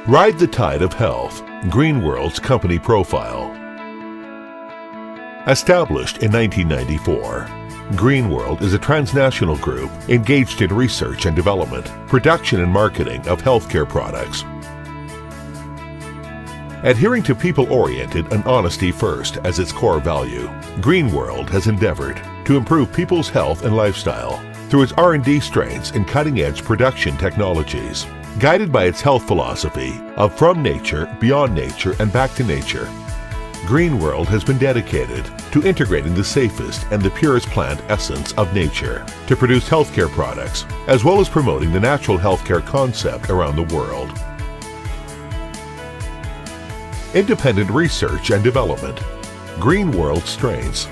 Ride the tide of health. GreenWorld's company profile. Established in 1994, GreenWorld is a transnational group engaged in research and development, production and marketing of healthcare products. Adhering to people-oriented and honesty first as its core value, GreenWorld has endeavored to improve people's health and lifestyle through its R&D strengths in cutting-edge production technologies. Guided by its health philosophy of from nature, beyond nature, and back to nature, GreenWorld has been dedicated to integrating the safest and the purest plant essence of nature to produce healthcare products, as well as promoting the natural healthcare concept around the world. Independent research and development. GreenWorld strengths.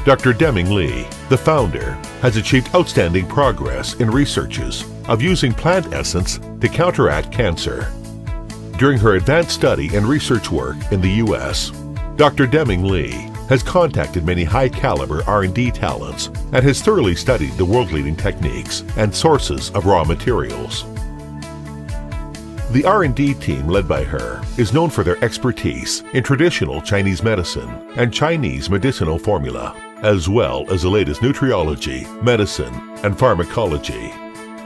Dr. Deming Li, the founder, has achieved outstanding progress in researches of using plant essence to counteract cancer. During her advanced study and research work in the U.S., Dr. Deming Li has contacted many high-caliber R&D talents and has thoroughly studied the world-leading techniques and sources of raw materials. The R&D team led by her is known for their expertise in traditional Chinese medicine and Chinese medicinal formula, as well as the latest nutriology, medicine, and pharmacology.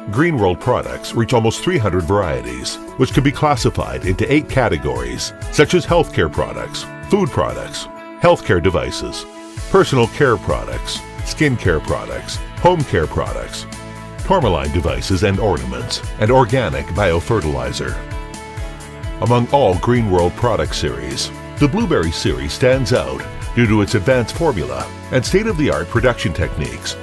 GreenWorld products reach almost 300 varieties, which can be classified into 8 categories, such as healthcare products, food products, healthcare devices, personal care products, skincare products, home care products, tourmaline devices and ornaments, and organic biofertilizer. Among all GreenWorld product series, the Blueberry series stands out due to its advanced formula and state-of-the-art production techniques.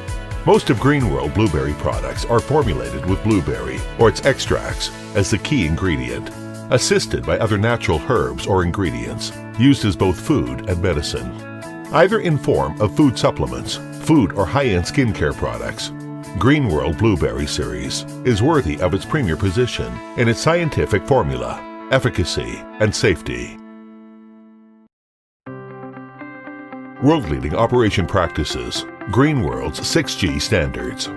Most of GreenWorld blueberry products are formulated with blueberry or its extracts as the key ingredient, assisted by other natural herbs or ingredients used as both food and medicine, either in form of food supplements, food or high-end skincare products. GreenWorld Blueberry series is worthy of its premier position in its scientific formula, efficacy, and safety. World-leading operation practices. GreenWorld's 6G standards.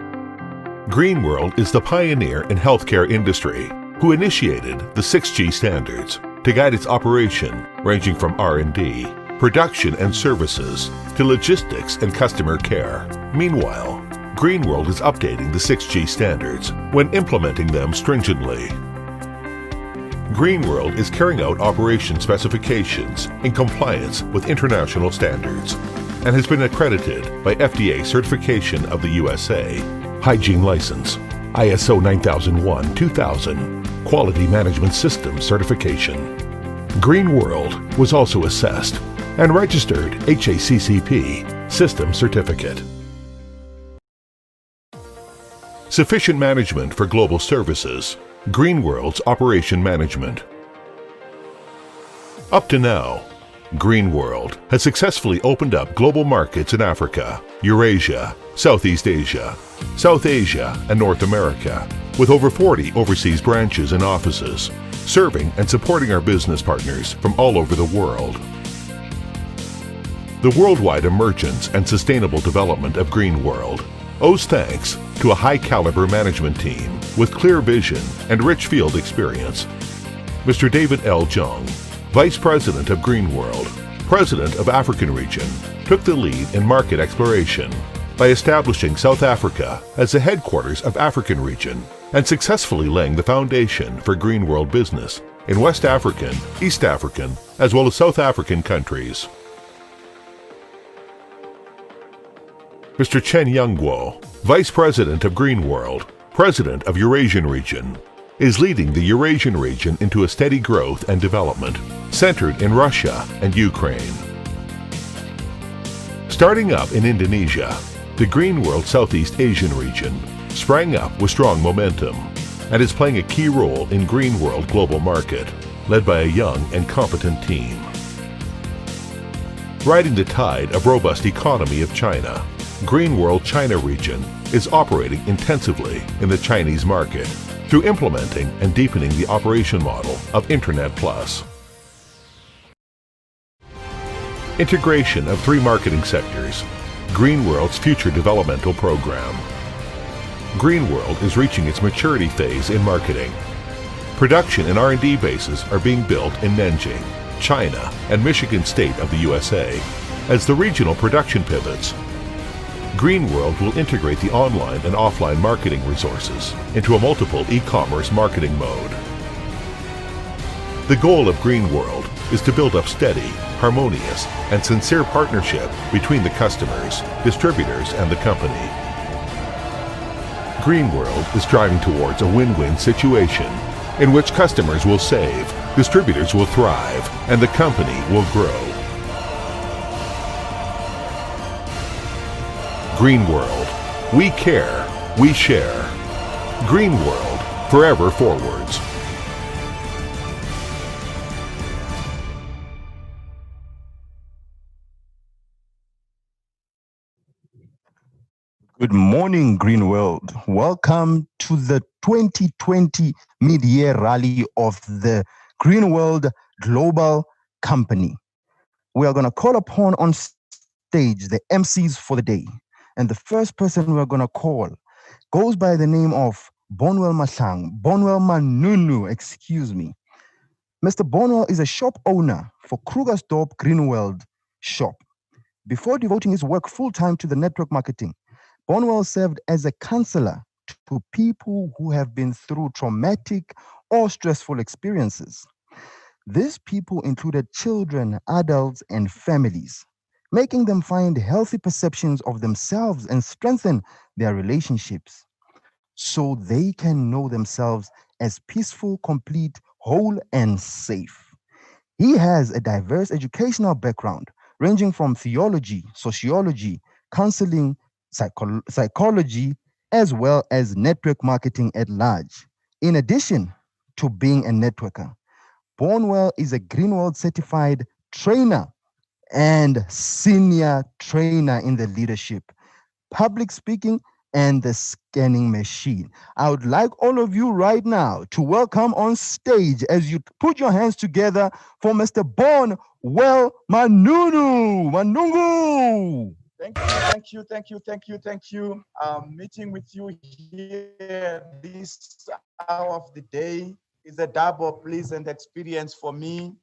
GreenWorld is the pioneer in healthcare industry who initiated the 6G standards to guide its operation, ranging from R&D, production and services, to logistics and customer care. Meanwhile, GreenWorld is updating the 6G standards when implementing them stringently. GreenWorld is carrying out operation specifications in compliance with international standards and has been accredited by FDA certification of the USA, Hygiene License, ISO 9001-2000, Quality Management System certification. GreenWorld was also assessed and registered HACCP System Certificate. Sufficient management for global services. GreenWorld's operation management. Up to now, GreenWorld has successfully opened up global markets in Africa, Eurasia, Southeast Asia, South Asia, and North America, with over 40 overseas branches and offices, serving and supporting our business partners from all over the world. The worldwide emergence and sustainable development of GreenWorld owes thanks to a high-caliber management team with clear vision and rich field experience. Mr. David L. Jung, Vice President of GreenWorld, President of African Region, took the lead in market exploration by establishing South Africa as the headquarters of African Region and successfully laying the foundation for GreenWorld business in West African, East African, as well as South African countries. Mr. Chen Yangguo, Vice President of GreenWorld, President of Eurasian Region, is leading the Eurasian region into a steady growth and development centered in Russia and Ukraine. Starting up in Indonesia, the GreenWorld Southeast Asian region sprang up with strong momentum and is playing a key role in GreenWorld global market, led by a young and competent team. Riding the tide of robust economy of China, GreenWorld China region is operating intensively in the Chinese market through implementing and deepening the operation model of Internet Plus. Integration of 3 marketing sectors. GreenWorld's future developmental program. GreenWorld is reaching its maturity phase in marketing. Production and R&D bases are being built in Nanjing, China, and Michigan State of the USA as the regional production pivots. GreenWorld will integrate the online and offline marketing resources into a multiple e-commerce marketing mode. The goal of GreenWorld is to build up steady, harmonious, and sincere partnership between the customers, distributors, and the company. GreenWorld is driving towards a win-win situation in which customers will save, distributors will thrive, and the company will grow. GreenWorld. We care, we share. GreenWorld. Forever forwards. Good morning, Green World. Welcome to the 2020 mid-year rally of the Green World Global Company. We are going to call upon on stage the MCs for the day. And the first person we're going to call goes by the name of Bonwell Manunu, excuse me. Mr. Bonwell is a shop owner for Krugersdorp Greenworld shop. Before devoting his work full-time to the network marketing, Bonwell served as a counselor to people who have been through traumatic or stressful experiences. These people included children, adults, and families, making them find healthy perceptions of themselves and strengthen their relationships so they can know themselves as peaceful, complete, whole, and safe. He has a diverse educational background ranging from theology, sociology, counseling, psychology, as well as network marketing at large. In addition to being a networker, Bonwell is a Greenworld certified trainer and senior trainer in the leadership, public speaking, and the scanning machine. I would like all of you right now to welcome on stage as you put your hands together for Mr. Bonwell Manungu. Thank you. Meeting with you here this hour of the day is a double pleasant experience for me.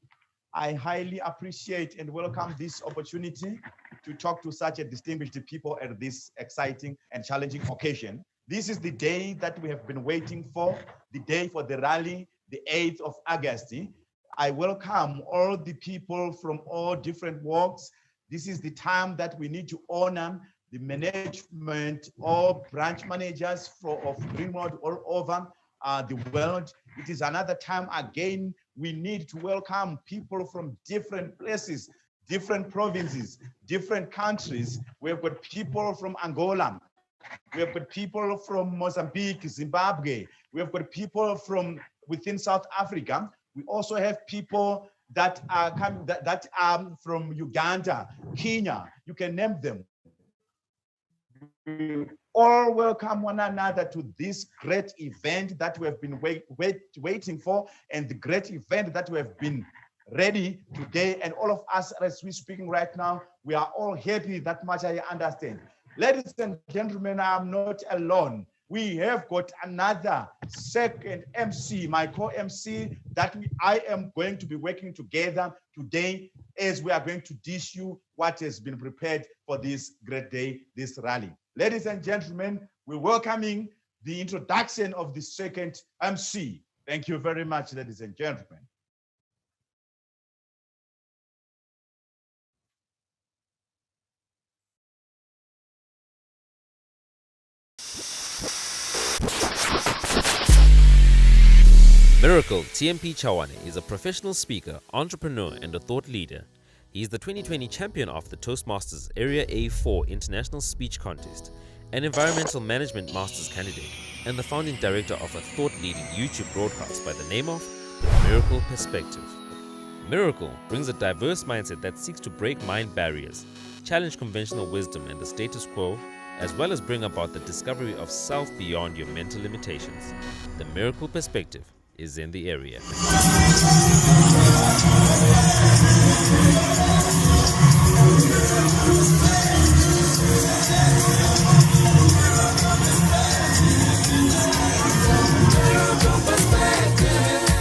I highly appreciate and welcome this opportunity to talk to such a distinguished people at this exciting and challenging occasion. This is the day that we have been waiting for, the day for the rally, the 8th of August. I welcome all the people from all different walks. This is the time that we need to honor the management or branch managers of Greenworld all over the world. It is another time again, we need to welcome people from different places, different provinces, different countries. We have got people from Angola. We have got people from Mozambique, Zimbabwe. We have got people from within South Africa. We also have people that are coming, that are from Uganda, Kenya. You can name them. We all welcome one another to this great event that we have been waiting for, and the great event that we have been ready today. And all of us, as we're speaking right now, we are all happy. That much I understand. Ladies and gentlemen, I'm not alone. We have got another second MC, my co-MC, that I am going to be working together today as we are going to dish you what has been prepared for this great day, this rally. Ladies and gentlemen, we're welcoming the introduction of the second MC. Thank you very much, ladies and gentlemen. Miracle TMP Chawane is a professional speaker, entrepreneur, and a thought leader. He is the 2020 champion of the Toastmasters Area A4 International Speech Contest, an environmental management master's candidate, and the founding director of a thought-leading YouTube broadcast by the name of Miracle Perspective. Miracle brings a diverse mindset that seeks to break mind barriers, challenge conventional wisdom and the status quo, as well as bring about the discovery of self beyond your mental limitations. The Miracle Perspective is in the area. Miracle Perspective.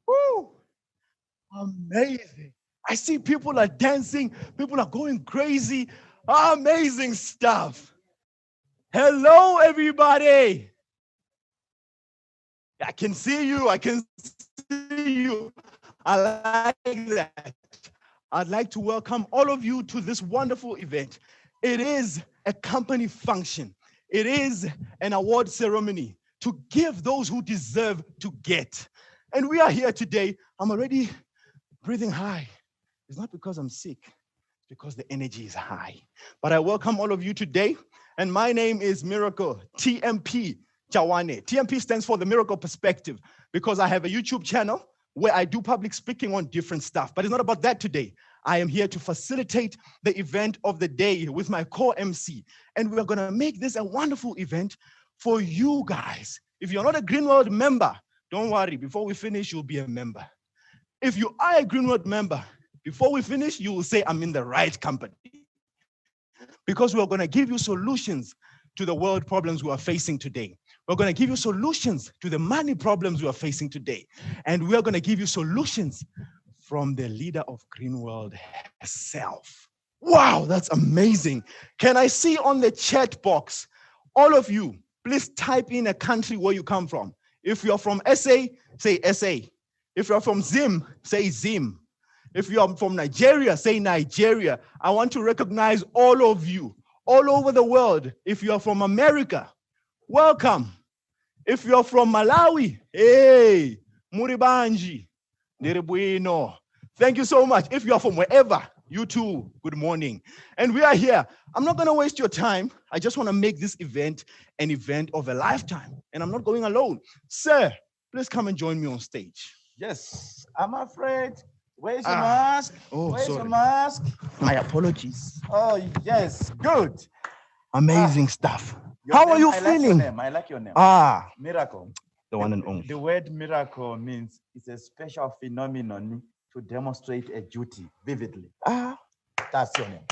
Woo! Amazing. I see people are dancing, people are going crazy. Amazing stuff. Hello, everybody. I can see you. I can see you. I like that. I'd like to welcome all of you to this wonderful event. It is a company function. It is an award ceremony to give those who deserve to get. And we are here today. I'm already breathing high. It's not because I'm sick, it's because the energy is high. But I welcome all of you today. And my name is Miracle TMP Chawane. TMP stands for the Miracle Perspective because I have a YouTube channel where I do public speaking on different stuff. But it's not about that today. I am here to facilitate the event of the day with my core MC. And we're going to make this a wonderful event for you guys. If you're not a Greenworld member, don't worry. Before we finish, you'll be a member. If you are a Greenworld member, before we finish, you will say, I'm in the right company. Because we're going to give you solutions to the world problems we are facing today. We're going to give you solutions to the money problems we are facing today. And we're going to give you solutions from the leader of Greenworld herself. Wow, that's amazing. Can I see on the chat box, all of you, please type in a country where you come from. If you're from SA, say SA. If you're from Zim, say Zim. If you're from Nigeria, say Nigeria. I want to recognize all of you, all over the world. If you're from America, welcome. If you're from Malawi, hey, Muribanji, Niribuino. Thank you so much. If you're from wherever, you too, good morning. And we are here. I'm not going to waste your time. I just want to make this event an event of a lifetime. And I'm not going alone. Sir, please come and join me on stage. Yes, I'm afraid. Where's your mask? Oh, Where's sorry. your mask? My apologies. Oh, yes, good. Amazing stuff. Your How name, are you I like your feeling? name. I like your name. Miracle. The one and only. The word miracle means it's a special phenomenon to demonstrate a duty vividly. That's your name.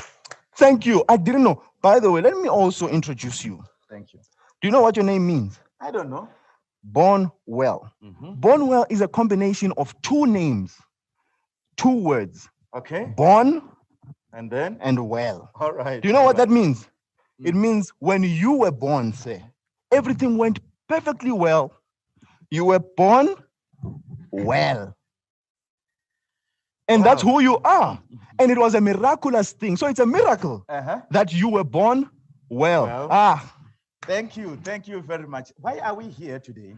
Thank you. I didn't know. By the way, let me also introduce you. Thank you. Do you know what your name means? I don't know. Born well. Born well is a combination of two names, two words. Okay. Born And then? and well. All right. Do you know what that means? It means when you were born, say, everything went perfectly well. You were born well. And that's who you are. And it was a miraculous thing. So it's a miracle that you were born well. Thank you. Thank you very much. Why are we here today?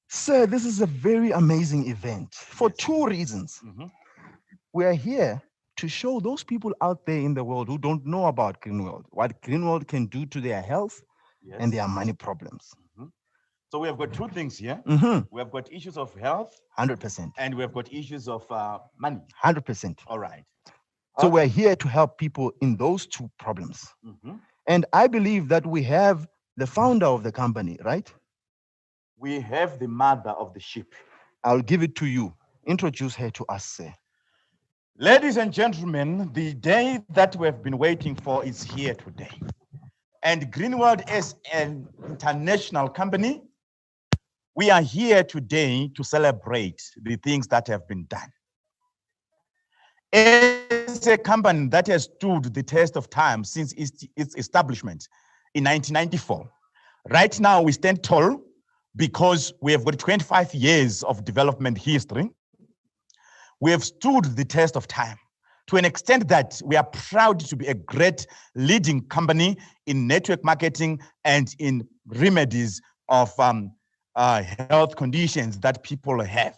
Sir, this is a very amazing event for two reasons. We are here to show those people out there in the world who don't know about Greenworld, what Greenworld can do to their health and their money problems. So we have got two things here. We have got issues of health 100%. and we have got issues of money. 100%. All right. So we're here to help people in those two problems. And I believe that we have the founder of the company, right? We have the mother of the ship. I'll give it to you. Introduce her to us, sir. Ladies and gentlemen, the day that we have been waiting for is here today. And Greenworld is an international company. We are here today to celebrate the things that have been done. It's a company that has stood the test of time since its establishment in 1994. Right now, we stand tall because we have got 25 years of development history. We have stood the test of time to an extent that we are proud to be a great leading company in network marketing and in remedies of health conditions that people have.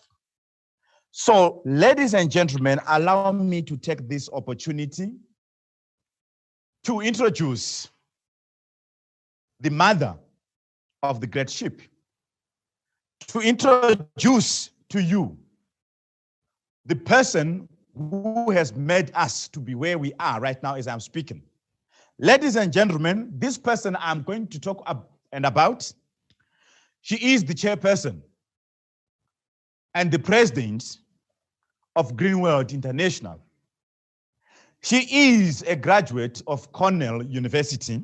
So, ladies and gentlemen, allow me to take this opportunity to introduce the mother of the great ship, to introduce to you the person who has made us to be where we are right now as I'm speaking. Ladies and gentlemen, this person I'm going to talk about, she is the chairperson and the president of Greenworld International. She is a graduate of Cornell University.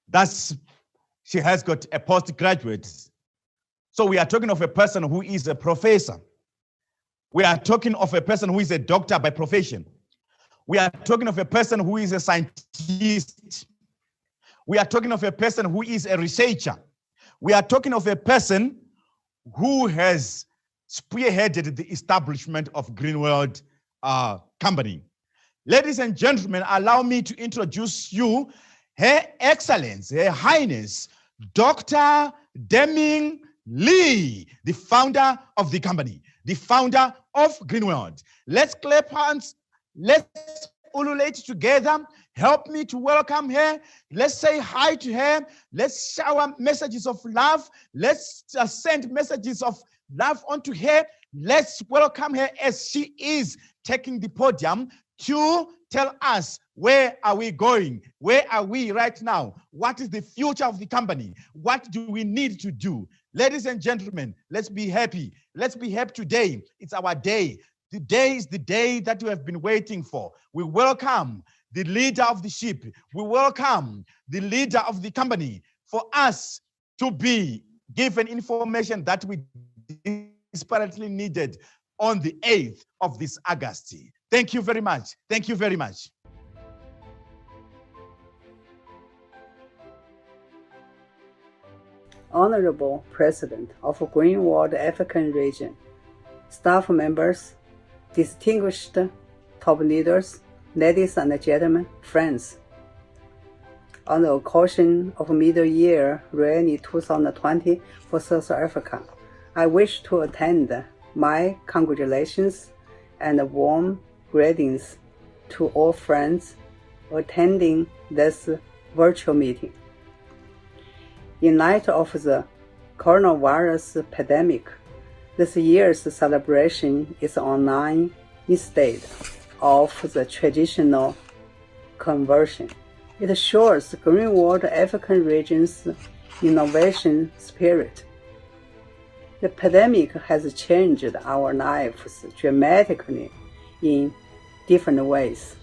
Thus, she has got a postgraduate. So we are talking of a person who is a professor. We are talking of a person who is a doctor by profession. We are talking of a person who is a scientist. We are talking of a person who is a researcher. We are talking of a person who has spearheaded the establishment of Greenworld Company. Ladies and gentlemen, allow me to introduce you Her Excellency, Her Highness, Dr. Deming Lee, the founder of the company, the founder of Greenworld. Let's clap hands. Let's ululate together. Help me to welcome her. Let's say hi to her. Let's shower messages of love. Let's send messages of love onto her. Let's welcome her as she is taking the podium to tell us, where are we going? Where are we right now? What is the future of the company? What do we need to do? Ladies and gentlemen, let's be happy. Let's be happy today. It's our day. Today is the day that we have been waiting for. We welcome the leader of the ship. We welcome the leader of the company for us to be given information that we desperately needed on the 8th of this August. Thank you very much. Thank you very much. Honorable President of Greenworld African Region, staff members, distinguished top leaders, ladies and gentlemen, friends. On the occasion of Mid-Year Rally 2020 for South Africa, I wish to attend my congratulations and warm greetings to all friends attending this virtual meeting. In light of the coronavirus pandemic, this year's celebration is online instead of the traditional conversion. It shows Greenworld African Region's innovation spirit. The pandemic has changed our lives dramatically in different ways.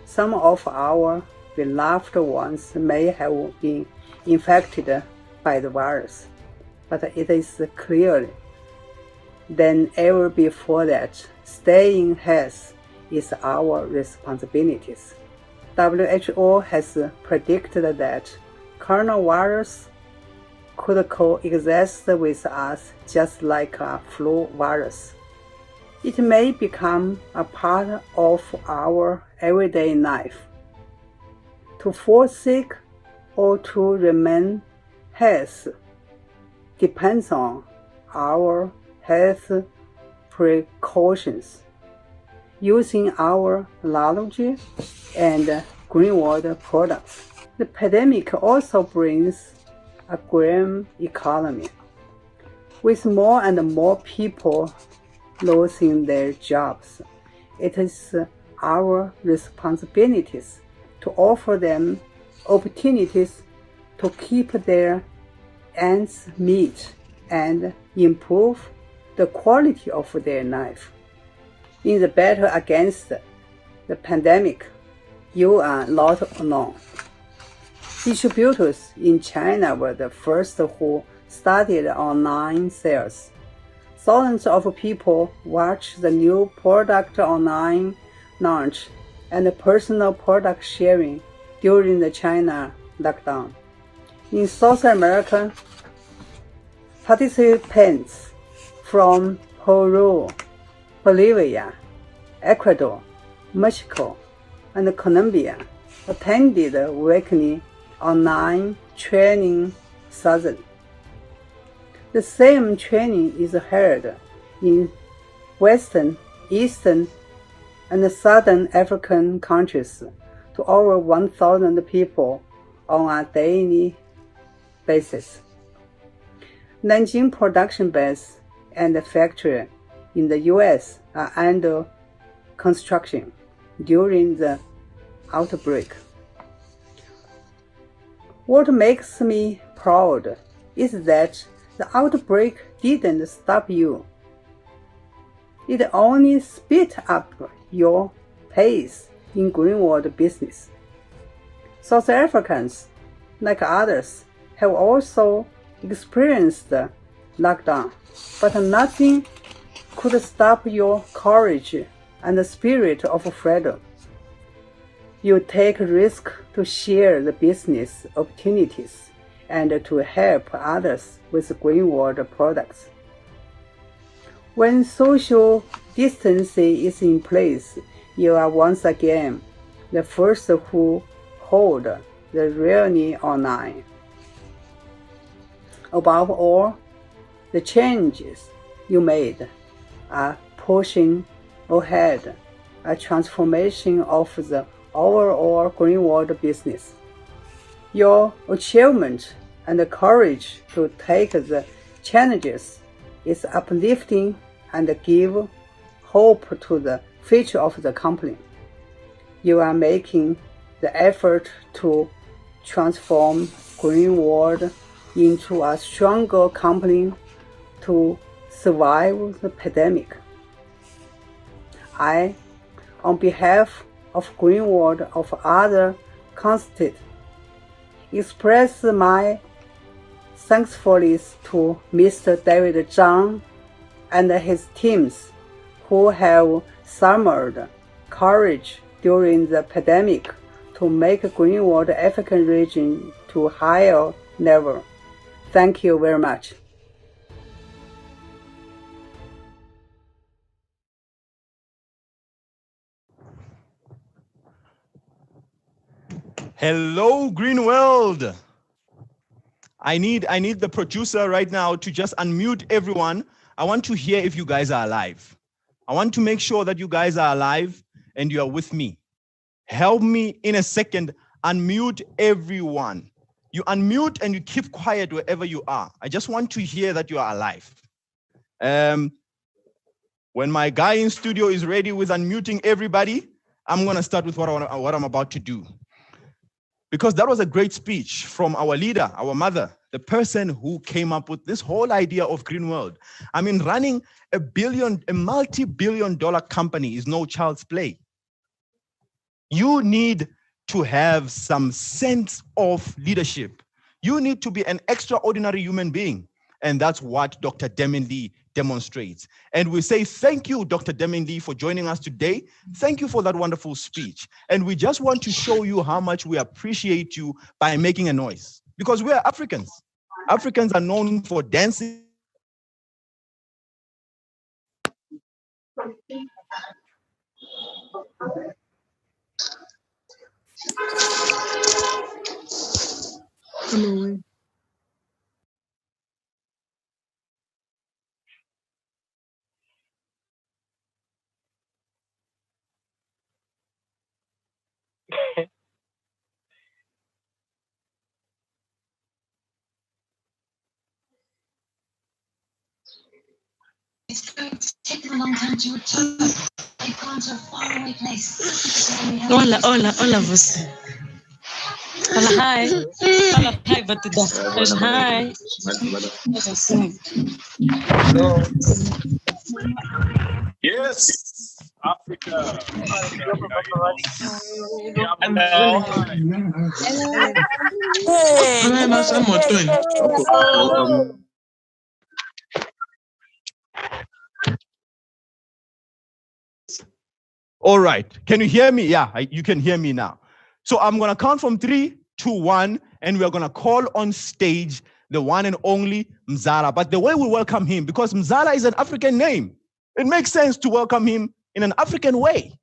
Some of our beloved ones may have been infected by the virus, but it is clearer than ever before that staying healthy is our responsibility. WHO has predicted that coronavirus could coexist with us just like a flu virus. It may become a part of our everyday life. To fall sick or to remain healthy depends on our health precautions. Using our knowledge and Greenworld products. The pandemic also brings a green economy. With more and more people losing their jobs, it is our responsibilities to offer them opportunities to keep their ends meet and improve the quality of their life. In the battle against the pandemic, you are not alone. Distributors in China were the first who started online sales. Thousands of people watched the new product online launch and personal product sharing during the China lockdown. In South America, participants from Peru, Bolivia, Ecuador, Mexico, and Colombia attended weekly online training sessions. The same training is held in Western, Eastern, and Southern African countries to over 1,000 people on a daily basis. Nanjing production base and factory in the US are under construction during the outbreak. What makes me proud is that the outbreak didn't stop you. It only sped up your pace in Greenworld business. South Africans, like others, have also experienced the lockdown, but nothing could stop your courage and the spirit of freedom. You take risk to share the business opportunities and to help others with Greenworld products. When social distancing is in place, you are once again the first who hold the reality online. Above all, the changes you made are pushing ahead a transformation of the overall Greenworld business. Your achievement and the courage to take the challenges is uplifting and give hope to the future of the company. You are making the effort to transform Greenworld into a stronger company to survive the pandemic. I, on behalf of Greenworld of other constituents, express my thankfulness to Mr. David Zhang and his teams who have summoned courage during the pandemic to make Greenworld African region to higher level. Thank you very much. Hello, Greenworld. I need the producer right now to just unmute everyone. I want to hear if you guys are alive. I want to make sure that you guys are alive and you are with me. Help me in a second, unmute everyone. You unmute and you keep quiet wherever you are. I just want to hear that you are alive. When my guy in studio is ready with unmuting everybody, I'm gonna start with what I'm about to do. Because that was a great speech from our leader, our mother, the person who came up with this whole idea of Greenworld. I mean, running a multi-billion-dollar company is no child's play. You need to have some sense of leadership. You need to be an extraordinary human being. And that's what Dr. Deming Lee demonstrates. And we say, thank you, Dr. Deming Lee, for joining us today. Thank you for that wonderful speech. And we just want to show you how much we appreciate you by making a noise. Because we are Africans. Africans are known for dancing. It's going to take them a long time to return. They've gone to a faraway place. Hola, você. Hola, hi. Hola, hi, Batida. Hi. Hello. Yes, Africa. All right. Can you hear me? Yeah, you can hear me now. So I'm going to count from 3, 2, 1, and we're going to call on stage the one and only Mzala. But the way we welcome him, because Mzala is an African name, it makes sense to welcome him in an African way.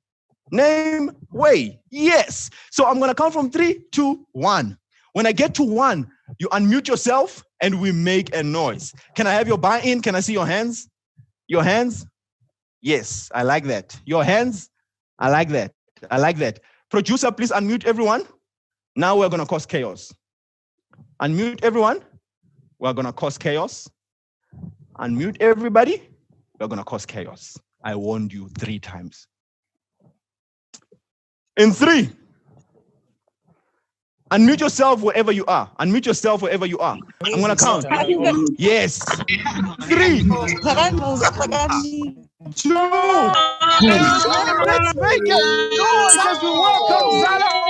Name, way. Yes. So I'm going to count from 3, 2, 1. When I get to 1, you unmute yourself and we make a noise. Can I have your buy-in? Can I see your hands? Your hands? Yes, I like that. Your hands? I like that. I like that. Producer, please unmute everyone. Now we're going to cause chaos. Unmute everyone. We're going to cause chaos. Unmute everybody. We're going to cause chaos. I warned you 3 times. In 3. Unmute yourself wherever you are. Unmute yourself wherever you are. I'm going to count. Yes. 3. 2. Let's make it noise as we welcome Zala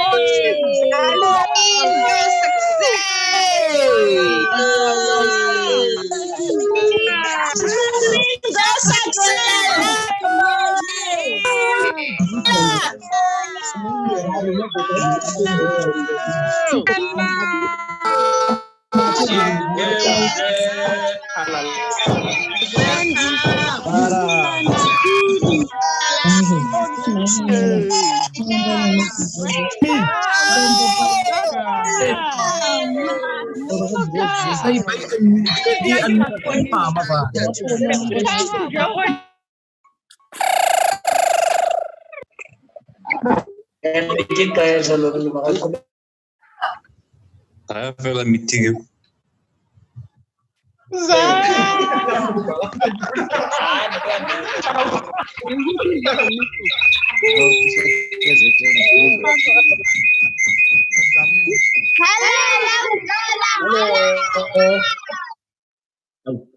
I feel a meeting.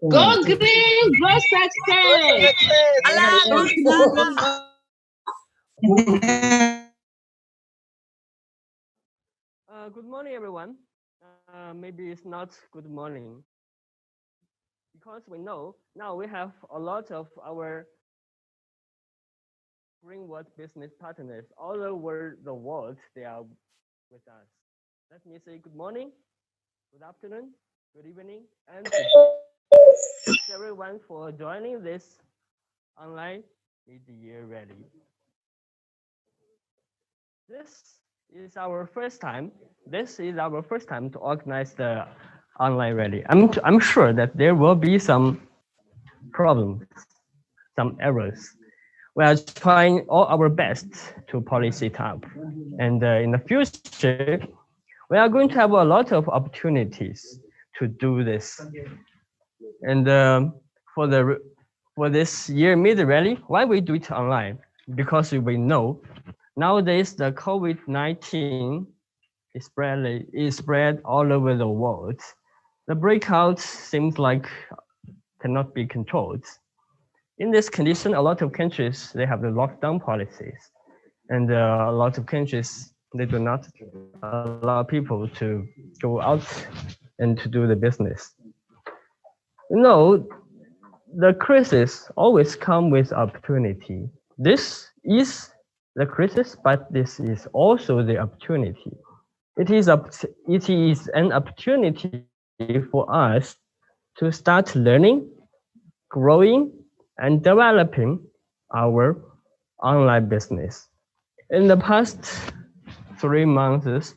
Go green, go success. Good morning, everyone. Maybe it's not good morning because we know now we have a lot of our Greenwood business partners all over the world. They are with us. Let me say good morning, good afternoon, good evening, and good day. Thanks everyone for joining this online mid-year rally. This is our first time. This is our first time to organize the online rally. I'm sure that there will be some problems, some errors. We are trying all our best to polish it up. And in the future, we are going to have a lot of opportunities to do this. And for this year mid rally, why we do it online? Because we know nowadays the COVID-19 is spread all over the world. The breakout seems like cannot be controlled. In this condition, a lot of countries, they have the lockdown policies. And a lot of countries, they do not allow people to go out and to do the business. You know, the crisis always come with opportunity. This is the crisis, but this is also the opportunity. It is an opportunity for us to start learning, growing, and developing our online business. In the past 3 months,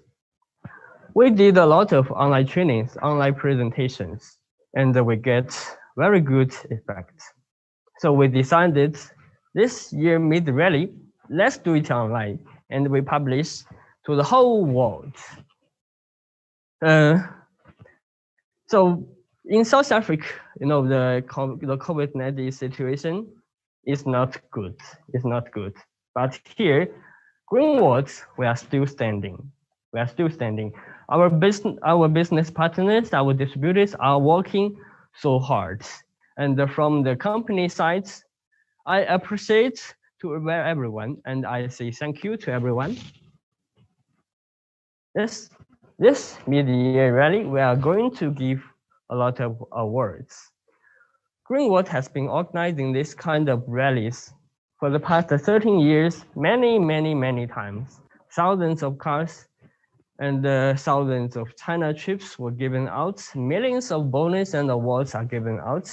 we did a lot of online trainings, online presentations, and we get very good effect. So we decided this year mid-rally, let's do it online, and we publish to the whole world. So in South Africa, you know, the COVID-19 situation is not good. It's not good. But here, Greenwood, we are still standing. We are still standing. Our business partners, our distributors are working so hard. And from the company side, I appreciate to everyone, and I say thank you to everyone. This mid-year rally, we are going to give a lot of awards. Greenwood has been organizing this kind of rallies for the past 13 years, many times, thousands of cars and thousands of China trips were given out. Millions of bonus and awards are given out.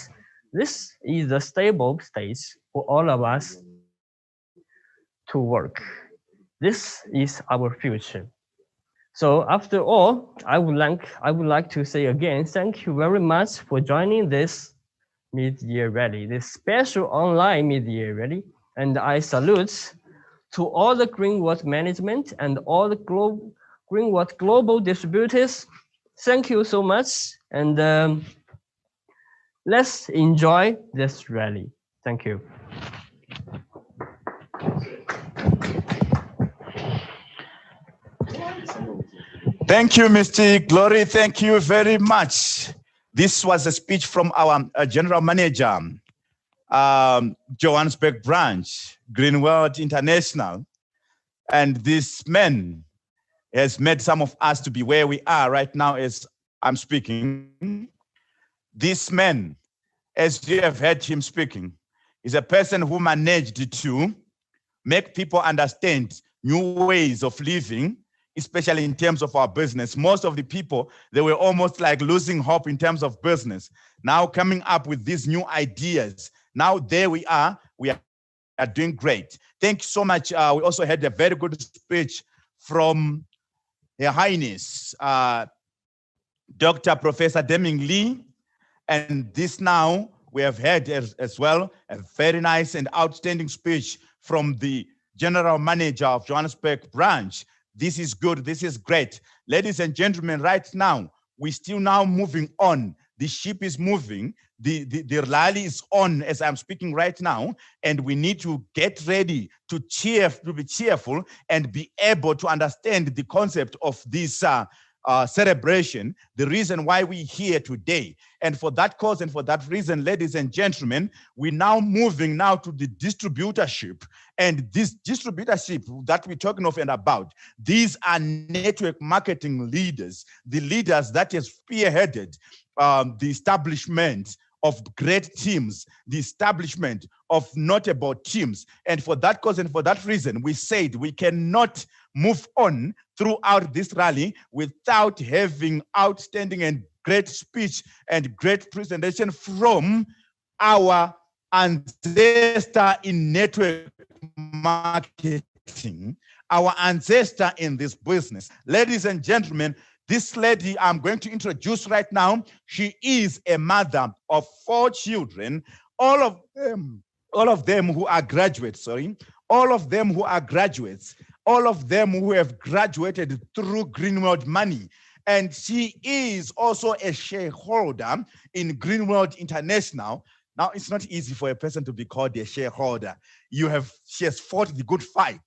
This is a stable stage for all of us to work. This is our future. So after all, I would like to say again, thank you very much for joining this mid-year rally, this special online mid-year rally. And I salute to all the Greenworld management and all the Greenworld global distributors. Thank you so much. And let's enjoy this rally. Thank you. Thank you, Mr. Glory. Thank you very much. This was a speech from our General Manager, Johannesburg branch, Greenworld International. And this man has made some of us to be where we are right now as I'm speaking. This man, as you have heard him speaking, is a person who managed to make people understand new ways of living, especially in terms of our business. Most of the people, they were almost like losing hope in terms of business. Now coming up with these new ideas. Now there we are doing great. Thank you so much. We also had a very good speech from Her Highness, Dr. Professor Deming Lee. And this now we have had as well a very nice and outstanding speech from the General Manager of Johannesburg branch. This is good. This is great. Ladies and gentlemen, right now, we're still now moving on. The ship is moving. The rally is on as I'm speaking right now. And we need to get ready to be cheerful and be able to understand the concept of this celebration, the reason why we're here today. And for that cause and for that reason, ladies and gentlemen, we're now moving now to the distributorship. And this distributorship that we're talking of and about, these are network marketing leaders, the leaders that has spearheaded the establishment of great teams, the establishment of notable teams. And for that cause and for that reason, we said we cannot move on throughout this rally without having outstanding and great speech and great presentation from our ancestor in network marketing, our ancestor in this business. Ladies and gentlemen, this lady I'm going to introduce right now, she is a mother of 4 children, all of them who are graduates, all of them who are graduates, all of them who have graduated through Greenworld money. And she is also a shareholder in Greenworld International. Now, it's not easy for a person to be called a shareholder. She has fought the good fight,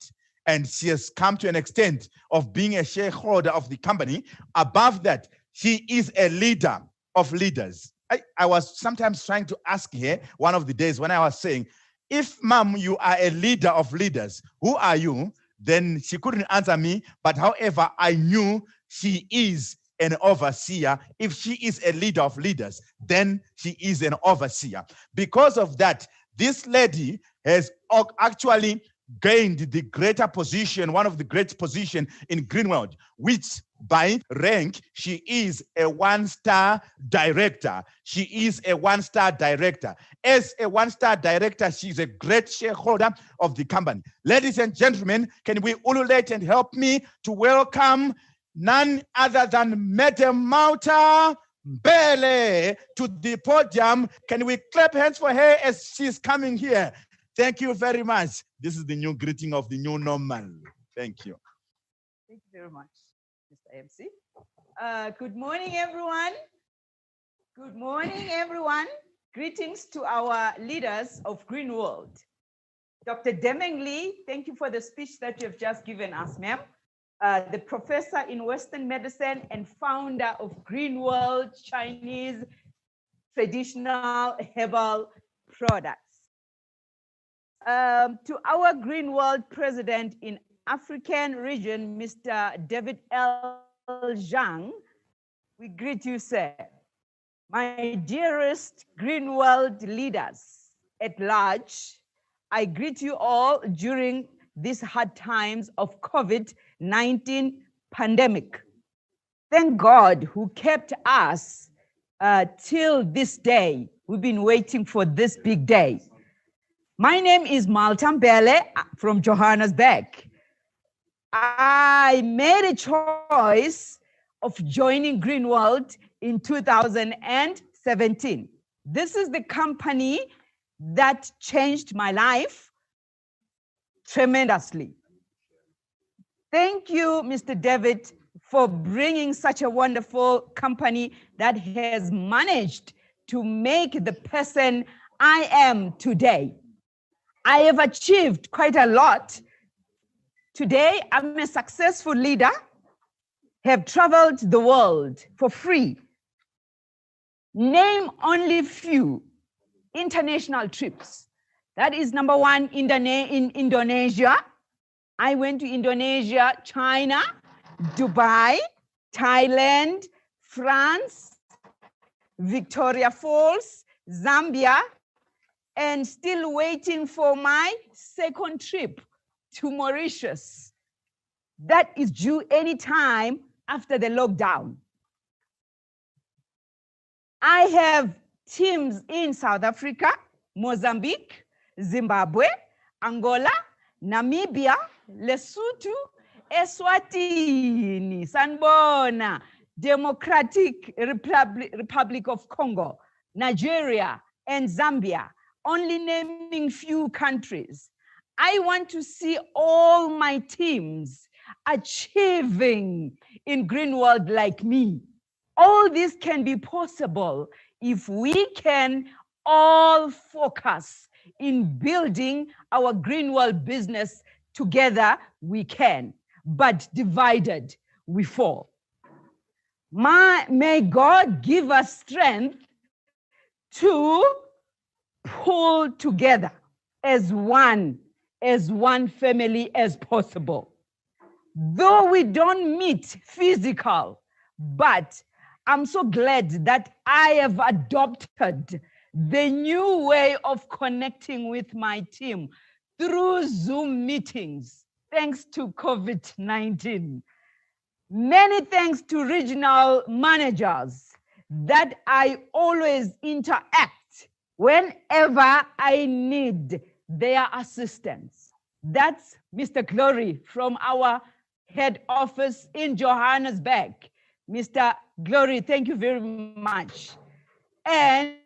and she has come to an extent of being a shareholder of the company. Above that, she is a leader of leaders. I was sometimes trying to ask her one of the days when I was saying, if ma'am, you are a leader of leaders, who are you? Then she couldn't answer me, but however, I knew she is an overseer. If she is a leader of leaders, then she is an overseer. Because of that, this lady has actually gained the greater position, one of the great position in Greenworld, which by rank, she is a 1-star director. She is a 1-star director. As a 1-star director, she's a great shareholder of the company. Ladies and gentlemen, can we ululate and help me to welcome none other than Madam Mauta Mbele to the podium. Can we clap hands for her as she's coming here? Thank you very much. This is the new greeting of the new normal. Thank you. Thank you very much, Mr. MC. Good morning, everyone. Good morning, everyone. Greetings to our leaders of Greenworld. Dr. Deming Lee, thank you for the speech that you have just given us, ma'am. The professor in Western medicine and founder of Greenworld Chinese traditional herbal products. To our Greenworld president in African region, Mr. David L. Zhang, we greet you, sir. My dearest Greenworld leaders at large, I greet you all during these hard times of COVID-19 pandemic. Thank God who kept us till this day. We've been waiting for this big day. My name is Malta Mbele from Johannesburg. I made a choice of joining Greenworld in 2017. This is the company that changed my life tremendously. Thank you, Mr. David, for bringing such a wonderful company that has managed to make the person I am today. I have achieved quite a lot. Today, I'm a successful leader, have traveled the world for free. Name only few international trips. That is number one, in Indonesia. I went to Indonesia, China, Dubai, Thailand, France, Victoria Falls, Zambia, and still waiting for my second trip to Mauritius. That is due anytime after the lockdown. I have teams in South Africa, Mozambique, Zimbabwe, Angola, Namibia, Lesotho, Eswatini, Sanbona, Democratic Republic of Congo, Nigeria, and Zambia, only naming few countries. I want to see all my teams achieving in Greenworld like me. All this can be possible if we can all focus in building our Greenworld business. Together we can, but divided we fall. May God give us strength to pull together as one family as possible. Though we don't meet physical, but I'm so glad that I have adopted the new way of connecting with my team through Zoom meetings, thanks to COVID-19. Many thanks to regional managers that I always interact whenever I need their assistance. That's Mr. Glory from our head office in Johannesburg. Mr. Glory, thank you very much. And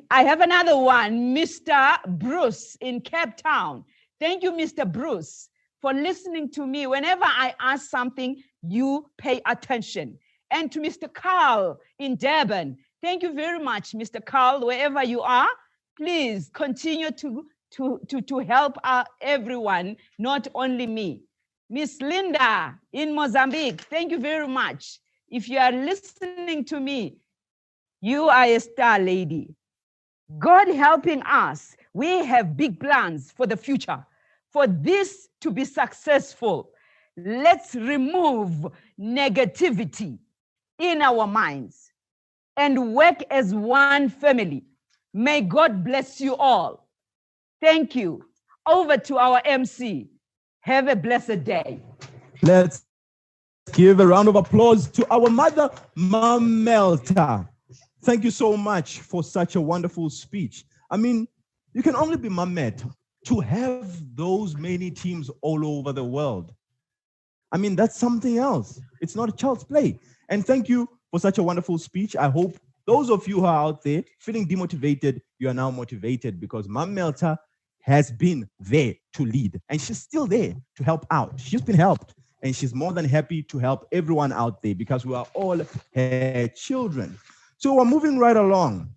I have another one, Mr. Bruce in Cape Town. Thank you, Mr. Bruce, for listening to me. Whenever I ask something, you pay attention. And to Mr. Carl in Durban, thank you very much, Mr. Carl, wherever you are. Please continue to help everyone, not only me. Miss Linda in Mozambique, thank you very much. If you are listening to me, you are a star lady. God helping us, we have big plans for the future. For this to be successful, let's remove negativity in our minds and work as one family. May God bless you all. Thank you. Over to our MC. Have a blessed day. Let's give a round of applause to our mother, Mamelta. Thank you so much for such a wonderful speech. I mean, you can only be Mamelta to have those many teams all over the world. I mean, that's something else. It's not a child's play. And thank you for such a wonderful speech. I hope those of you who are out there feeling demotivated, you are now motivated because Mamelta has been there to lead, and she's still there to help out. She's been helped, and she's more than happy to help everyone out there because we are all her children. So we're moving right along.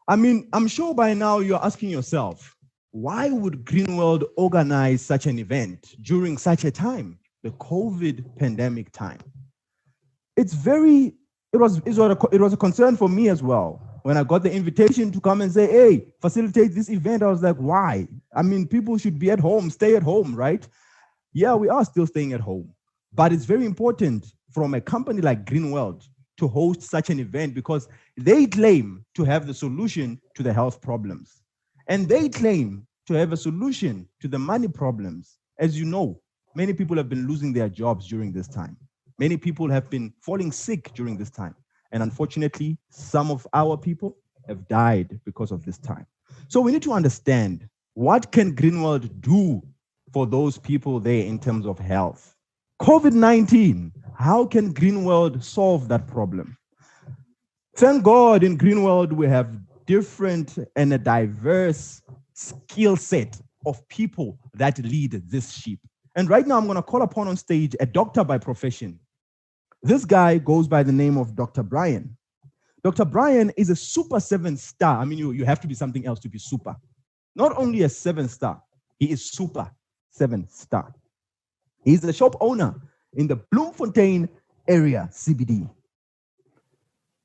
I mean, I'm sure by now you're asking yourself, why would Greenworld organize such an event during such a time, the COVID pandemic time? It was a concern for me as well. When I got the invitation to come and say, hey, facilitate this event, I was like, why? I mean, people should be at home, stay at home, right? Yeah, we are still staying at home. But it's very important from a company like Greenworld to host such an event because they claim to have the solution to the health problems. And they claim to have a solution to the money problems. As you know, many people have been losing their jobs during this time. Many people have been falling sick during this time. And unfortunately, some of our people have died because of this time. So we need to understand, what can Greenworld do for those people there in terms of health? COVID-19, how can Greenworld solve that problem? Thank God in Greenworld we have different and a diverse skill set of people that lead this ship. And right now I'm going to call upon on stage a doctor by profession. This guy goes by the name of Dr. Brian. Dr. Brian is a super 7-star. I mean, you have to be something else to be super. Not only a 7-star, he is super 7-star. He's the shop owner in the Bloemfontein area, CBD.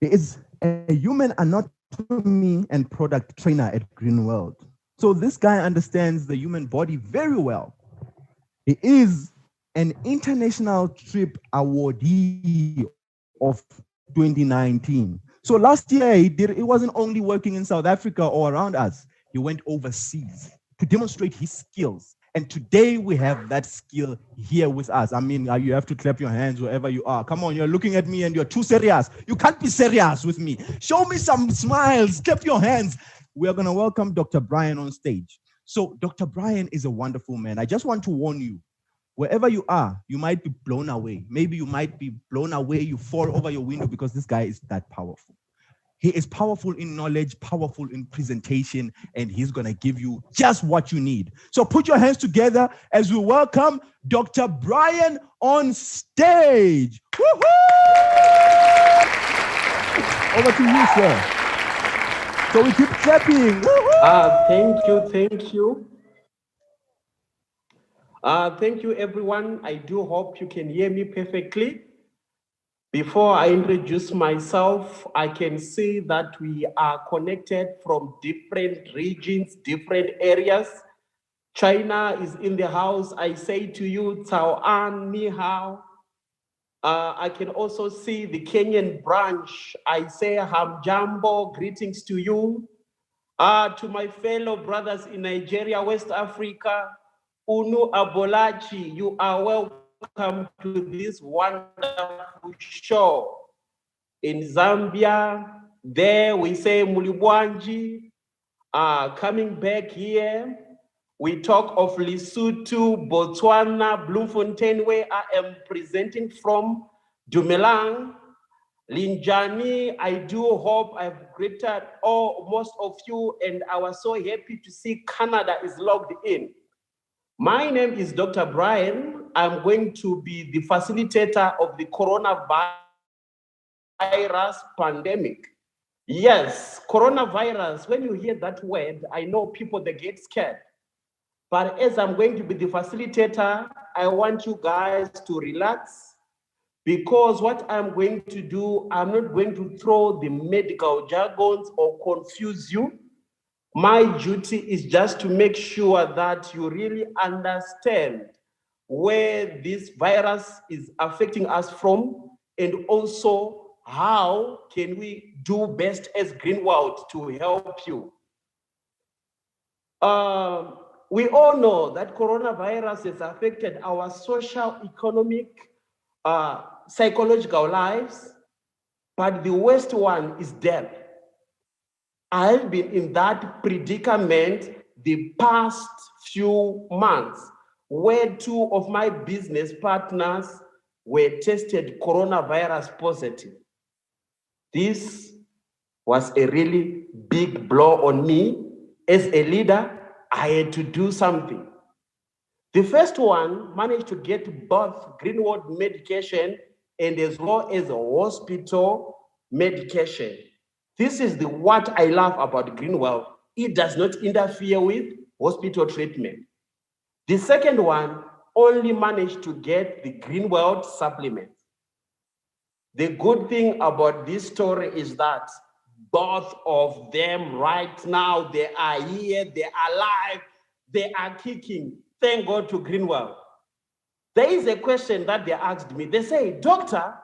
He is a human anatomy and product trainer at Greenworld. So this guy understands the human body very well. He is an international trip awardee of 2019. So last year, he wasn't only working in South Africa or around us. He went overseas to demonstrate his skills. And today we have that skill here with us. I mean, you have to clap your hands wherever you are. Come on, you're looking at me and you're too serious. You can't be serious with me. Show me some smiles, clap your hands. We are going to welcome Dr. Brian on stage. So Dr. Brian is a wonderful man. I just want to warn you, wherever you are, you might be blown away. Maybe you might be blown away, you fall over your window because this guy is that powerful. He is powerful in knowledge, powerful in presentation, and he's going to give you just what you need. So put your hands together as we welcome Dr. Brian on stage. Woo-hoo! Over to you, sir. So we keep clapping. Thank you. Thank you, everyone. I do hope you can hear me perfectly. Before I introduce myself, I can see that we are connected from different regions, different areas. China is in the house. I say to you, Cao An, Ni Hao. I can also see the Kenyan branch. I say Hamjambo, greetings to you. To my fellow brothers in Nigeria, West Africa, Unu Abolachi, you are welcome to this wonderful show. In Zambia, there we say Mulibwanji. Coming back here, we talk of Lesotho, Botswana, Bloemfontein, where I am presenting from, Dumelang, Linjani. I do hope I've greeted most of you, and I was so happy to see Canada is logged in. My name is Dr. Brian. I'm going to be the facilitator of the coronavirus pandemic. Yes, coronavirus, when you hear that word, I know people, they get scared. But as I'm going to be the facilitator, I want you guys to relax, because what I'm going to do, I'm not going to throw the medical jargons or confuse you. My duty is just to make sure that you really understand where this virus is affecting us from, and also how can we do best as Greenworld to help you. We all know that coronavirus has affected our social, economic, psychological lives, but the worst one is death. I've been in that predicament the past few months, where 2 of my business partners were tested coronavirus positive. This was a really big blow on me. As a leader, I had to do something. The first one managed to get both Greenworld medication and as well as a hospital medication. This is what I love about Greenworld. It does not interfere with hospital treatment. The second one only managed to get the Greenworld supplement. The good thing about this story is that both of them right now, they are here, they are alive, they are kicking. Thank God to Greenworld. There is a question that they asked me. They say, doctor,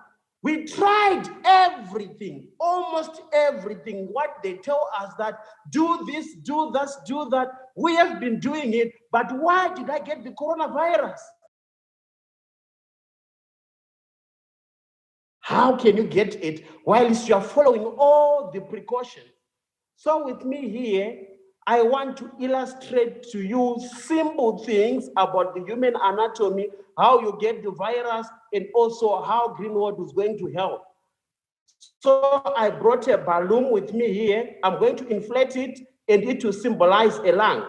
we tried everything, almost everything. What they tell us that do this, do that, do that. We have been doing it, but why did I get the coronavirus? How can you get it while you are following all the precautions? So with me here, I want to illustrate to you simple things about the human anatomy, how you get the virus, and also how Greenwood is going to help. So I brought a balloon with me here. I'm going to inflate it, and it will symbolize a lung.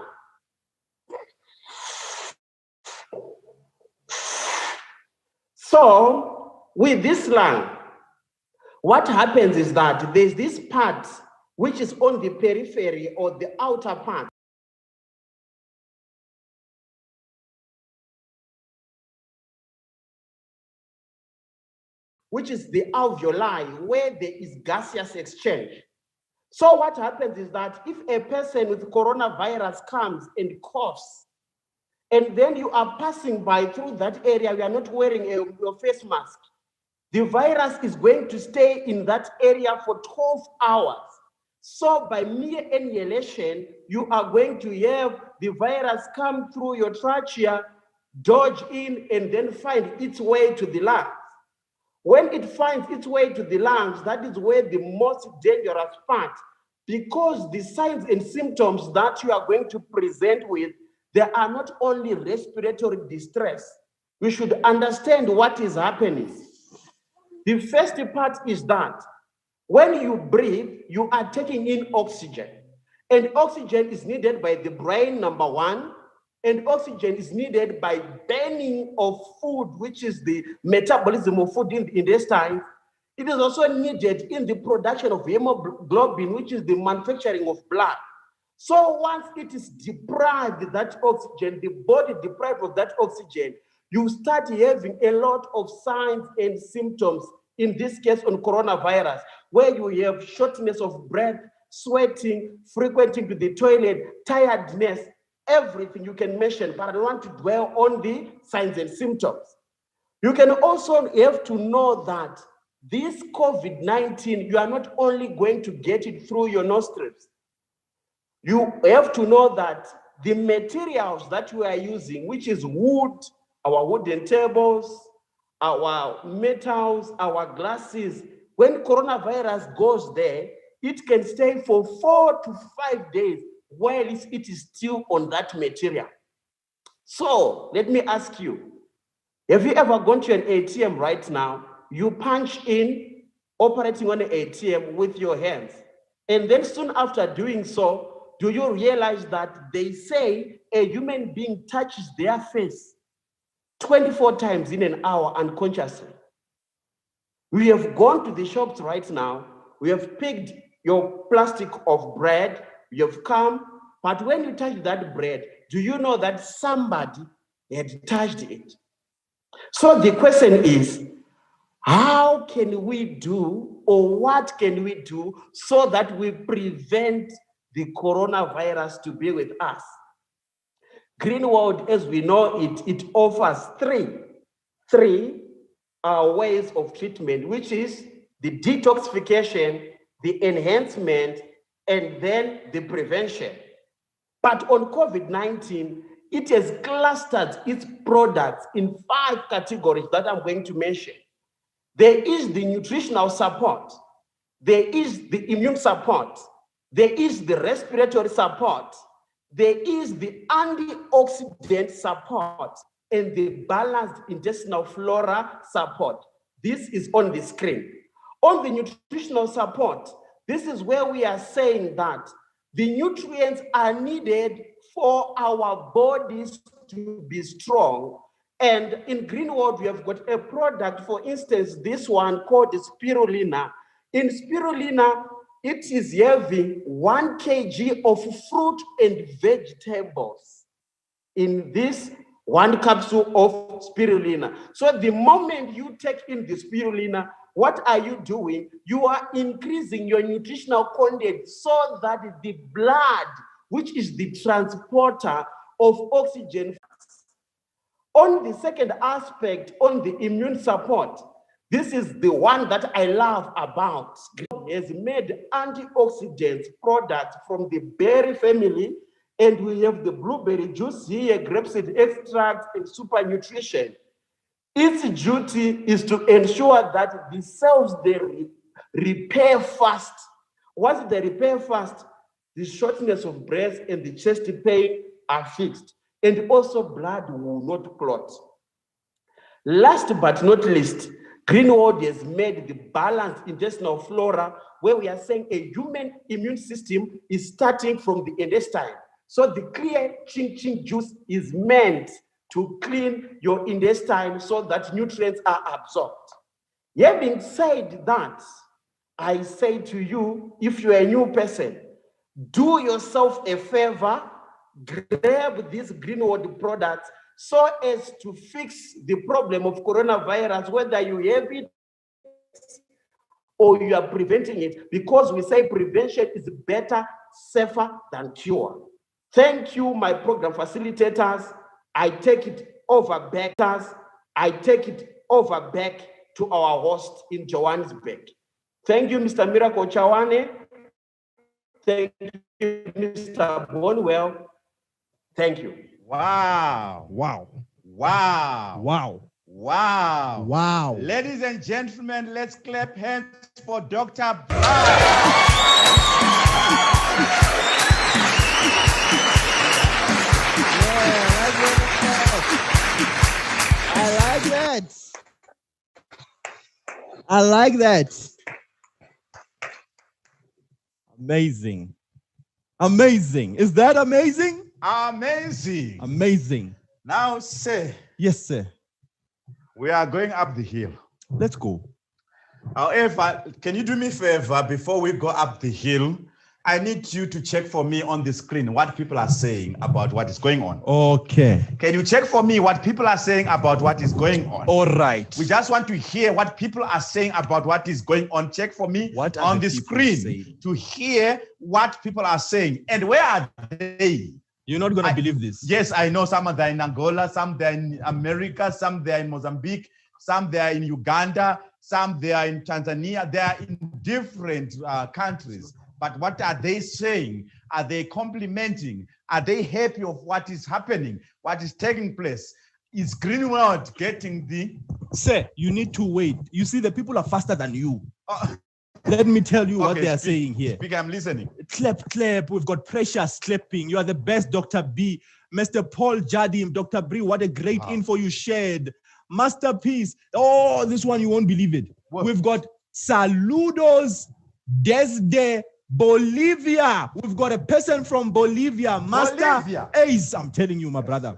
So with this lung, what happens is that there's this part which is on the periphery or the outer part. Which is the alveoli, where there is gaseous exchange. So what happens is that if a person with coronavirus comes and coughs, and then you are passing by through that area, you are not wearing your face mask, the virus is going to stay in that area for 12 hours. So by mere inhalation, you are going to have the virus come through your trachea, dodge in, and then find its way to the lungs. When it finds its way to the lungs, that is where the most dangerous part, because the signs and symptoms that you are going to present with, they are not only respiratory distress. We should understand what is happening. The first part is that when you breathe, you are taking in oxygen. And oxygen is needed by the brain, number one. And oxygen is needed by burning of food, which is the metabolism of food in the intestine. It is also needed in the production of hemoglobin, which is the manufacturing of blood. So once it is deprived of that oxygen, the body deprived of that oxygen, you start having a lot of signs and symptoms, in this case on coronavirus, where you have shortness of breath, sweating, frequenting to the toilet, tiredness, everything you can mention, but I don't want to dwell on the signs and symptoms. You can also have to know that this COVID-19, you are not only going to get it through your nostrils. You have to know that the materials that we are using, which is wood, our wooden tables, our metals, our glasses, when coronavirus goes there, it can stay for 4 to 5 days while it is still on that material. So let me ask you, have you ever gone to an ATM right now? You punch in, operating on an ATM with your hands. And then soon after doing so, do you realize that they say a human being touches their face 24 times in an hour unconsciously? We have gone to the shops right now. We have picked your plastic of bread. You have come, but when you touch that bread, do you know that somebody had touched it? So the question is, how can we do, or what can we do so that we prevent the coronavirus to be with us? Greenwood, as we know it offers three ways of treatment, which is the detoxification, the enhancement, and then the prevention. But on COVID-19, it has clustered its products in 5 categories that I'm going to mention. There is the nutritional support, there is the immune support, there is the respiratory support, there is the antioxidant support, and the balanced intestinal flora support. This is on the screen. On the nutritional support, this is where we are saying that the nutrients are needed for our bodies to be strong. And in Greenwood, we have got a product, for instance, this one called spirulina. In spirulina, it is having 1 kg of fruit and vegetables in this 1 capsule of spirulina. So the moment you take in the spirulina, what are you doing? You are increasing your nutritional content so that the blood, which is the transporter of oxygen. On the second aspect, on the immune support, this is the one that I love about. Greenwood has made antioxidants products from the berry family, And we have the blueberry juice here, grapeseed extract, and super nutrition. Its duty is to ensure that the cells, they repair fast. Once they repair fast, the shortness of breath and the chest pain are fixed. And also blood will not clot. Last but not least, Greenwood has made the balanced intestinal flora where we are saying a human immune system is starting from the intestine. So the clear ching juice is meant to clean your intestine so that nutrients are absorbed. Having said that, I say to you, if you're a new person, do yourself a favor, grab these Greenwood products so as to fix the problem of coronavirus, whether you have it or you are preventing it, because we say prevention is better, safer than cure. Thank you, my program facilitators. I take it over back. I take it over back to our host in Johannesburg. Thank you, Mr. Miracle Chawane. Thank you, Mr. Bonwell. Thank you. Wow. Wow. Wow. Wow. Wow. Wow. Ladies and gentlemen, let's clap hands for Dr. Brown. I like that. Amazing. Amazing. Is that amazing? Amazing. Amazing. Now, sir. Yes, sir. We are going up the hill. Let's go. However, can you do me a favor before we go up the hill? I need you to check for me on the screen what people are saying about what is going on. Okay. Can you check for me what people are saying about what is going on? All right. We just want to hear what people are saying about what is going on. Check for me what on the screen to hear what people are saying. And where are they? You're not going to believe this. Yes, I know some are there in Angola, some there in America, some there in Mozambique, some there in Uganda, some there in Tanzania. They are in different countries. But what are they saying? Are they complimenting? Are they happy of what is happening? What is taking place? Is Greenwood getting the... Sir, you need to wait. You see, the people are faster than you. Let me tell you what they are saying here. Speak, I'm listening. Clap, clap. We've got Precious clapping. You are the best, Dr. B. Mr. Paul Jadim, Dr. Bree, what a great info you shared. Masterpiece. Oh, this one, you won't believe it. What? We've got Saludos desde Bolivia. We've got a person from Bolivia. Master Ace. I'm telling you, my brother.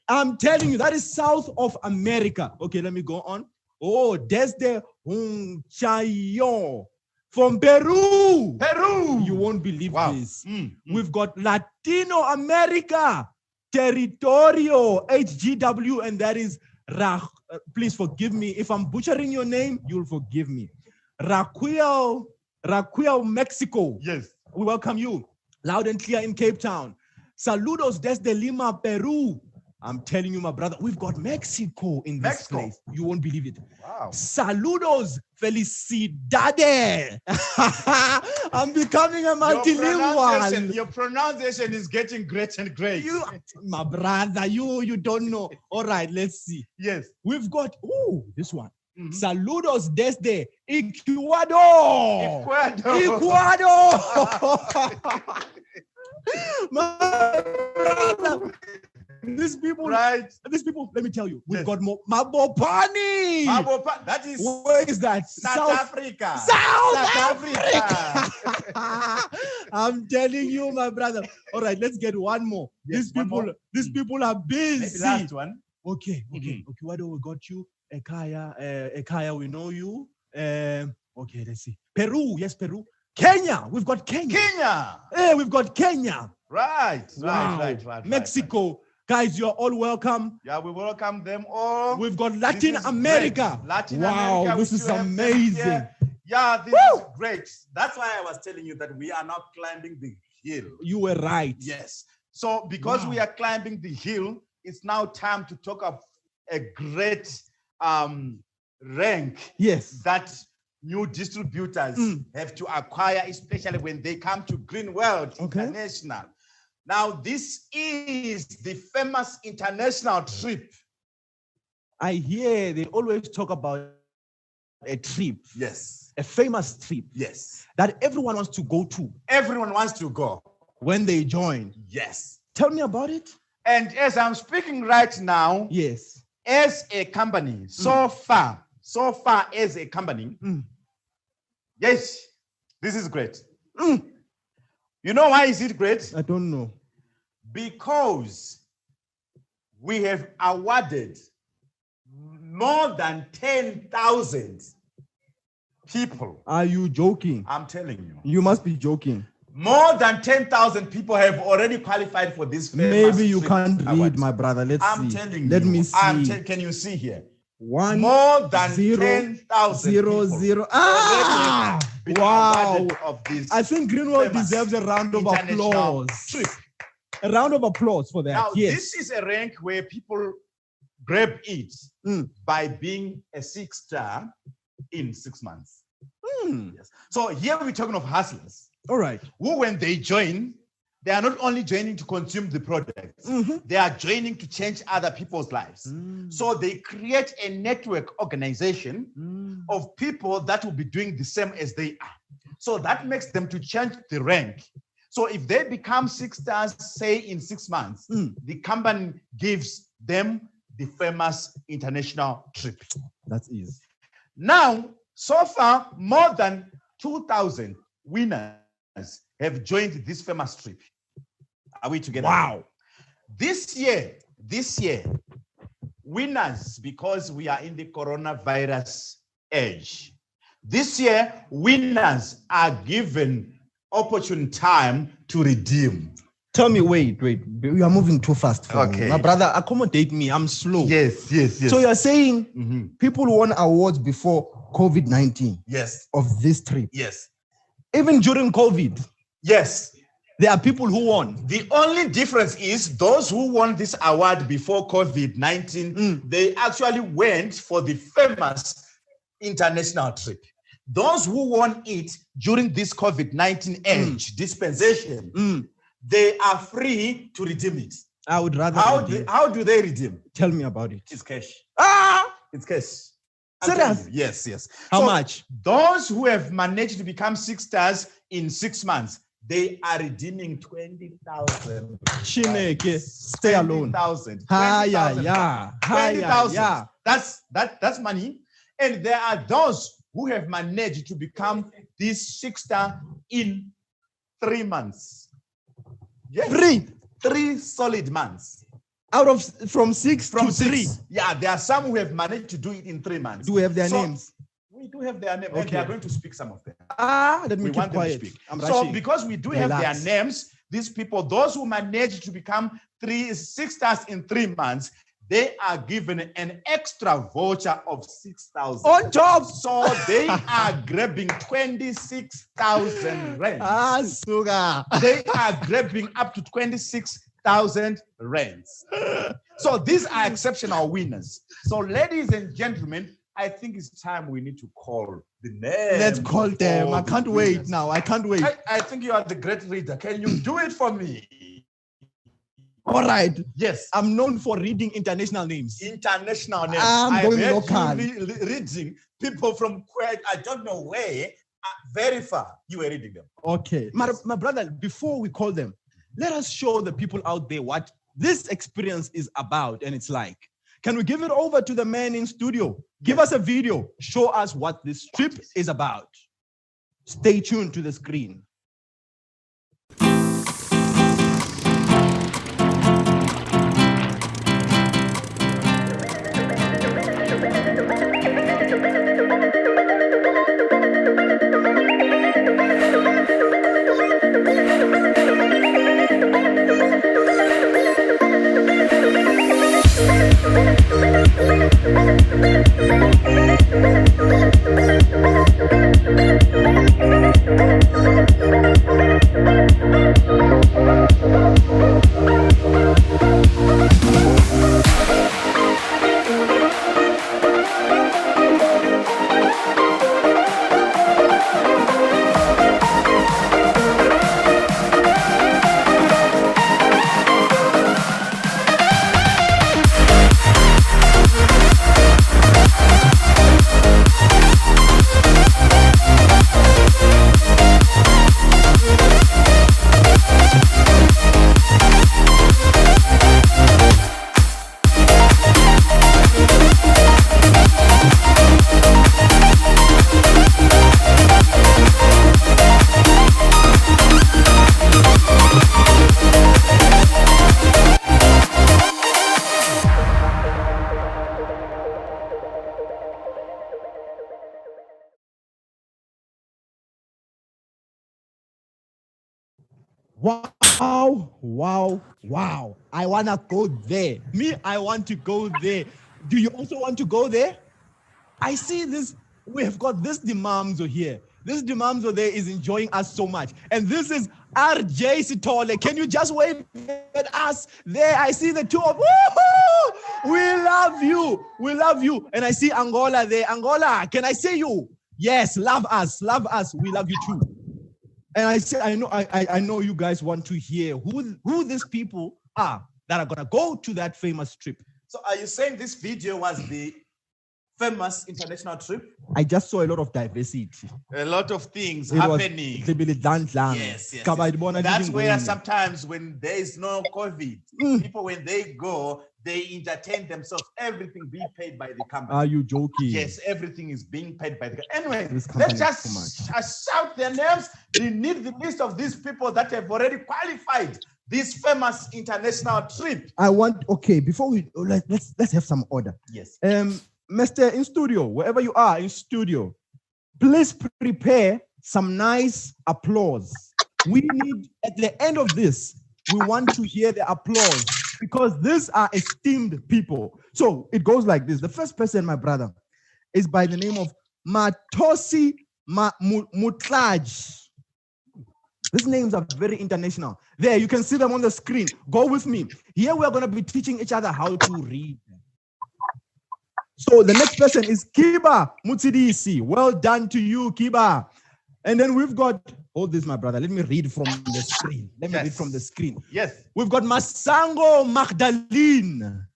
I'm telling you, that is South of America. Okay, let me go on. Oh, desde Hunchayo from Peru. Peru. You won't believe this. We've got Latino America, Territorio, HGW, and that is please forgive me. If I'm butchering your name, you'll forgive me. Raquel, Mexico. Yes. We welcome you. Loud and clear in Cape Town. Saludos desde Lima, Peru. I'm telling you, my brother, we've got Mexico in this place. You won't believe it. Wow. Saludos, felicidades. I'm becoming a multilingual. Your pronunciation is getting great and great. My brother, you don't know. All right, let's see. Yes. We've got, this one. Saludos desde Ecuador. Ecuador. My brother. These people, let me tell you, we've got more Mabopani. That is, where is that? South Africa. South Africa. I'm telling you, my brother. All right, let's get one more. Yes, these people are busy. Maybe last one. Okay. Ecuador, we got you. Ekaya, we know you. Okay, let's see. Peru, yes, Peru. Kenya, we've got Kenya. Hey, we've got Kenya. Right. Mexico. Guys, you're all welcome. Yeah, we welcome them all. We've got Latin America. America. This is amazing. Yeah, this is great. That's why I was telling you that we are not climbing the hill. You were right. Yes. So because we are climbing the hill, it's now time to talk of a great rank that new distributors have to acquire, especially when they come to Greenworld International. Now, this is the famous international trip. I hear they always talk about a trip. Yes. A famous trip. Yes. That everyone wants to go to. Everyone wants to go. When they join. Yes. Tell me about it. And as I'm speaking right now, yes, as a company, so far as a company, yes, this is great. You know why is it great? I don't know. Because we have awarded more than 10,000 people. Are you joking? I'm telling you. You must be joking. More than 10,000 people have already qualified for this famous Maybe you trip can't award. read, my brother. Let's I'm see. telling you. Let me see. Can you see here? More than 10,000 people. Ah! been Wow. awarded of this I think Greenwald famous deserves a round of international applause. trip. A round of applause for that. Now, yes. this is a rank where people grab it by being a 6-star in 6 months. Yes. So here we're talking of hustlers. All right. Who, when they join, they are not only joining to consume the products, they are joining to change other people's lives. So they create a network organization of people that will be doing the same as they are. So that makes them to change the rank. So if they become 6 stars, say in 6 months, the company gives them the famous international trip. That's easy. Now, so far, more than 2,000 winners have joined this famous trip. Are we together? Wow. This year, winners, because we are in the coronavirus age, this year, winners are given opportune time to redeem. Tell me, wait. We are moving too fast. For me. Okay. My brother, accommodate me. I'm slow. Yes. So you're saying people won awards before COVID-19 Yes. of this trip. Yes. Even during COVID, Yes. there are people who won. The only difference is those who won this award before COVID-19, they actually went for the famous international trip. Those who won it during this COVID-19 age dispensation, they are free to redeem it. I would rather. How do they redeem? Tell me about it. It's cash. Ah! It's cash. Serious? Yes. How So much? Those who have managed to become 6 stars in 6 months, they are redeeming 20,000. Chineke, stay alone. 20,000. Yeah. 20,000. That's money. And there are those who have managed to become this 6-star in 3 months. Yes. 3 solid months. Out of from 6 From to 6. 3. Yeah, there are some who have managed to do it in 3 months. Do we have their So, names? We do have their names, and Okay. they are going to speak some of them. Let me We keep want them to quiet. speak. I'm So rushing. because we do have Relax. their names, these people, those who managed to become 6 stars in 3 months, they are given an extra voucher of 6,000. On top. So they are grabbing 26,000 rand. Sugar. They are grabbing up to 26,000 rands. So these are exceptional winners. So ladies and gentlemen, I think it's time we need to call the name. Let's call them. I can't wait now. I can't wait. I think you are the great reader. Can you do it for me? All right. Yes. I'm known for reading international names. International names. I'm going heard local. you reading people from quite, I don't know where, very far. You were reading them. Okay. My brother, before we call them, let us show the people out there what this experience is about and it's like. Can we give it over to the man in studio? Give us a video. Show us what this trip is about. Stay tuned to the screen. Thank you. Wow, wow, wow. I want to go there. Me, I want to go there. Do you also want to go there? I see this. We have got this Dimamzo here. This Dimamzo there is enjoying us so much. And this is RJ Sitole. Can you just wave at us there? I see the two of woohoo! We love you. We love you. And I see Angola there. Angola, can I say you? Yes, love us. Love us. We love you too. And I know you guys want to hear who these people are that are gonna go to that famous trip. So are you saying this video was the famous international trip? I just saw a lot of diversity. A lot of things It was happening. Yes. That's where sometimes when there is no COVID, people, when they go, they entertain themselves. Everything being paid by the company. Are you joking? Yes, everything is being paid by the company. Anyway, This company let's is too just shout their names. We need the list of these people that have already qualified this famous international trip. Before we let's have some order. Yes. Mr. In studio, wherever you are in studio, please prepare some nice applause. We need, at the end of this, we want to hear the applause because these are esteemed people. So it goes like this. The first person, my brother, is by the name of Matosi Mutlaj. These names are very international. There, you can see them on the screen. Go with me. Here we are going to be teaching each other how to read. So the next person is Kiba Mutsidisi. Well done to you, Kiba. And then we've got, hold this, my brother. Let me read from the screen. Read from the screen. Yes. We've got Masango Magdalene.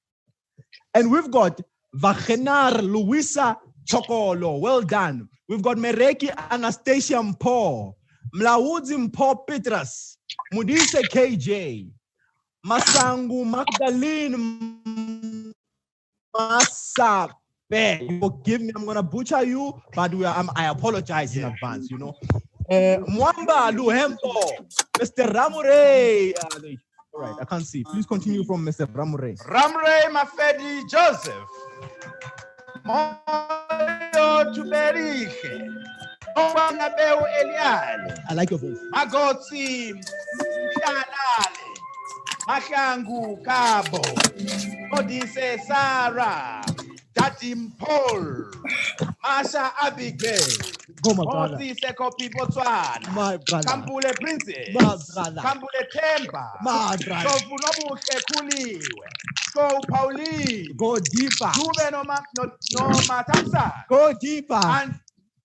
And we've got Vachenar Luisa Chokolo. Well done. We've got Mereki Anastasia Mpo. Mlaudzi Mpo Petras. Mudise KJ. Masangu Magdalene Masape. You forgive me, I'm gonna butcher you, but I apologize in advance, you know. Mwamba Luhembo, Mr. Ramure. All right, I can't see. Please continue from Mr. Ramure. Ramure Mafedi Joseph. Moyo Tuberike. Mwanabeu Eliane. I like your voice. Magotsi Mshalale. Makangu Kabo. Odise Sarah. Dadim Paul. Masha Abigail. Go, my brother. Odise Kopi Botswana. My brother. Kambule Princess. My brother. Kambule Temba. My brother. Kofunobu Kuliwe. Go Pauline. Go deeper. Dube no Matamsa. Go deeper.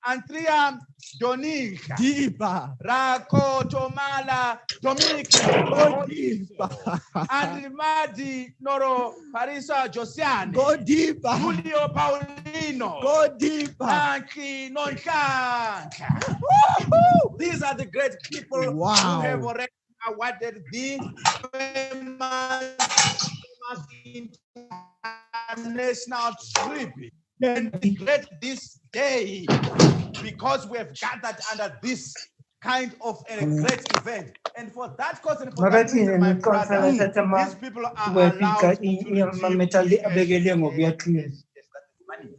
Antria Donika. Deeper. Rako Tomala Dominica. Go deeper. Andrimadi Noro Parisa Josiane. Go deeper. Julio Paulino. Go deeper. Nanki Nonkanka. These are the great people who have already awarded the famous international trip. And we great this day because we have gathered under this kind of a great event. And for that cause and for that reason, my brother, these people are allowed to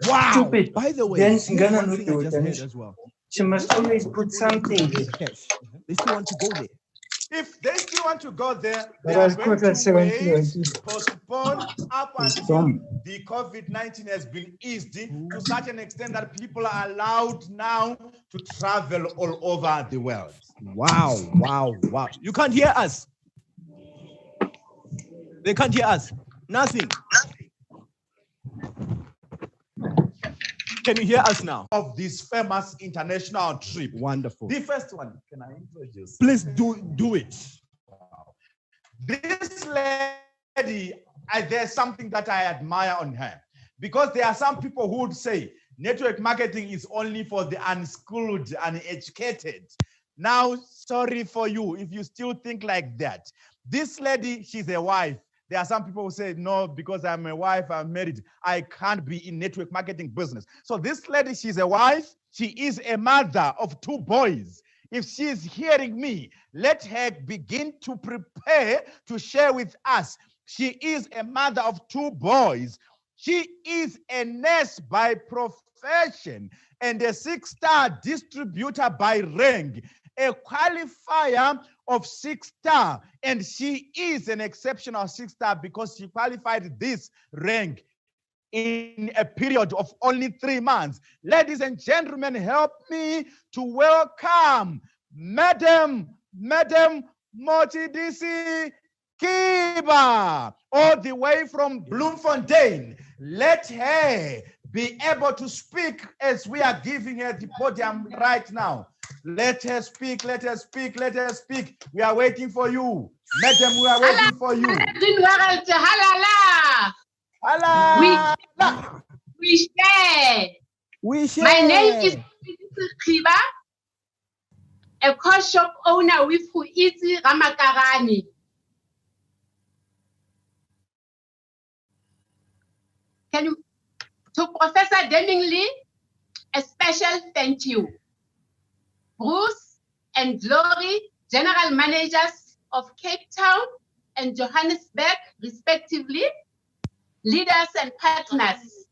wow. Stupid. By the way, Then one thing I just heard it. as well. She must always put something. Cash. They still want to go there. If they still want to go there, they But are I was going quoted to 70. wait, postpone up until the COVID-19 has been eased to such an extent that people are allowed now to travel all over the world. Wow, wow, wow. You can't hear us. They can't hear us. Nothing. Can you hear us now? Of this famous international trip. Wonderful. The first one, can I introduce? Please do it. This lady, there's something that I admire on her. Because there are some people who would say network marketing is only for the unschooled, uneducated. Now, sorry for you if you still think like that. This lady, she's a wife. There are some people who say, no, because I'm a wife, I'm married, I can't be in network marketing business. So this lady, she's a wife. She is a mother of 2 boys. If she's hearing me, let her begin to prepare to share with us. She is a mother of 2 boys. She is a nurse by profession and a 6-star distributor by rank. a qualifier of 6-star, and she is an exceptional 6-star because she qualified this rank in a period of only 3 months. Ladies and gentlemen, help me to welcome Madam Motshidisi Kiba, all the way from Bloemfontein. Let her be able to speak as we are giving her the podium right now. Let her speak, let her speak, let her speak. We are waiting for you. Madam, we are waiting for you. Allah. We share. My name is Kiba, a coffee shop owner with Huizi Ramakarani. To Professor Deming Lee, a special thank you. Bruce and Glory, General Managers of Cape Town and Johannesburg, respectively, leaders and partners.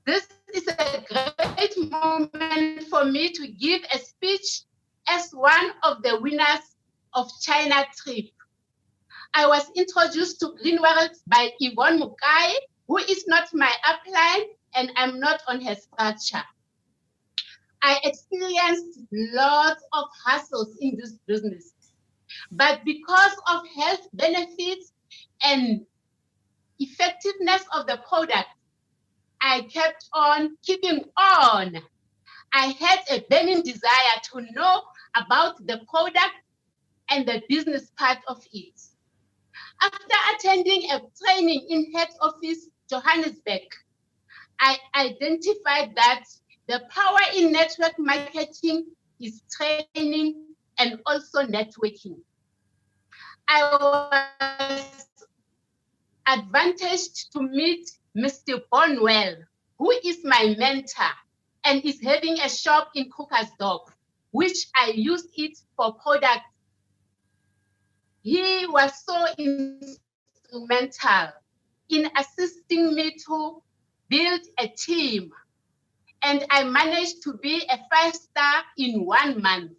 This is a great moment for me to give a speech as one of the winners of China trip. I was introduced to Green World by Yvonne Mukai, who is not my upline and I'm not on her structure. I experienced lots of hassles in this business, but because of health benefits and effectiveness of the product, I kept on keeping on. I had a burning desire to know about the product and the business part of it. After attending a training in head office, Johannesburg, I identified that the power in network marketing is training and also networking. I was advantaged to meet Mr. Bonwell, who is my mentor and is having a shop in Krugersdorp, which I used it for product. He was so instrumental in assisting me to build a team, and I managed to be a 5-star in 1 month.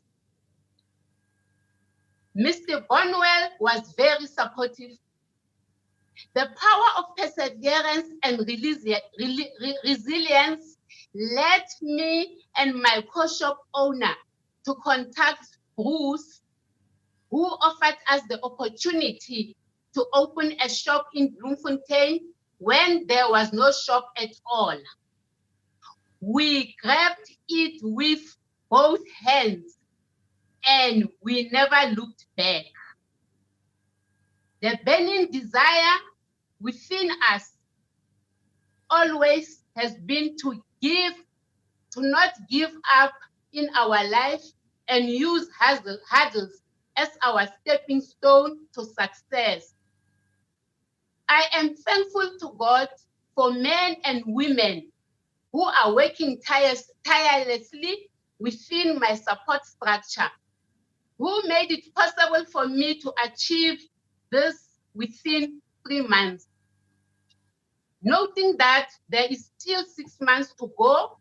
Mr. Bonwell was very supportive. The power of perseverance and resilience led me and my co-shop owner to contact Bruce, who offered us the opportunity to open a shop in Bloemfontein when there was no shop at all. We grabbed it with both hands and we never looked back. The burning desire within us always has been to not give up in our life and use hurdles as our stepping stone to success. I am thankful to God for men and women who are working tirelessly within my support structure, who made it possible for me to achieve this within 3 months. Noting that there is still 6 months to go,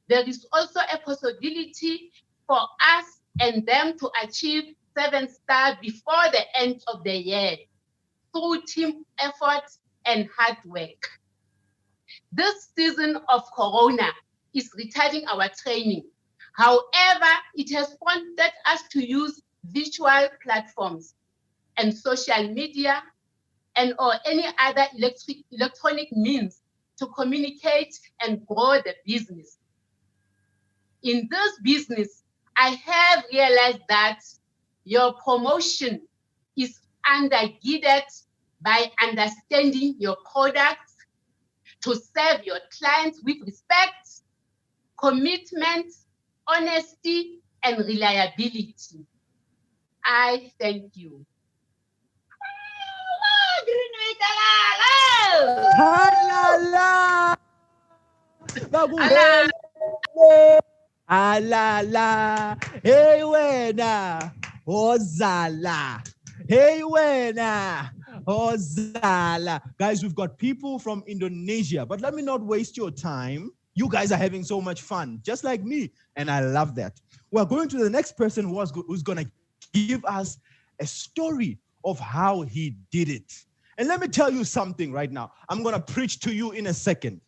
there is also a possibility for us and them to achieve 7-star before the end of the year through team effort and hard work. This season of Corona is retarding our training. However, it has prompted us to use virtual platforms and social media and or any other electronic means to communicate and grow the business. In this business, I have realized that your promotion is undergirded by understanding your products, to serve your clients with respect, commitment, honesty, and reliability. I thank you. Halala! Halala! Hey wena! Ozala! Hey wena! Ozala! Guys, we've got people from Indonesia, but let me not waste your time. You guys are having so much fun, just like me, and I love that. We're going to the next person who's going to give us a story of how he did it. And let me tell you something right now. I'm going to preach to you in a second.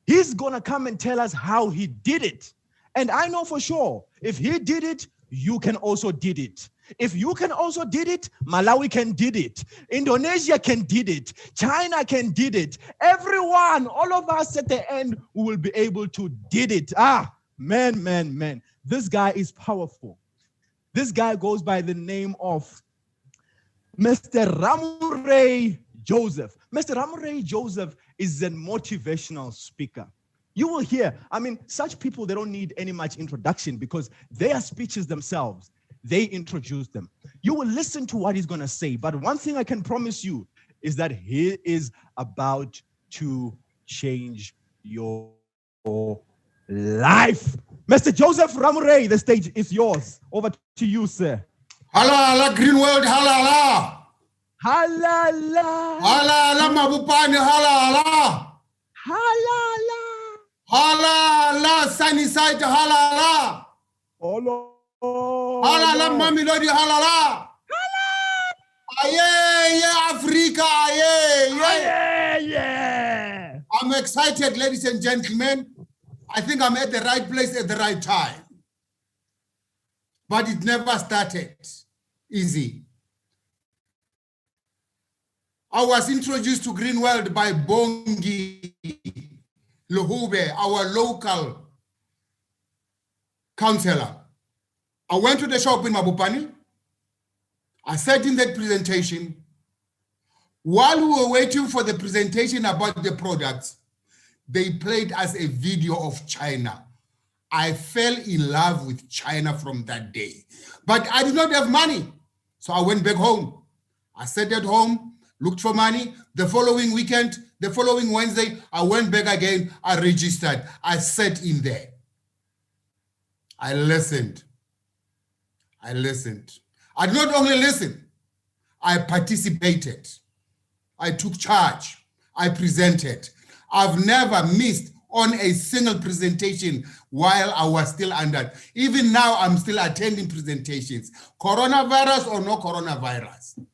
He's going to come and tell us how he did it. And I know for sure, if he did it, you can also did it. If you can also did it, Malawi can did it. Indonesia can did it. China can did it. Everyone, all of us at the end, we will be able to did it. Man. This guy is powerful. This guy goes by the name of Mr. Ramuray Joseph. Mr. Ramuray Joseph is a motivational speaker. You will hear, such people, they don't need any much introduction because their speeches themselves, they introduce them. You will listen to what he's going to say. But one thing I can promise you is that he is about to change your life. Mr. Joseph Ramuray, the stage is yours. Over to you, sir. Hala, Green World, hala. Hala. Hala, Mabupani, hala. Hala, Sunny Side, hala. Hala, Mami Lodi, hala. Aye, Africa, aye. I'm excited, ladies and gentlemen. I think I'm at the right place at the right time. But it never started easy. I was introduced to Green World by Bongi Luhube, our local councillor. I went to the shop in Mabupani. I sat in that presentation. While we were waiting for the presentation about the products, they played us a video of China. I fell in love with China from that day. But I did not have money. So I went back home. I sat at home, looked for money. The following weekend, the following Wednesday, I went back again. I registered. I sat in there. I listened. I did not only listen, I participated. I took charge. I presented. I've never missed on a single presentation while I was still under. Even now, I'm still attending presentations, coronavirus or no coronavirus.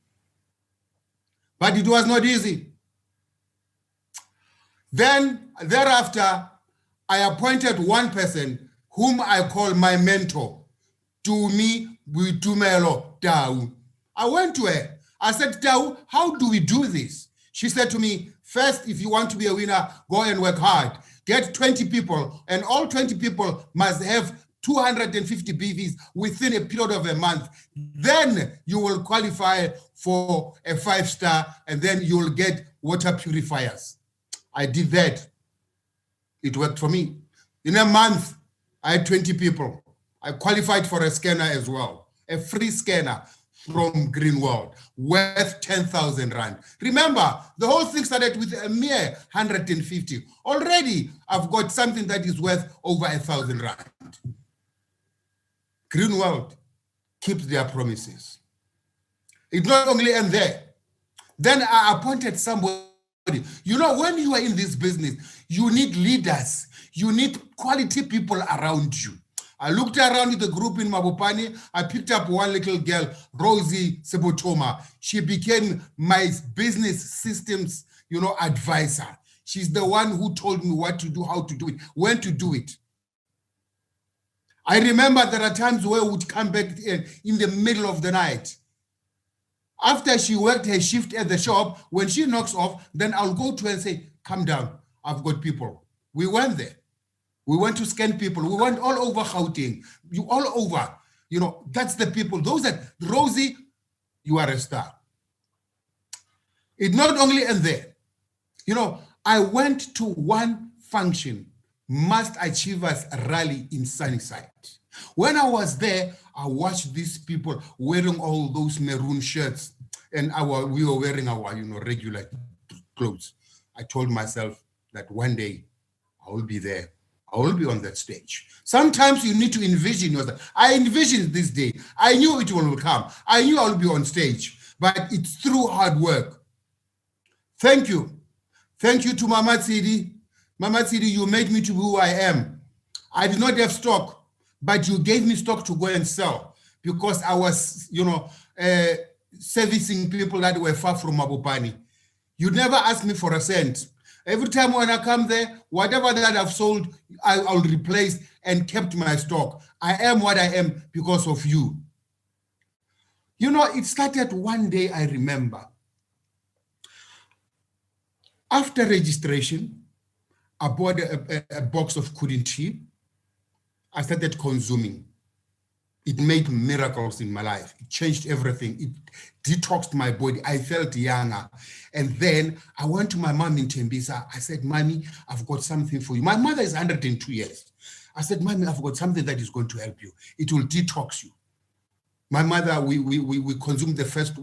But it was not easy. Then, thereafter, I appointed one person whom I call my mentor, Tumi Buitumelo Tau. I went to her. I said, Tau, how do we do this? She said to me, first, if you want to be a winner, go and work hard. Get 20 people, and all 20 people must have 250 BVs within a period of a month. Then you will qualify for a 5-star, and then you will get water purifiers. I did that. It worked for me. In a month, I had 20 people. I qualified for a scanner as well, a free scanner from Green World, worth 10,000 Rand. Remember, the whole thing started with a mere 150. Already, I've got something that is worth over 1,000 Rand. Green World keeps their promises. It not only ends there. Then I appointed somebody. You know, when you are in this business, you need leaders. You need quality people around you. I looked around with the group in Mabupani. I picked up one little girl, Rosie Sebotoma. She became my business systems, advisor. She's the one who told me what to do, how to do it, when to do it. I remember there are times where we would come back in the middle of the night. After she worked her shift at the shop, when she knocks off, then I'll go to her and say, come down, I've got people. We went there. We went to scan people. We went all over Gauteng. All over. That's the people. Those that, Rosie, you are a star. It not only ends there. I went to one function, Must Achievers Rally in Sunnyside. When I was there, I watched these people wearing all those maroon shirts, and we were wearing our, regular clothes. I told myself that one day I will be there. I will be on that stage. Sometimes you need to envision yourself. I envisioned this day. I knew it will come. I knew I will be on stage, but it's through hard work. Thank you. Thank you to Mama Tsidi. Mama Tsidi, you made me to be who I am. I did not have stock, but you gave me stock to go and sell because I was, servicing people that were far from Mabopane. You never asked me for a cent. Every time when I come there, whatever that I've sold, I'll replace and kept my stock. I am what I am because of you. It started one day, I remember. After registration, I bought a box of Kudin tea. I started consuming. It made miracles in my life. It changed everything. It detoxed my body. I felt younger. And then I went to my mom in Tembisa. I said, Mommy, I've got something for you. My mother is 102 years. I said, Mommy, I've got something that is going to help you. It will detox you. My mother, we consumed the first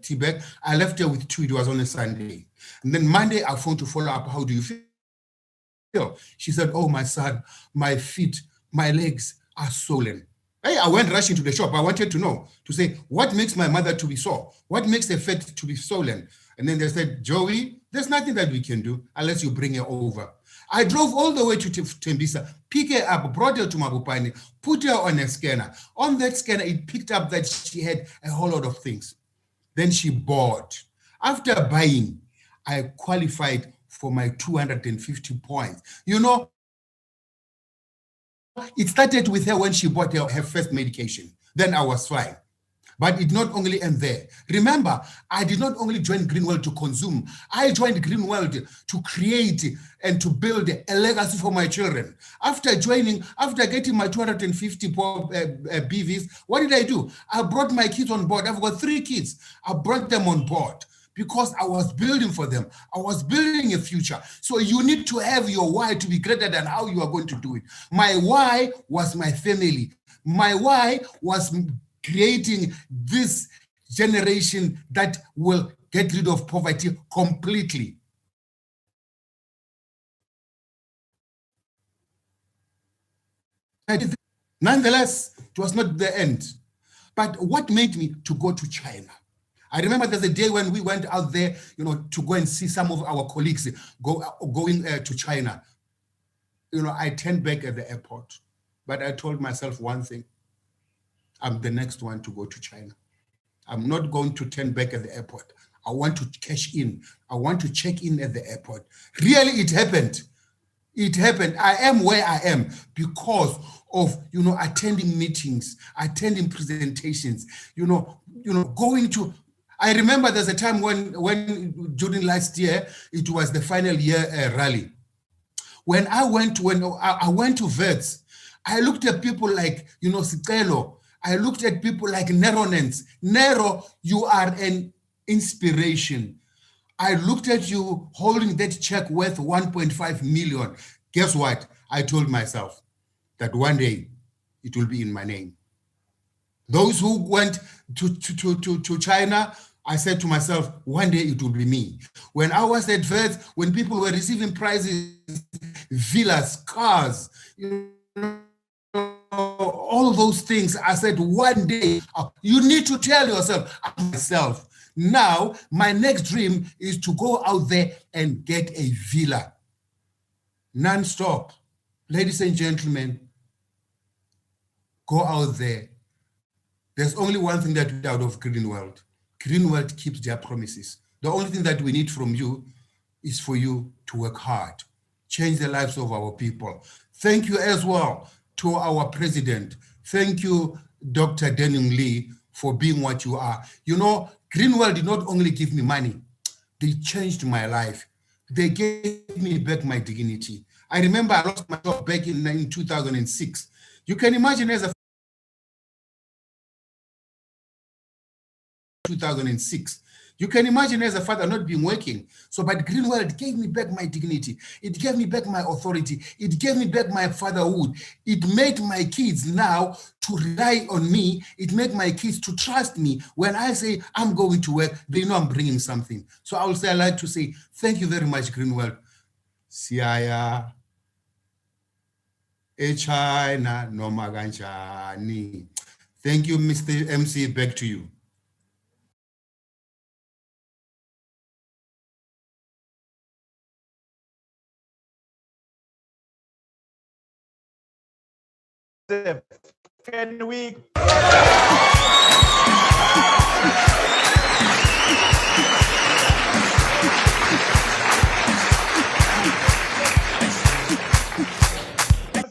tea bag. I left her with 2. It was on a Sunday. And then Monday, I phoned to follow up. How do you feel? She said, oh, my son, my feet, my legs are swollen. Hey, I went rushing to the shop. I wanted to know, to say, what makes my mother to be sore? What makes her feet to be swollen? And then they said, Joey, there's nothing that we can do unless you bring her over. I drove all the way to Tembisa, pick her up, brought her to Mabopane, put her on a scanner. On that scanner, it picked up that she had a whole lot of things. Then she bought. After buying, I qualified for my 250 points. It started with her when she bought her first medication. Then I was fine. But it not only end there. Remember, I did not only join Greenworld to consume. I joined Greenworld to create and to build a legacy for my children. After getting my 250 BVs, what did I do? I brought my kids on board. I've got 3 kids. I brought them on board because I was building for them. I was building a future. So you need to have your why to be greater than how you are going to do it. My why was my family. My why was creating this generation that will get rid of poverty completely. Nonetheless, it was not the end. But what made me to go to China? I remember there's a day when we went out there, to go and see some of our colleagues going to China. I turned back at the airport, but I told myself one thing. I'm the next one to go to China. I'm not going to turn back at the airport. I want to cash in. I want to check in at the airport. Really, it happened. It happened. I am where I am because of, attending meetings, attending presentations, going to, I remember there's a time when during last year, it was the final year rally. When I went to Wits, I looked at people like, Sicelo. I looked at people like Nero Nens. Nero, you are an inspiration. I looked at you holding that check worth 1.5 million. Guess what? I told myself that one day it will be in my name. Those who went to China, I said to myself, one day it will be me. When I was at Wits, when people were receiving prizes, villas, cars, all those things, I said, one day, you need to tell yourself, myself, now my next dream is to go out there and get a villa. Non-stop. Ladies and gentlemen, go out there. There's only one thing that we out of Greenworld. Greenworld keeps their promises. The only thing that we need from you is for you to work hard, change the lives of our people. Thank you as well to our president. Thank you, Dr. Deming Lee, for being what you are. Greenworld did not only give me money, they changed my life. They gave me back my dignity. I remember I lost my job back in 2006. You can imagine as a 2006. You can imagine as a father not being working. So, but Greenworld gave me back my dignity. It gave me back my authority. It gave me back my fatherhood. It made my kids now to rely on me. It made my kids to trust me. When I say I'm going to work, they know I'm bringing something. So I would say, I'd like to say, thank you very much, Greenworld. Siaya, China, no maganchani. Thank you, Mr. MC. Back to you. Can we?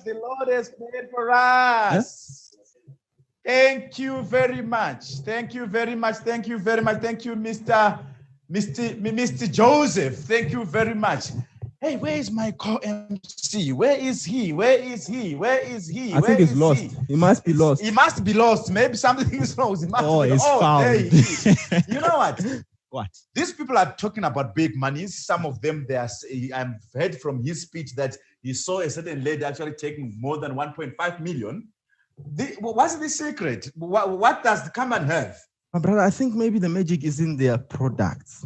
The Lord has paid for us. Thank you very much. Thank you very much. Thank you very much. Thank you, Mr. Joseph. Thank you very much. Hey, where is my co-MC? Where is he? Where is he? Where is he? I think he's lost. He must be lost. He must be lost. Maybe something is wrong. He must be it's found. There he is. You know what? What? These people are talking about big monies. Some of them, I've heard from his speech that he saw a certain lady actually taking more than 1.5 million. What's the secret? What does the Kaman have? My brother, I think maybe the magic is in their products.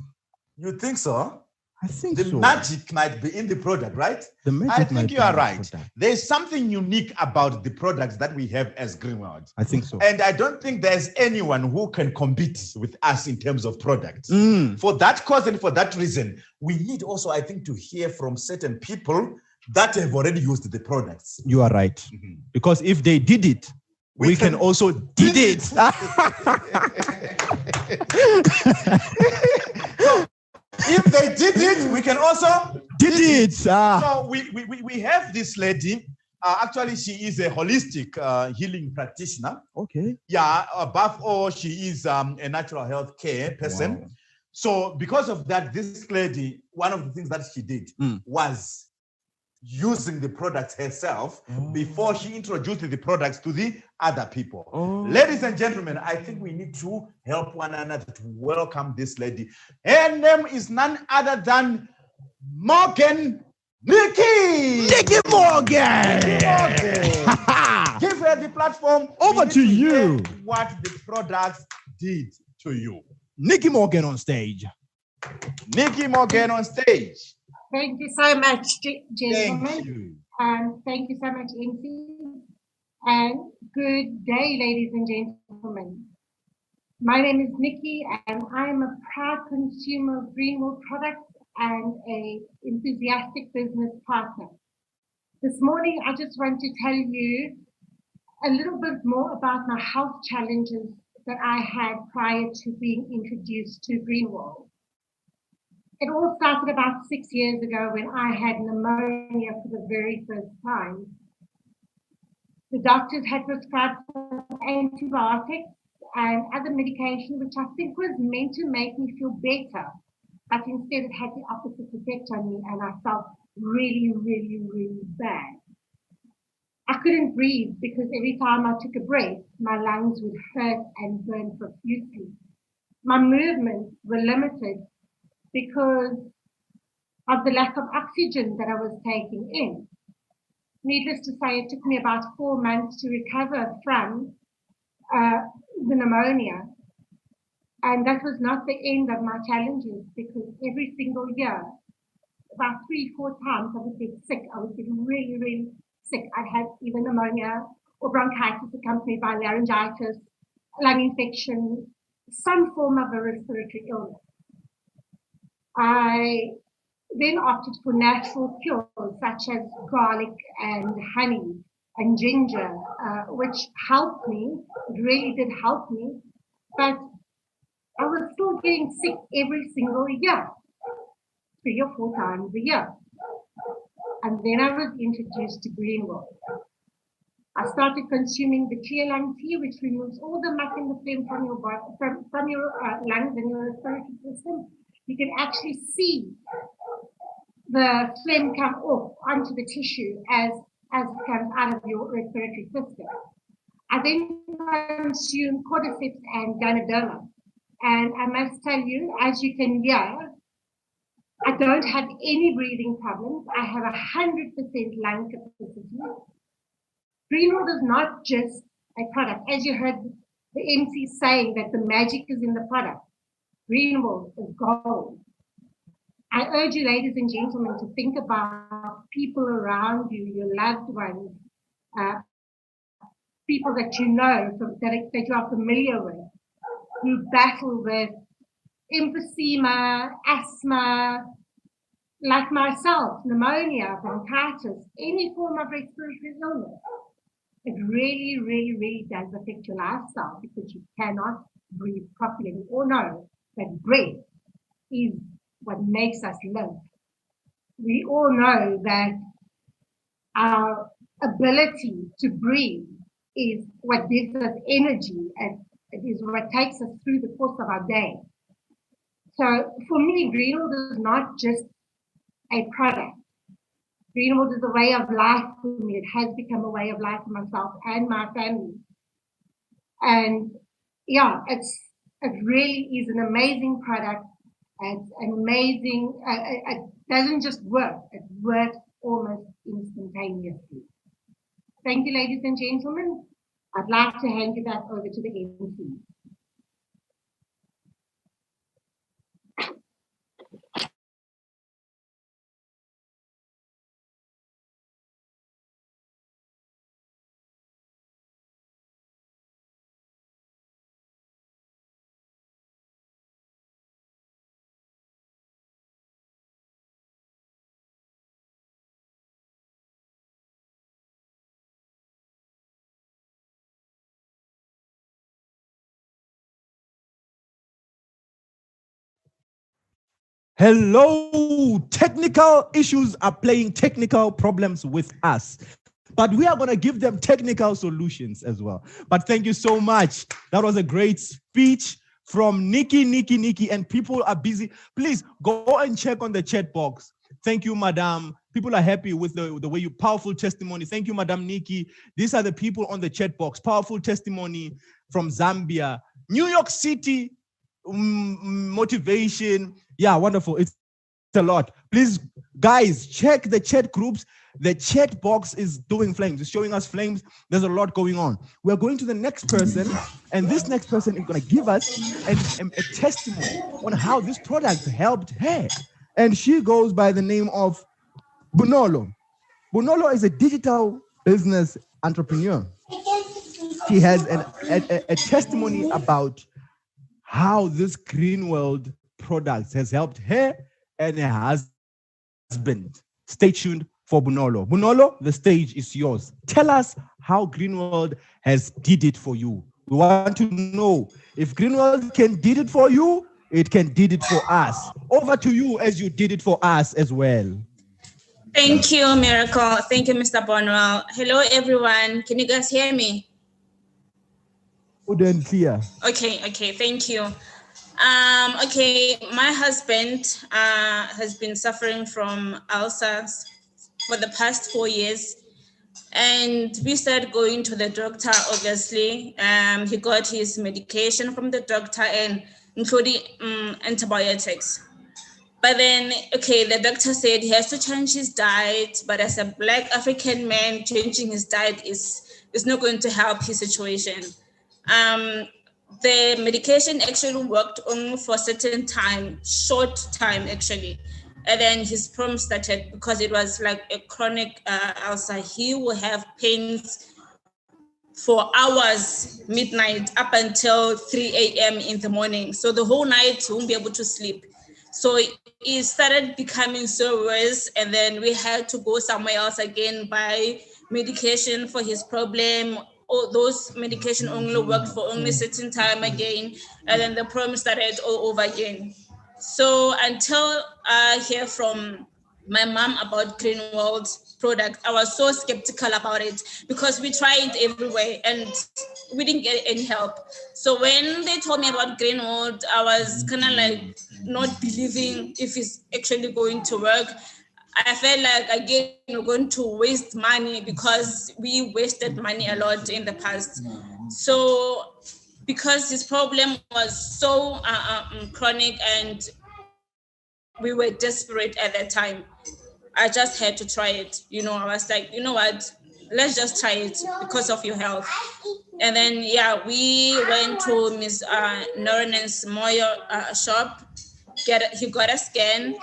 You think so? I think the so. magic might be in the product, right? The magic I think might you be are in the right. product. There's something unique about the products that we have as Greenworld. I think so. And I don't think there's anyone who can compete with us in terms of products. Mm. For that cause and for that reason, we need also, I think, to hear from certain people that have already used the products. You are right. Mm-hmm. Because if they did it, we can also did it. If they did it, we can also did it. So we have this lady. Actually, she is a holistic healing practitioner. Okay. Yeah. Above all, she is a natural health care person. Wow. So because of that, this lady, one of the things that she did was using the products herself before she introduced the products to the other people. Ladies and gentlemen, I think we need to help one another to welcome this lady. Her name is none other than Morgan Nikki. Nikki Morgan. Give her the platform. Over to you. What the products did to you. Nikki Morgan on stage. Nikki Morgan on stage. Thank you so much, gentlemen. Thank you. Thank you so much, MC. And good day, ladies and gentlemen. My name is Nikki, and I'm a proud consumer of Greenworld products and an enthusiastic business partner. This morning, I just want to tell you a little bit more about my health challenges that I had prior to being introduced to Greenworld. It all started about 6 years ago when I had pneumonia for the very first time. The doctors had prescribed some antibiotics and other medication, which I think was meant to make me feel better, but instead it had the opposite effect on me, and I felt really, really, really bad. I couldn't breathe because every time I took a breath, my lungs would hurt and burn profusely. My movements were limited because of the lack of oxygen that I was taking in. Needless to say, it took me about 4 months to recover from the pneumonia. And that was not the end of my challenges, because every single year, about 3-4 times, I would get sick. I would get really, really sick. I'd have either pneumonia or bronchitis accompanied by laryngitis, lung infection, some form of a respiratory illness. I then opted for natural cures such as garlic and honey and ginger, which helped me. It really did help me, but I was still getting sick every single year, 3 or 4 times a year. And then I was introduced to Greenworld. I started consuming the clear lung tea, which removes all the muck and the phlegm from your body, from your lungs and your respiratory system. You can actually see the phlegm come off onto the tissue as it comes out of your respiratory system. I then consumed cordyceps and ganoderma. And I must tell you, as you can hear, I don't have any breathing problems. I have 100% lung capacity. Greenworld is not just a product. As you heard the MC saying that the magic is in the product. Greenworld is gold. I urge you, ladies and gentlemen, to think about people around you, your loved ones, people that you know, that you are familiar with, who battle with emphysema, asthma, like myself, pneumonia, bronchitis, any form of respiratory illness. it really, really, really does affect your lifestyle because you cannot breathe properly. We all know that breath is what makes us live. We all know that our ability to breathe is what gives us energy and it is what takes us through the course of our day. So for me, Greenwold is not just a product. Greenwood is a way of life for me. It has become a way of life for myself and my family. And yeah, it really is an amazing product. It's an amazing, it doesn't just work, it works almost instantaneously. Thank you, ladies and gentlemen. I'd like to hand you back over to the MC. Hello, technical issues are playing technical problems with us, but we are going to give them technical solutions as well. But thank you so much. That was a great speech from Nikki, and people are busy. Please go and check on the chat box. Thank you, Madam. People are happy with the way you, powerful testimony. Thank you, Madam Nikki. These are the people on the chat box. Powerful testimony from Zambia, New York City, motivation. Yeah, wonderful. It's a lot. Please, guys, check the chat groups. The chat box is doing flames. It's showing us flames. There's a lot going on. We're going to the next person, and this next person is going to give us a testimony on how this product helped her. And she goes by the name of Bonolo. Bonolo is a digital business entrepreneur. She has a testimony about how this Greenworld product has helped her and her husband. Stay tuned for Bonolo. Bonolo, the stage is yours. Tell us how Greenworld has did it for you. We want to know if Greenworld can did it for you, it can did it for us. Over to you as you did it for us as well. Thank you, Miracle. Thank you, Mr. Bonwell. Hello, everyone. Can you guys hear me? Good and clear. Okay, thank you. Okay, my husband has been suffering from ulcers for the past 4 years. And we started going to the doctor, obviously. He got his medication from the doctor, and including antibiotics. But then, okay, the doctor said he has to change his diet, but as a Black African man, changing his diet is not going to help his situation. The medication actually worked only for a certain time, short time actually. And then his problem started because it was like a chronic ulcer. He will have pains for hours, midnight, up until 3 a.m. in the morning. So the whole night he won't be able to sleep. So it started becoming so worse. And then we had to go somewhere else again, buy medication for his problem. All those medication only worked for only a certain time again. And then the problem started all over again. So until I hear from my mom about Greenworld's product, I was so skeptical about it because we tried everywhere and we didn't get any help. So when they told me about Greenworld, I was kind of like not believing if it's actually going to work. I felt like, again, we're going to waste money because we wasted money a lot in the past. So because this problem was so chronic and we were desperate at that time, I just had to try it. You know, I was like, you know what, let's just try it because of your health. And then, yeah, we went to Ms. Norenen's Moyo shop. He got a scan.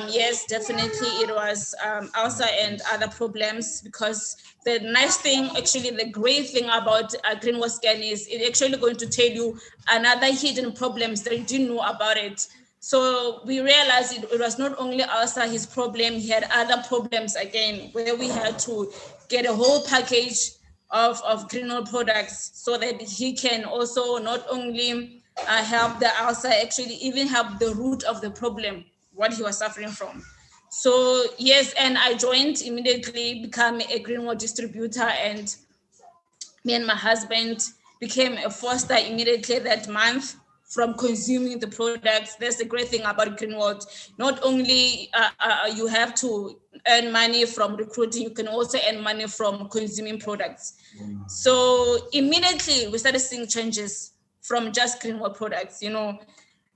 Yes, definitely it was ulcer and other problems, because the nice thing, actually the great thing about a Greenworld scan is it's actually going to tell you another hidden problems that you didn't know about it. So we realized it was not only ulcer, his problem, he had other problems again, where we had to get a whole package of Greenwood products, so that he can also not only help the ulcer, actually even help the root of the problem, what he was suffering from. So yes, and I joined immediately, become a Greenwood distributor, and me and my husband became a foster immediately that month from consuming the products. That's the great thing about Greenwood. Not only you have to earn money from recruiting, you can also earn money from consuming products. So immediately we started seeing changes from just Greenwood products. You know,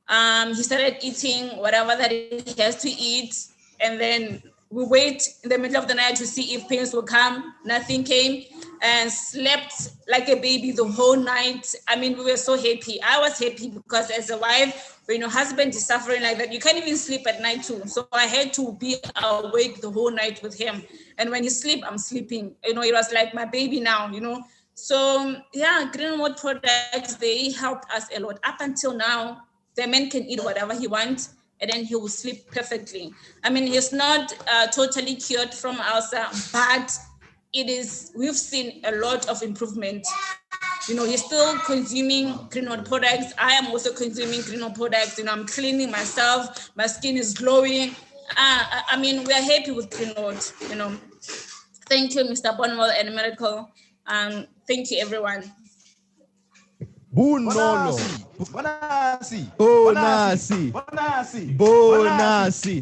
he started eating whatever that he has to eat, and then we wait in the middle of the night to see if pains will come. Nothing came, and slept like a baby the whole night. I mean, we were so happy. I was happy because as a wife, when your husband is suffering like that, you can't even sleep at night too. So I had to be awake the whole night with him. And when he sleep, I'm sleeping. You know, it was like my baby now, you know. So yeah, Greenwood products, they helped us a lot. Up until now, the man can eat whatever he wants, and then he will sleep perfectly. I mean, he's not totally cured from ulcer, but we've seen a lot of improvement. You know, he's still consuming Greenwood products. I am also consuming Greenwood products. You know, I'm cleaning myself. My skin is glowing. I mean, we are happy with Greenwood, you know. Thank you, Mr. Bonwell and Miracle. Thank you, everyone. Bunolo. Bonasi. Bonasi. Bonasi. Bonasi. Bonasi.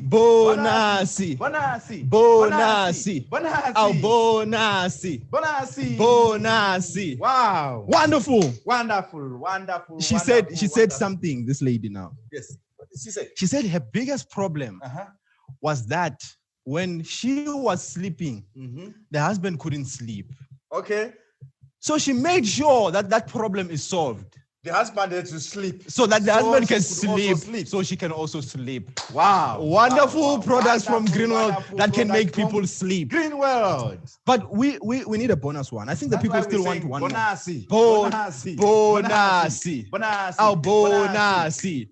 Bonasi. Bonasi. Bonasi. Bonasi. Oh, Bonasi. Bonasi. Bonasi. Wow. Wonderful. Wonderful. Wonderful. She said something, this lady now. Yes. What did she say? She said her biggest problem was that when she was sleeping, the husband couldn't sleep. Okay. So she made sure that that problem is solved. The husband had to sleep. So that the husband can she could also sleep, so she can also sleep. Wow. Wonderful Wow. products from Wonderful, Greenwood wonderful that can make products from people sleep. Greenwood. But we need a bonus one. I think the That's people why still we're want saying one more. Bonasi. Bonasi. Bonasi. Bonasi. Oh, bonasi.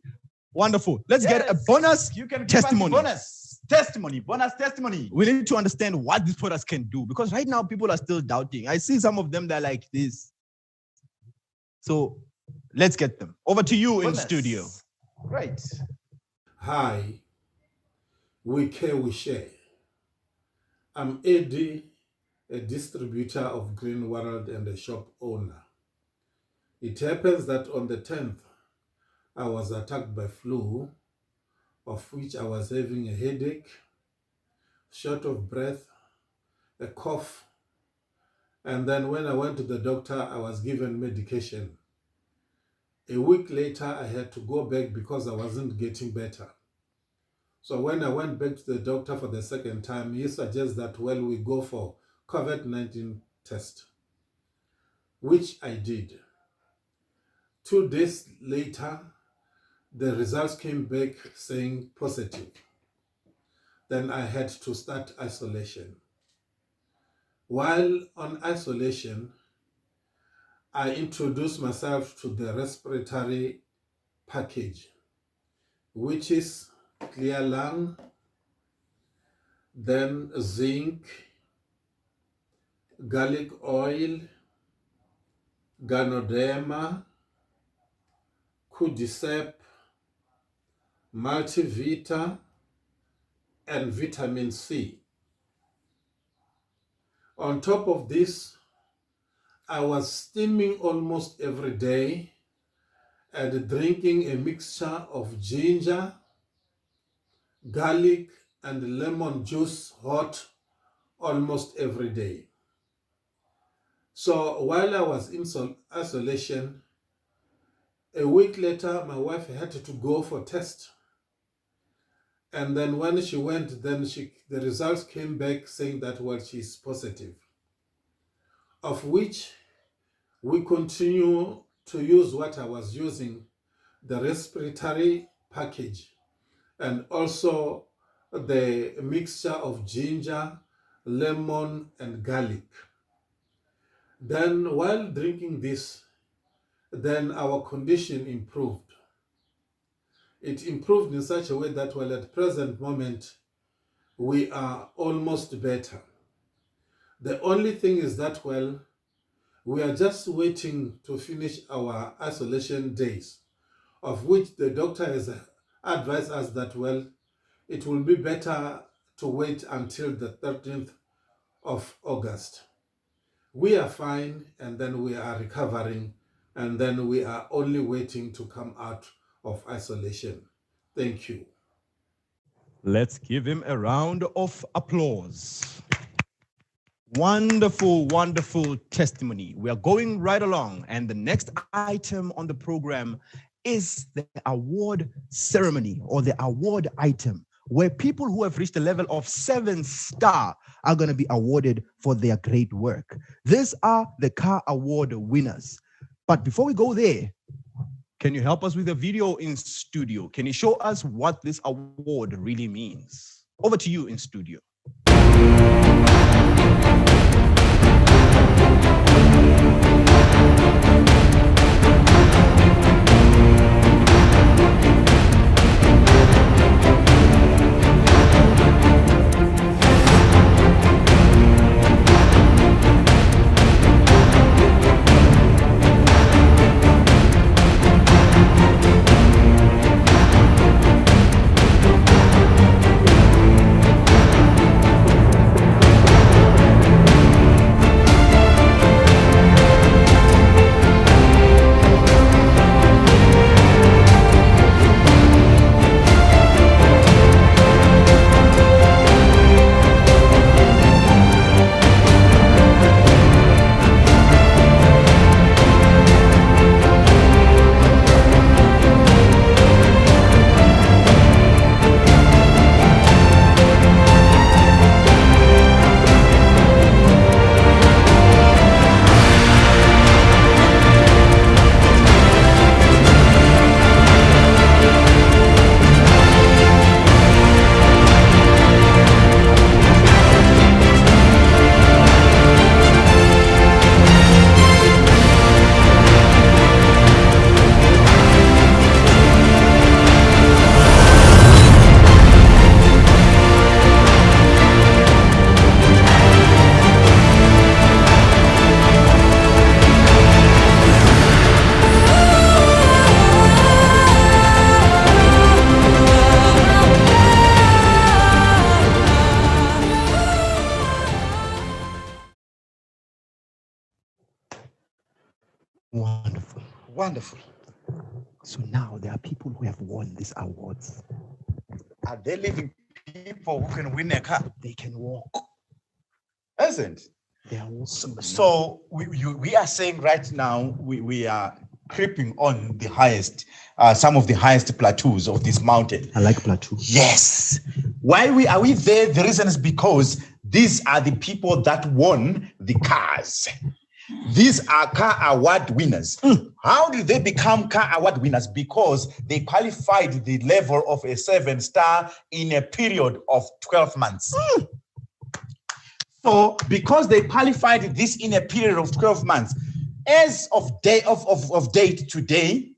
Wonderful. Let's get a bonus You can give testimony. us bonus testimony. Bonus testimony. We need to understand what these products can do, because right now people are still doubting. I see some of them that are like this. So let's get them. Over to you in studio. Right. Hi, we care, we share. I'm Eddie, a distributor of Green World and a shop owner. It happens that on the 10th, I was attacked by flu, of which I was having a headache, short of breath, a cough, and then when I went to the doctor, I was given medication. A week later, I had to go back because I wasn't getting better. So when I went back to the doctor for the second time, he suggests that, well, we go for COVID-19 test, which I did. 2 days later, the results came back saying positive. Then I had to start isolation. While on isolation, I introduced myself to the respiratory package, which is clear lung, then zinc, garlic oil, Ganoderma, Kudicep, Multivita, and vitamin C. On top of this, I was steaming almost every day and drinking a mixture of ginger, garlic, and lemon juice hot almost every day. So while I was in isolation, a week later, my wife had to go for test. And then when she went, then the results came back saying that, well, she's positive. Of which we continue to use what I was using, the respiratory package, and also the mixture of ginger, lemon, and garlic. Then while drinking this, then our condition improved. It improved in such a way that, well, at present moment, we are almost better. The only thing is that, well, we are just waiting to finish our isolation days, of which the doctor has advised us that, well, it will be better to wait until the 13th of August. We are fine, and then we are recovering, and then we are only waiting to come out of isolation. Thank you. Let's give him a round of applause. Wonderful, wonderful testimony. We are going right along, and the next item on the program is the award ceremony, or the award item, where people who have reached a level of 7-star are going to be awarded for their great work. These are the car award winners. But before we go there, can you help us with a video in studio? Can you show us what this award really means? Over to you in studio. Wonderful. Wonderful. So now there are people who have won these awards. Are they living people who can win a car? They can walk. Isn't? They are walking. So we are saying right now we are creeping on the highest, some of the highest plateaus of this mountain. I like plateaus. Yes. Why are we there? The reason is because these are the people that won the cars. These are car award winners. How did they become car award winners? Because they qualified the level of a 7-star in a period of 12 months. So because they qualified this in a period of 12 months, as of date today,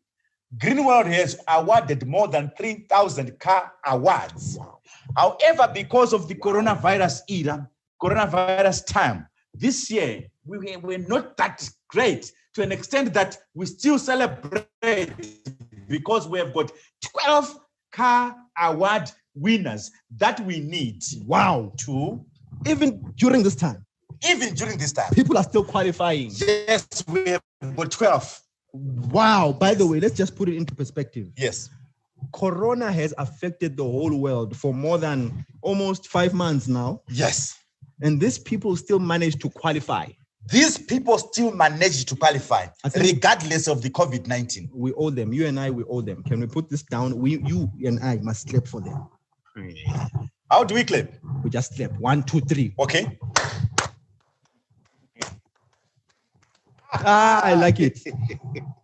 Greenworld has awarded more than 3,000 car awards. Wow. However, because of the coronavirus era, coronavirus time, this year, we were not that great, to an extent that we still celebrate because we have got 12 car award winners that we need. Wow. Even during this time. Even during this time. People are still qualifying. Yes, we have got 12. Wow. By the way, let's just put it into perspective. Yes. Corona has affected the whole world for more than almost 5 months now. Yes. And these people still manage to qualify. These people still manage to qualify, regardless of the COVID-19. We owe them. You and I, we owe them. Can we put this down? You and I must clap for them. How do we clap? We just clap. 1, 2, 3. Okay. I like it.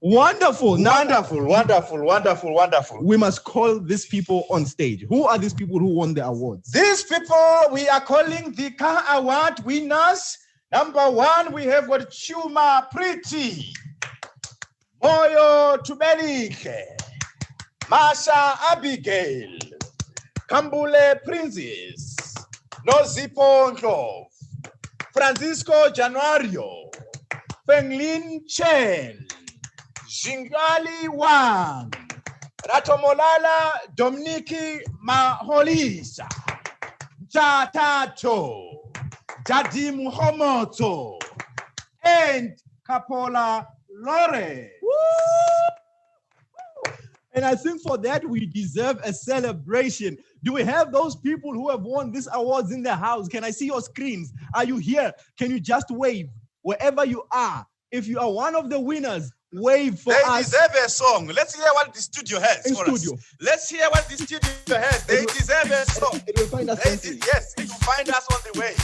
Wonderful. Wonderful. We must call these people on stage. Who are these people who won the awards? These people we are calling the car award winners. Number 1, we have got Chuma Pretty, Moyo Tumelike, Masha Abigail, Kambule Princess, Nozipo Ndlovu, Francisco Januario, Fenglin Chen, Jingali Wang, Ratomolala Domniki Maholisa, Jatato, Jadim Homoto, and Capola Lore. And I think for that, we deserve a celebration. Do we have those people who have won these awards in the house? Can I see your screens? Are you here? Can you just wave wherever you are? If you are one of the winners, wave for us. They deserve a song. Let's hear what the studio has In for studio. us. Let's hear what the studio has. They deserve a song. It will find us. Yes, it will find us on the way.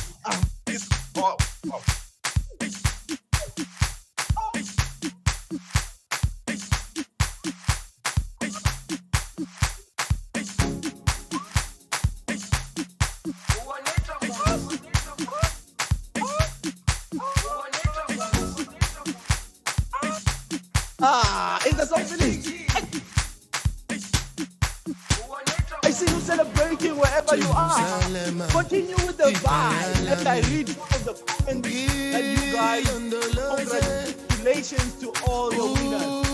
Is the song finished? I see you celebrating wherever you are. Continue with the vibe. As I read some of the comments that you guys, congratulations to all the winners.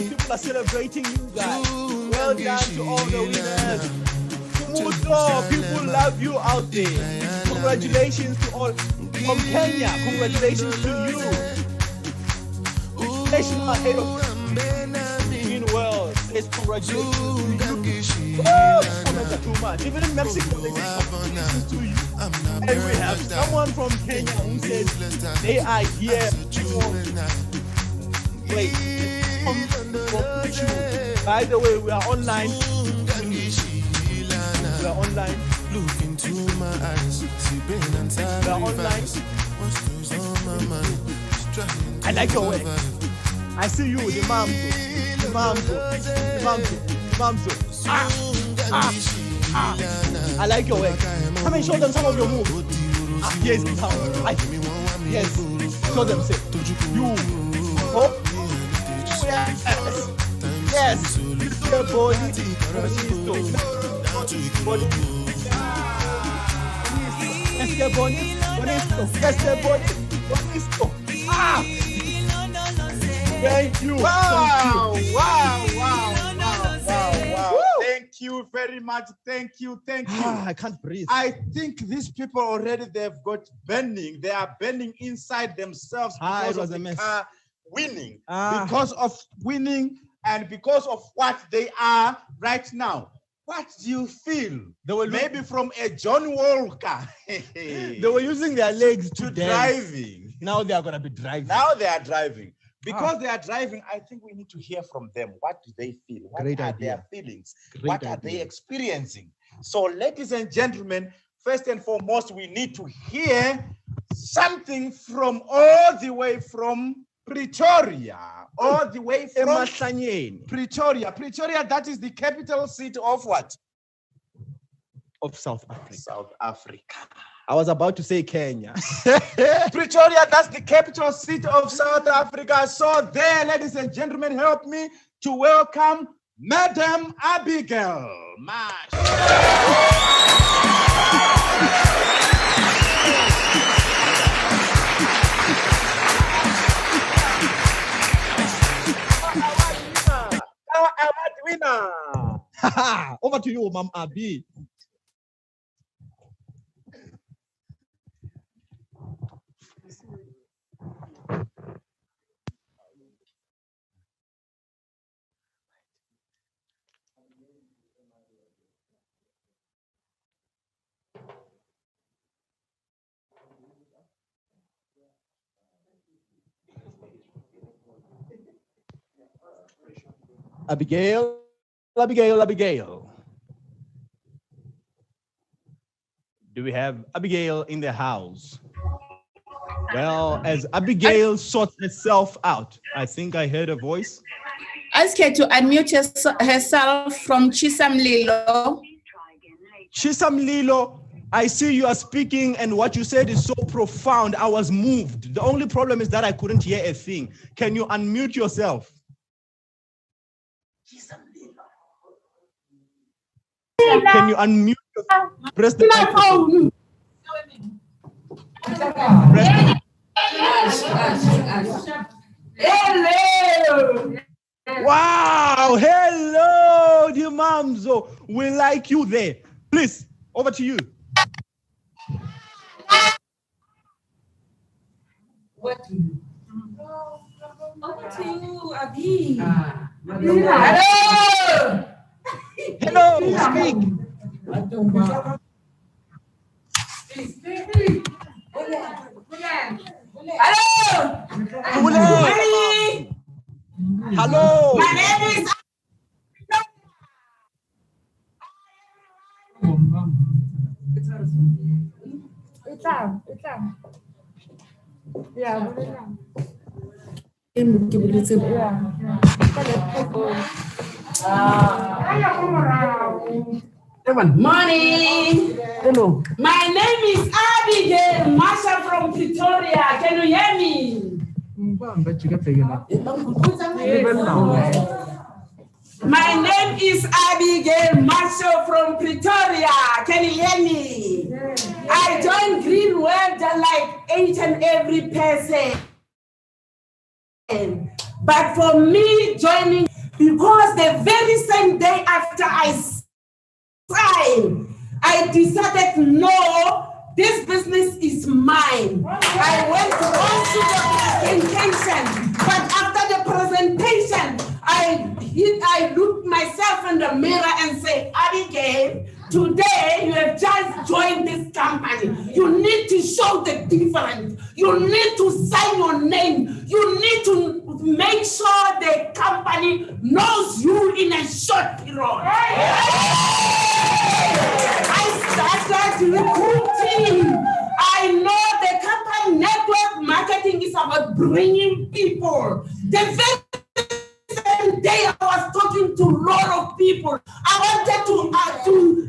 People are celebrating you guys. Well done to all the winners. Kumuto, people love you out there. Congratulations to all. From Kenya, congratulations to you. National head of Green World says congratulations to you. Comments are too much. Even in Mexico, they say congratulations to you. And we have someone from Kenya who says they are here for wait. By the way, we are online. We are online. Look into my eyes. We are online. I like your way. I see you, the mamzo. I like your way. Come and show them some of your moves. Yes, yes. Show them, say. You. Oh. Yes. The body. Thank you. Wow. Thank you very much. Thank you. I can't breathe. I think these people already, they've got burning. They are burning inside themselves because it was of a the mess. car winning. Because of winning and because of what they are right now. What do you feel? Maybe from a John Walker. They were using their legs to driving. Now they are going to be driving. Now they are driving. Because they are driving, I think we need to hear from them. What do they feel? What Great are idea. their feelings? Great What are idea. they experiencing? So, ladies and gentlemen, first and foremost, we need to hear something from all the way from Pretoria. All the way from Pretoria. Pretoria, that is the capital city of what? Of South Africa. South Africa. I was about to say Kenya. Pretoria, that's the capital city of South Africa. So there, ladies and gentlemen, help me to welcome Madam Abigail Marsh. Our award winner. Over to you, Ma'am Abi. Abigail. Do we have Abigail in the house? Well, as Abigail sorts herself out, I think I heard a voice. Ask her to unmute herself from Chisamlilo. Chisamlilo, I see you are speaking and what you said is so profound. I was moved. The only problem is that I couldn't hear a thing. Can you unmute yourself? Can you unmute yourself? Press the microphone. Hello. Wow, hello, dear Mamzo. We like you there. Please, over to you. What to do? Over to you, Abi. Hello. Hello, speak. Hello. My name is. Morning. Hello. My name is Abigail Masha from Pretoria. Can you hear me? My name is Abigail Marshall from Pretoria. Can you hear me? I joined Green World like each and every person. But for me, joining, because the very same day after I signed, I decided, no, this business is mine. I went on to the presentation, but after the presentation, I looked myself in the mirror and said, Abigail, today you have just joined this company. You need to show the difference. You need to sign your name. You need to make sure the company knows you in a short period. I started recruiting. I know the company network marketing is about bringing people. The very same day I was talking to a lot of people. I wanted to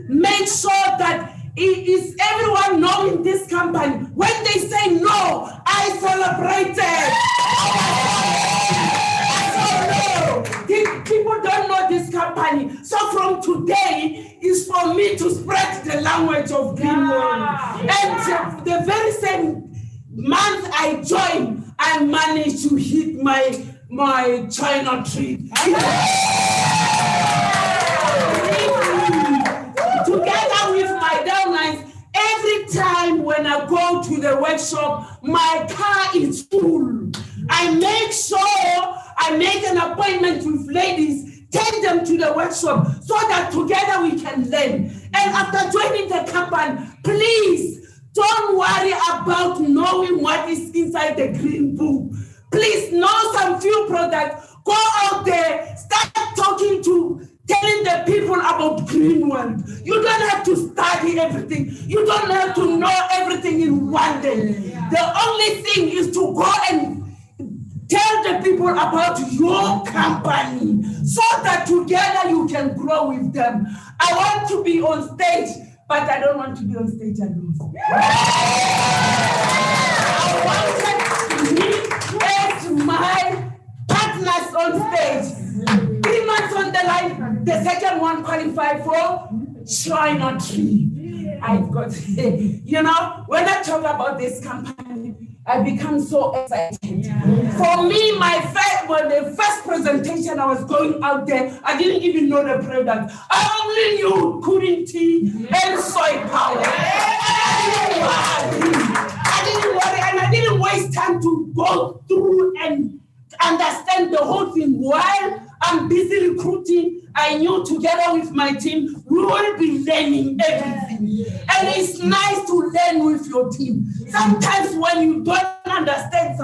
make sure that it is everyone knowing this company. When they say no, I celebrated. People don't know this company. So from today is for me to spread the language of Greenwood. And the very same month I joined, I managed to hit my China trip. Together with my downlines, every time when I go to the workshop, my car is full. I make sure I make an appointment with ladies, take them to the workshop so that together we can learn. And after joining the company, please don't worry about knowing what is inside the green book. Please know some few products. Go out there, start talking to, telling the people about Greenwood. You don't have to study everything. You don't have to know everything in one day. The only thing is to go and tell the people about your company so that together you can grow with them. I want to be on stage, but I don't want to be on stage alone. I wanted to meet as my partners on stage. 3 months on the line, the second one qualified for China Tree. I've got, you know, when I talk about this company, I become so excited. For me, the first presentation I was going out there, I didn't even know the product. I only knew cooling tea and soy powder. I didn't worry, and I didn't waste time to go through and understand the whole thing. While I'm busy recruiting, I knew together with my team, we will be learning everything. And it's nice to learn with your team. Sometimes when you don't understand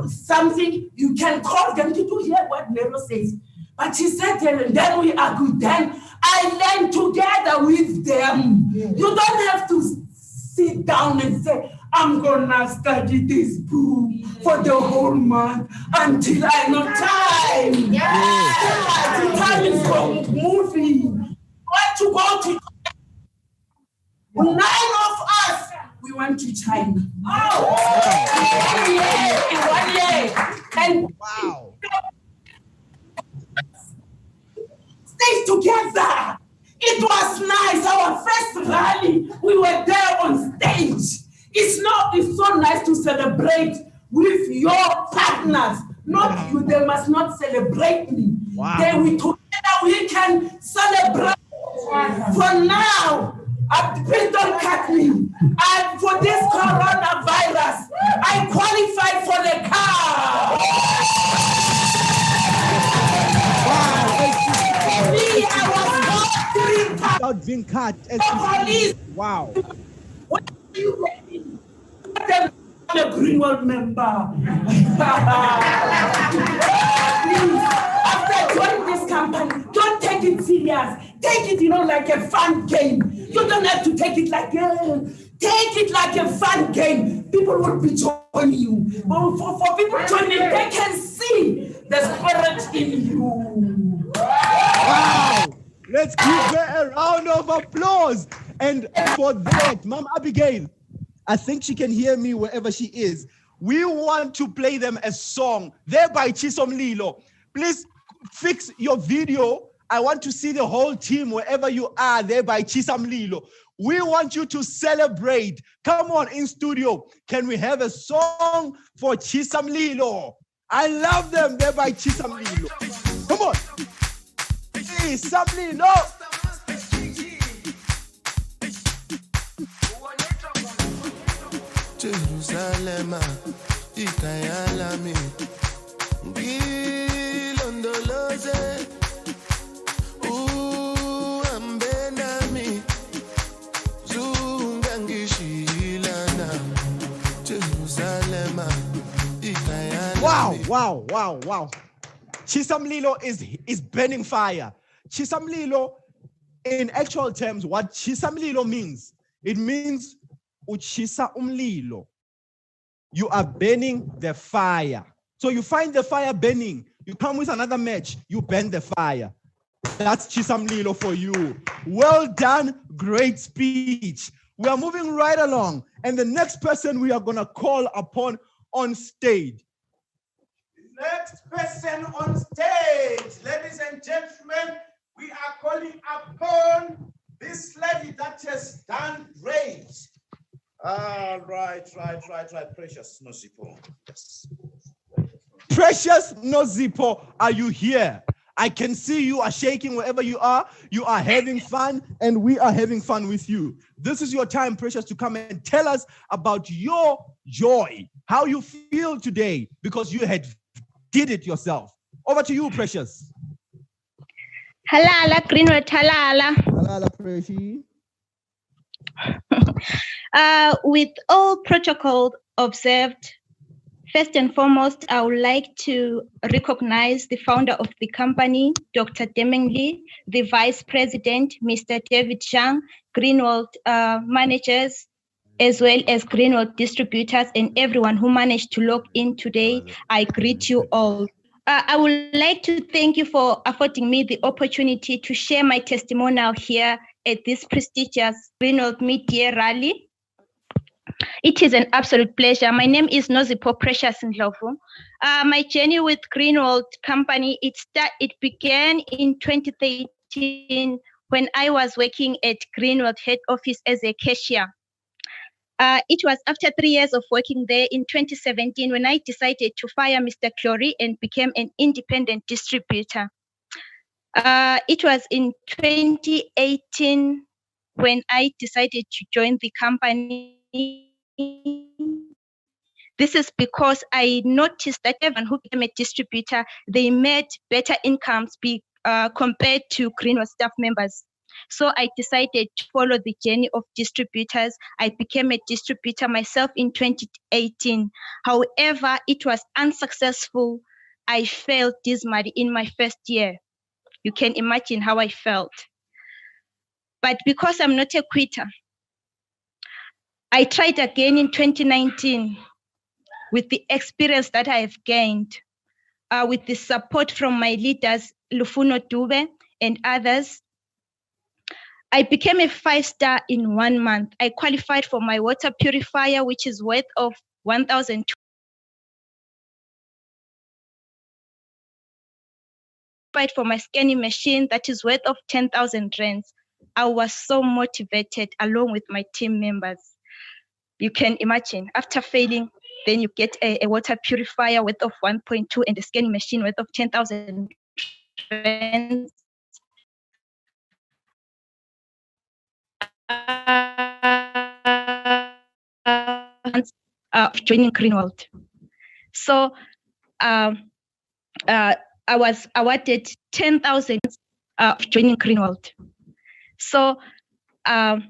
something, you can call them to hear what Nero says. But she said, and then we argue. Then I learn together with them. You don't have to sit down and say, I'm gonna study this book for the whole month until I know time. The time is for moving. Want to go to 9 of us, we went to China. In 1 year. And wow. Stay together. It was nice. Our first rally, we were there on stage. It's so nice to celebrate with your partners, not you. They must not celebrate me. Wow. Then together we can celebrate. For now, please don't cut me. And for this coronavirus, I qualified for the car. Me, I was not without being cut. Police. Wow. What are you getting? The Greenwald member. Please, after joining this company, don't take it serious. Take it, like a fun game. You don't have to take it like take it like a fun game. People will be joining you. For people joining, they can see the spirit in you. Wow. Let's give her a round of applause. And for that, Mom Abigail, I think she can hear me wherever she is. We want to play them a song. They're by Chisom Lilo. Please fix your video. I want to see the whole team wherever you are there by Chisom Lilo. We want you to celebrate. Come on in studio. Can we have a song for Chisom Lilo? I love them. They're by Chisom Lilo. Come on. Chisom Lilo. Jerusalem, ikayalami, ngilondoloze, uambenami, zungangishilana, Jerusalem, ikayalami. Wow. Chisom Lilo is burning fire. Chisom Lilo, in actual terms, what Chisom Lilo means, it means uchisa umlilo. You are burning the fire. So you find the fire burning. You come with another match. You burn the fire. That's Chisom Lilo for you. Well done. Great speech. We are moving right along. And the next person we are going to call upon on stage. Next person on stage, ladies and gentlemen, we are calling upon this lady that has done great. Right. Precious Nosipo. Yes. Precious Nosipo, are you here? I can see you are shaking wherever you are. You are having fun, and we are having fun with you. This is your time, Precious, to come and tell us about your joy, how you feel today, because you did it yourself. Over to you, Precious. Halala, Greenwood, halala. Halala, Precious. With all protocols observed, first and foremost, I would like to recognize the founder of the company, Dr. Deming Lee, the vice president, Mr. David Zhang, Greenwald managers, as well as Greenwald distributors, and everyone who managed to log in today. I greet you all. I would like to thank you for affording me the opportunity to share my testimonial here at this prestigious Greenwald Mid-Year Rally. It is an absolute pleasure. My name is Nosipo Precious Ndlovu. My journey with Greenwald Company, it began in 2013 when I was working at Greenwald head office as a cashier. It was after 3 years of working there in 2017 when I decided to fire Mr. Clory and became an independent distributor. It was in 2018 when I decided to join the company. This is because I noticed that everyone who became a distributor, they made better incomes compared to Greenwald staff members. So I decided to follow the journey of distributors. I became a distributor myself in 2018. However, it was unsuccessful. I failed dismally in my first year. You can imagine how I felt. But because I'm not a quitter, I tried again in 2019 with the experience that I have gained, with the support from my leaders, Lufuno Dube and others. I became a 5-star in 1 month. I qualified for my water purifier, which is worth of 1,000. For my scanning machine, that is worth of 10,000 rands. I was so motivated along with my team members. you can imagine, after failing, then you get a water purifier worth of 1.2 and a scanning machine worth of 10,000 rands. Joining Greenworld. So I was awarded 10,000 joining Greenworld. So I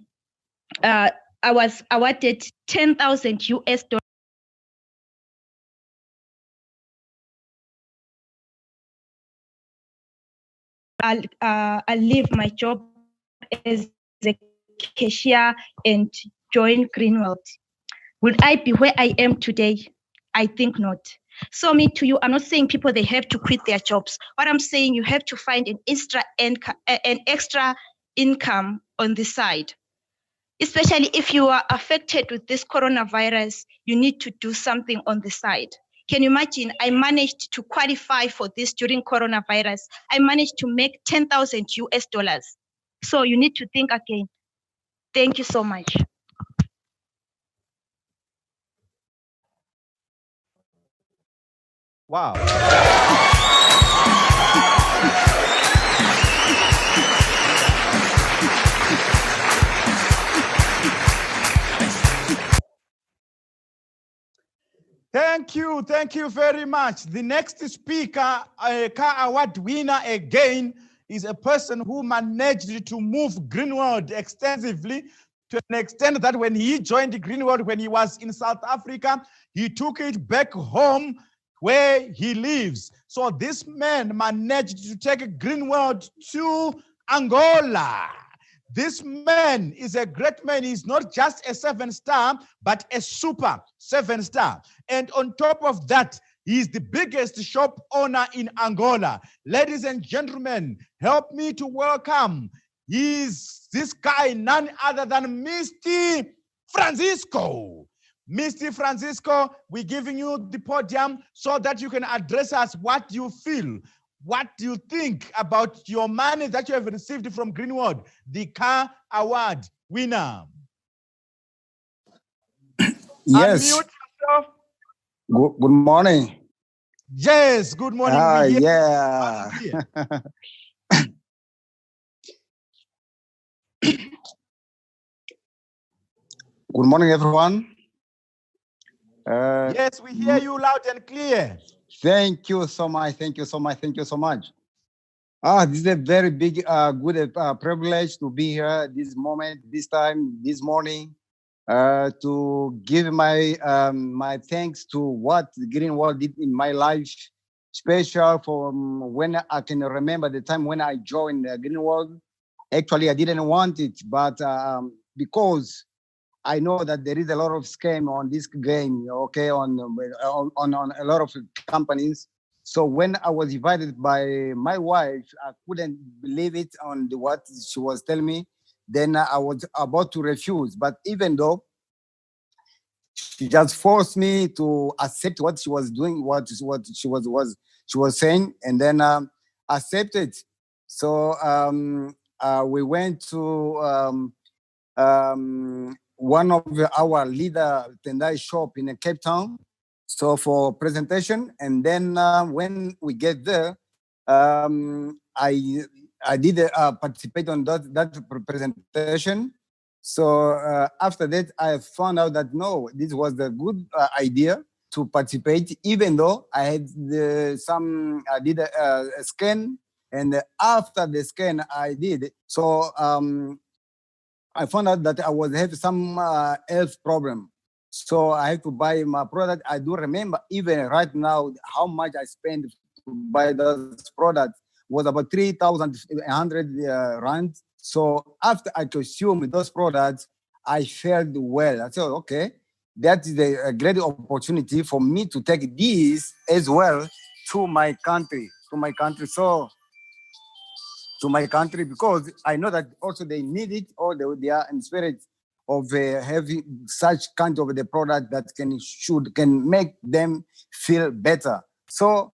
was awarded 10,000 US dollars. I'll leave my job as a cashier and join Greenworld. Will I be where I am today? I think not. So me to you, I'm not saying people, they have to quit their jobs. What I'm saying, you have to find an extra income on the side. Especially if you are affected with this coronavirus, you need to do something on the side. Can you imagine? I managed to qualify for this during coronavirus. I managed to make 10,000 US dollars. So you need to think again. Thank you so much. Wow. Thank you very much. The next speaker, a car award winner again, is a person who managed to move Greenworld extensively to an extent that when he joined Greenworld, when he was in South Africa, he took it back home where he lives. So this man managed to take Greenworld to Angola. This man is a great man. He's not just a 7-star, but a super 7-star. And on top of that, he's the biggest shop owner in Angola. Ladies and gentlemen, help me to welcome this guy, none other than Mr. Francisco. Mr. Francisco, we're giving you the podium so that you can address us what you feel. What do you think about your money that you have received from Greenworld, the car award winner? Yes. Unmute yourself. Good morning. Yes, good morning. Yeah. Good morning, everyone. Yes, we hear you loud and clear. Thank you so much. Thank you so much. Thank you so much. This is a very big, good privilege to be here this moment, this time, this morning, to give my my thanks to what Greenworld did in my life, special from when I can remember the time when I joined Greenworld. Actually, I didn't want it, but because I know that there is a lot of scam on this game, okay, on a lot of companies. So when I was invited by my wife, I couldn't believe it on what she was telling me. Then I was about to refuse, but even though she just forced me to accept what she was doing, what she was saying, and then accepted. So we went to one of our leader Tendai shop in Cape Town, so for presentation. And then when we get there, I did participate on that presentation. So after that, I found out that no, this was a good idea to participate, even though I had I did a scan, and after the scan I did, so I found out that I was having some health problem. So I had to buy my product. I do remember even right now how much I spent to buy those products was about 3,100 rand. So after I consumed those products, I felt well. I said, okay, that is a great opportunity for me to take this as well to my country, So to my country, because I know that also they need it, or they are in spirit of having such kind of the product that can make them feel better. So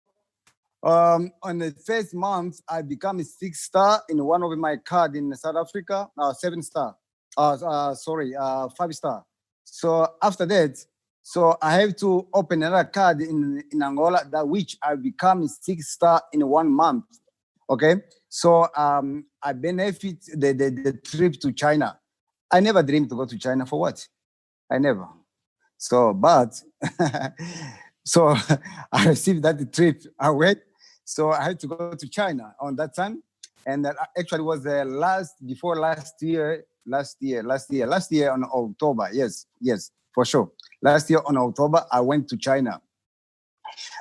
on the first month, I become a 6-star in one of my card in South Africa, 7-star. 5-star. So after that, so I have to open another card in Angola, that which I become 6-star in 1 month. Okay. So I benefit the trip to China. I never dreamed to go to China for what? I never. So, but so I received that trip. I went. So I had to go to China on that time. And that actually was the last year on October. Yes, for sure. Last year on October, I went to China.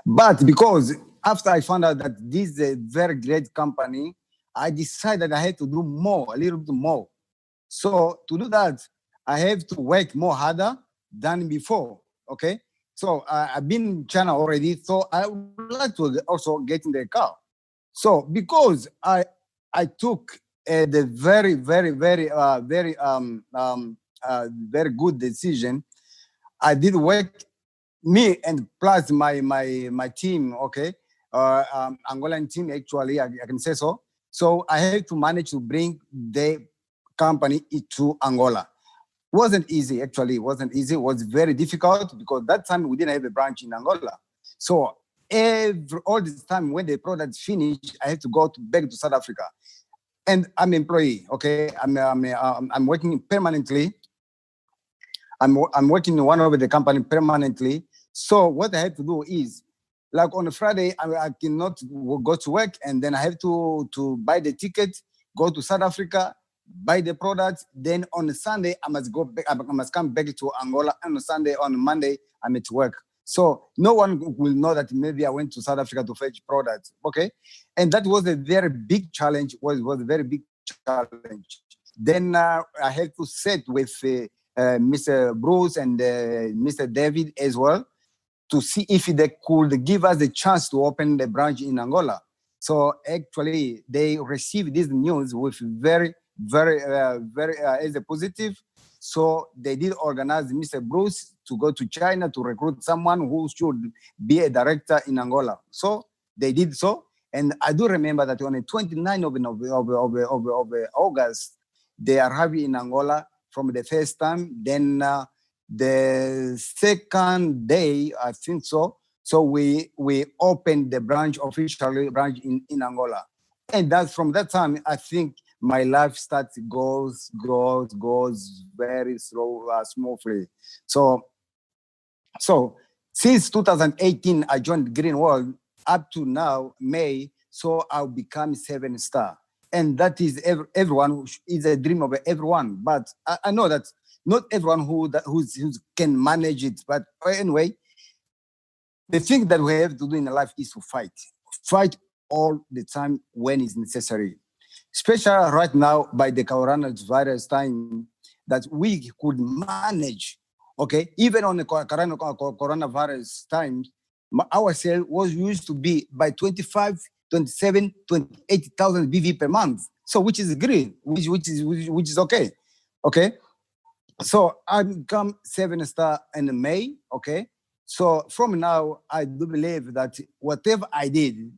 But because after I found out that this is a very great company, I decided I had to do more, a little bit more. So to do that, I have to work more harder than before. Okay. So I've been in China already. So I would like to also get in the car. So because I took the very good decision, I did work, me and plus my team, okay, Angolan team actually, I can say so. So I had to manage to bring the company to Angola. Wasn't easy, actually. It wasn't easy. It was very difficult because that time we didn't have a branch in Angola. So all this time when the product finished, I had to go back to South Africa. And I'm an employee, okay? I'm working permanently. I'm working in one of the company permanently. So what I have to do is, like on a Friday, I cannot go to work, and then I have to buy the ticket, go to South Africa, buy the products. Then on a Sunday, I must go back. I must come back to Angola. And on Sunday, on Monday, I'm at work. So no one will know that maybe I went to South Africa to fetch products. Okay, and that was a very big challenge. Was a very big challenge. Then I had to sit with Mr. Bruce and Mr. David as well to see if they could give us the chance to open the branch in Angola. So actually, they received this news with very as a positive. So they did organize Mr. Bruce to go to China to recruit someone who should be a director in Angola. So they did so. And I do remember that on the 29th of August, they arrived in Angola from the first time. Then the second day, I think so. So we opened the branch, officially branch in Angola. And that's from that time, I think my life goes very smoothly. So since 2018, I joined Green World up to now, May, so I'll become 7-star. And that is everyone is a dream of everyone. But I know that not everyone who can manage it. But anyway, the thing that we have to do in life is to fight all the time when it's necessary. Especially right now by the coronavirus time, that we could manage, okay? Even on the coronavirus time, our sale was used to be by 25, 27, 28,000 BV per month. So which is green, which is okay, okay? So I become 7-star in May, okay? So from now, I do believe that whatever I did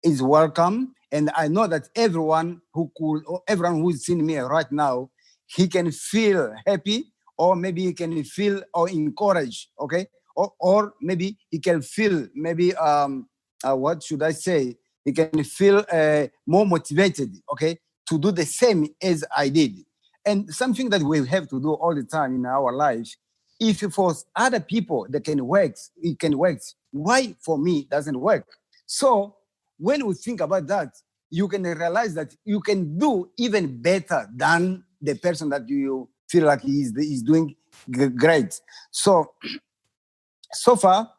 is welcome. And I know that everyone who's seeing me right now, he can feel happy, or maybe he can feel or encouraged, okay? Or maybe he can feel maybe, what should I say? He can feel more motivated, okay? To do the same as I did. And something that we have to do all the time in our lives, if for other people that can work, it can work. Why for me it doesn't work? So when we think about that, you can realize that you can do even better than the person that you feel like he's doing great. So far,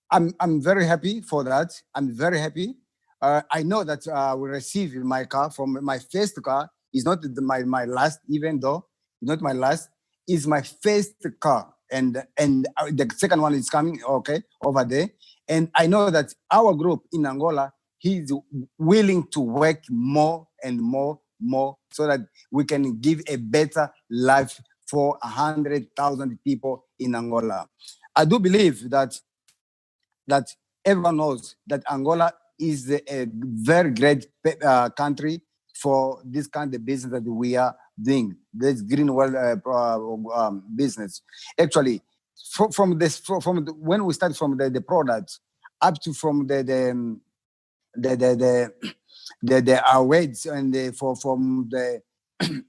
I'm very happy for that. I'm very happy. I know that we received my car from my first car. It's not my last, even though it's not my last. It's my first car, and the second one is coming, okay, over there. And I know that our group in Angola, he's willing to work more and more, so that we can give a better life for 100,000 people in Angola. I do believe that everyone knows that Angola is a very great country for this kind of business that we are doing this green world business. Actually, from when we start from the products up to from the awards and from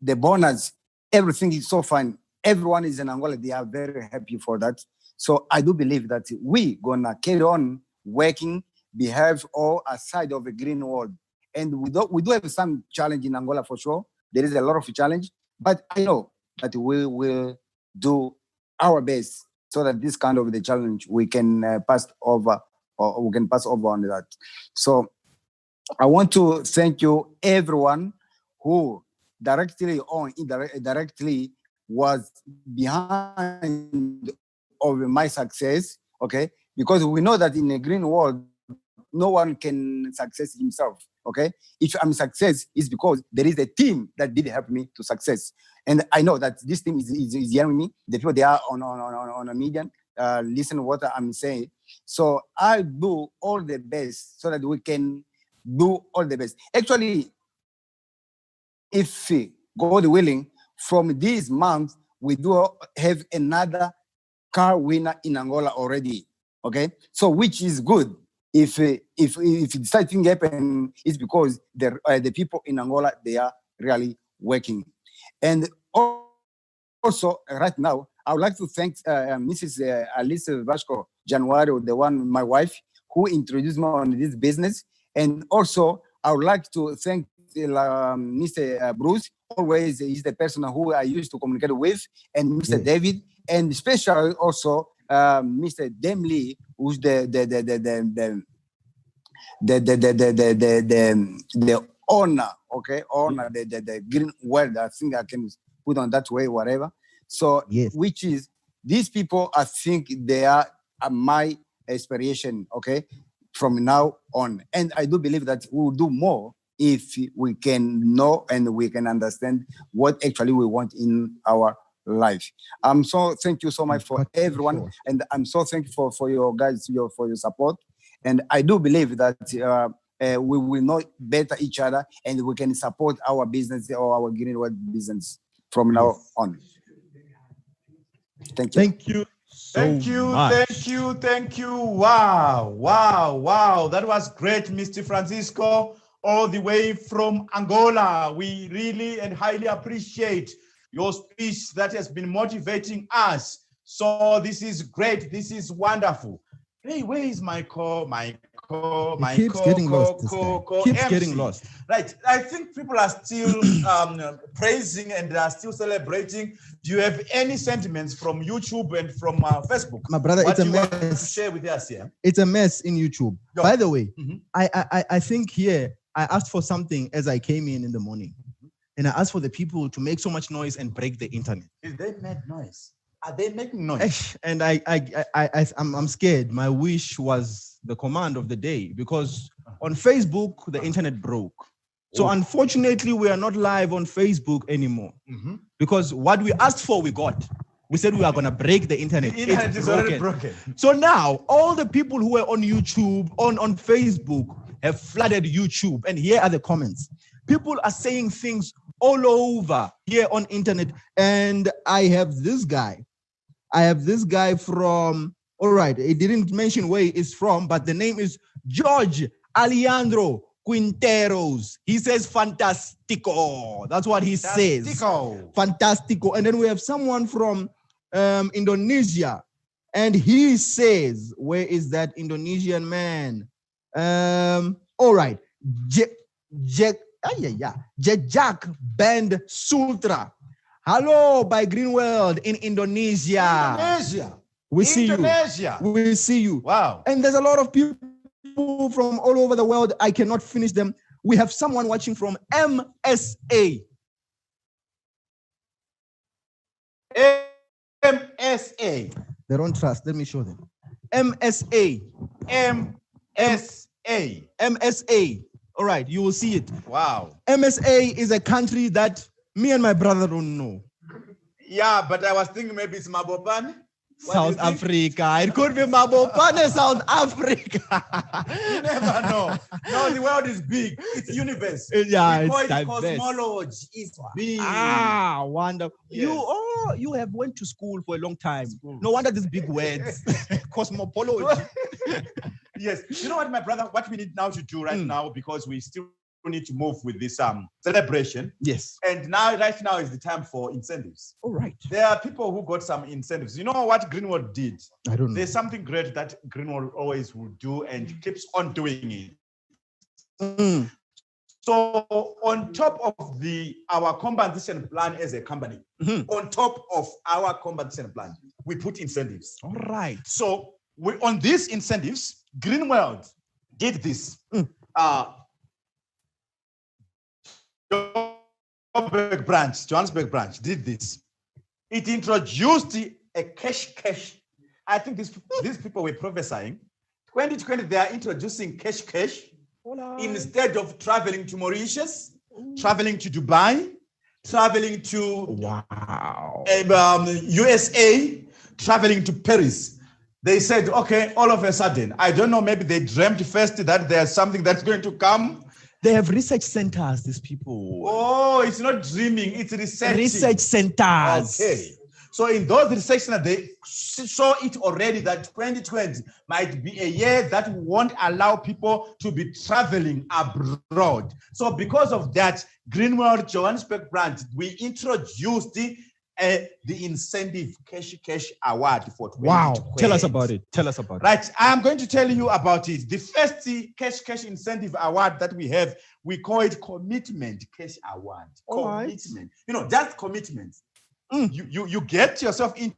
the bonus, everything is so fine. Everyone is in Angola. They are very happy for that. So I do believe that we gonna carry on working, behave all aside of the green world. And we do have some challenge in Angola for sure. There is a lot of challenge, but I know that we will do our best so that this kind of the challenge we can pass over, or we can pass over on that. So I want to thank you, everyone who directly or indirectly was behind of my success, okay? Because we know that in a green world, no one can success himself, okay? If I'm success, it's because there is a team that did help me to success. And I know that this team is hearing me. The people, they are on a media, listen to what I'm saying. So I do all the best so that we can do all the best. Actually, if God willing, from this month, we do have another car winner in Angola already, okay? So which is good. If something happen, it's because the people in Angola, they are really working. And also, right now, I would like to thank Mrs. Alice Vasco January, the one, my wife, who introduced me on this business. And also, I would like to thank Mr. Bruce. Always he's the person who I used to communicate with, and Mr. David, and especially also Mr. Demley, who's the owner, okay, owner the green world. I think I can put on that way, whatever. So, which is these people, I think they are my inspiration, okay, from now on. And I do believe that we will do more if we can know and we can understand what actually we want in our life. So thank you so much for everyone, and I'm so thankful for your guys, for your support. And I do believe that we will know better each other, and we can support our business or our green world business from now on. Thank you. Thank you. Thank you. Wow. That was great, Mr. Francisco, all the way from Angola. We really and highly appreciate your speech that has been motivating us. So this is great. This is wonderful. Hey, where is my keeps getting lost. Right. I think people are still praising and are still celebrating. Do you have any sentiments from YouTube and from Facebook? My brother, what it's a you want to mess. share with us here? It's a mess in YouTube. By the way, I think here I asked for something as I came in the morning, and I asked for the people to make so much noise and break the internet. Is they make noise? Are they making noise? And I'm scared. My wish was the command of the day, because on Facebook the internet broke. So unfortunately, we are not live on Facebook anymore, because what we asked for, we got. We said we are going to break the internet. The internet is already broken. So now all the people who were on YouTube, on Facebook, have flooded YouTube. And here are the comments. People are saying things all over here on internet. And I have this guy from, all right, it didn't mention where he is from, but the name is George Alejandro Quinteros. He says fantastico. That's what he says. Fantastico. And then we have someone from Indonesia, and he says, where is that Indonesian man? All right, Jejak Band Sultra. Hello, by Greenworld in Indonesia. We see you. Wow. And there's a lot of people from all over the world. I cannot finish them. We have someone watching from MSA. MSA. They don't trust. Let me show them. MSA. MSA. All right, you will see it. Wow. MSA is a country that me and my brother don't know. Yeah, but I was thinking maybe it's Mabopane. South Africa. It could be Mabopane, South Africa. You never know. No, the world is big. It's universe. Yeah, we call it's it diverse. cosmology. It's big. Ah, wonderful. Yes. You have went to school for a long time. No wonder these big words. Cosmology. Yes. You know what, my brother, what we need now to do right now, because we still need to move with this celebration. Yes. And right now is the time for incentives. All right. There are people who got some incentives. You know what Greenwood did? I don't know. There's something great that Greenwood always will do and keeps on doing it. So on top of our compensation plan as a company, on top of our compensation plan, we put incentives. All right. So on these incentives, Greenworld did this. Johannesburg branch did this. It introduced a cash. I think these people were prophesying. 2020, they are introducing cash. Instead of traveling to Mauritius, traveling to Dubai, traveling to USA, traveling to Paris. They said, okay, all of a sudden, I don't know, maybe they dreamt first that there's something that's going to come. They have research centers, these people. Oh, it's not dreaming, it's researching. Research centers. Okay. So in those research centers, they saw it already that 2020 might be a year that won't allow people to be traveling abroad. So because of that, Greenworld Johannesburg branch, we introduced the incentive cash award for 2020. Wow. Tell us about it. Right. I'm going to tell you about it. The first cash incentive award that we have, we call it commitment cash award. Commitment. You know, that's commitment. You get yourself into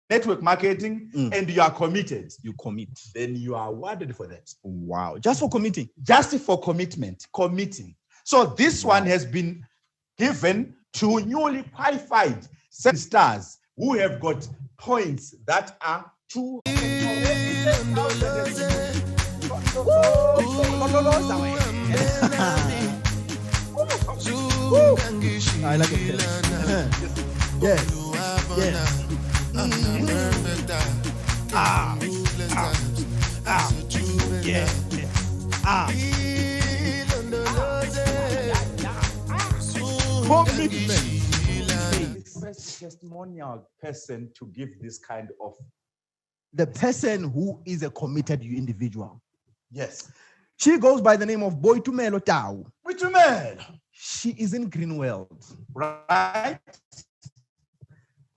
network marketing and you are committed. You commit. Then you are awarded for that. Wow. Just for committing. Just for committing. So this one has been given to newly qualified stars who have got points that are too. I like it. Yes. The first testimonial person to give this kind of. The person who is a committed individual. Yes. She goes by the name of Boitumelo Tau. Boitumelo. She is in Greenworld. Right.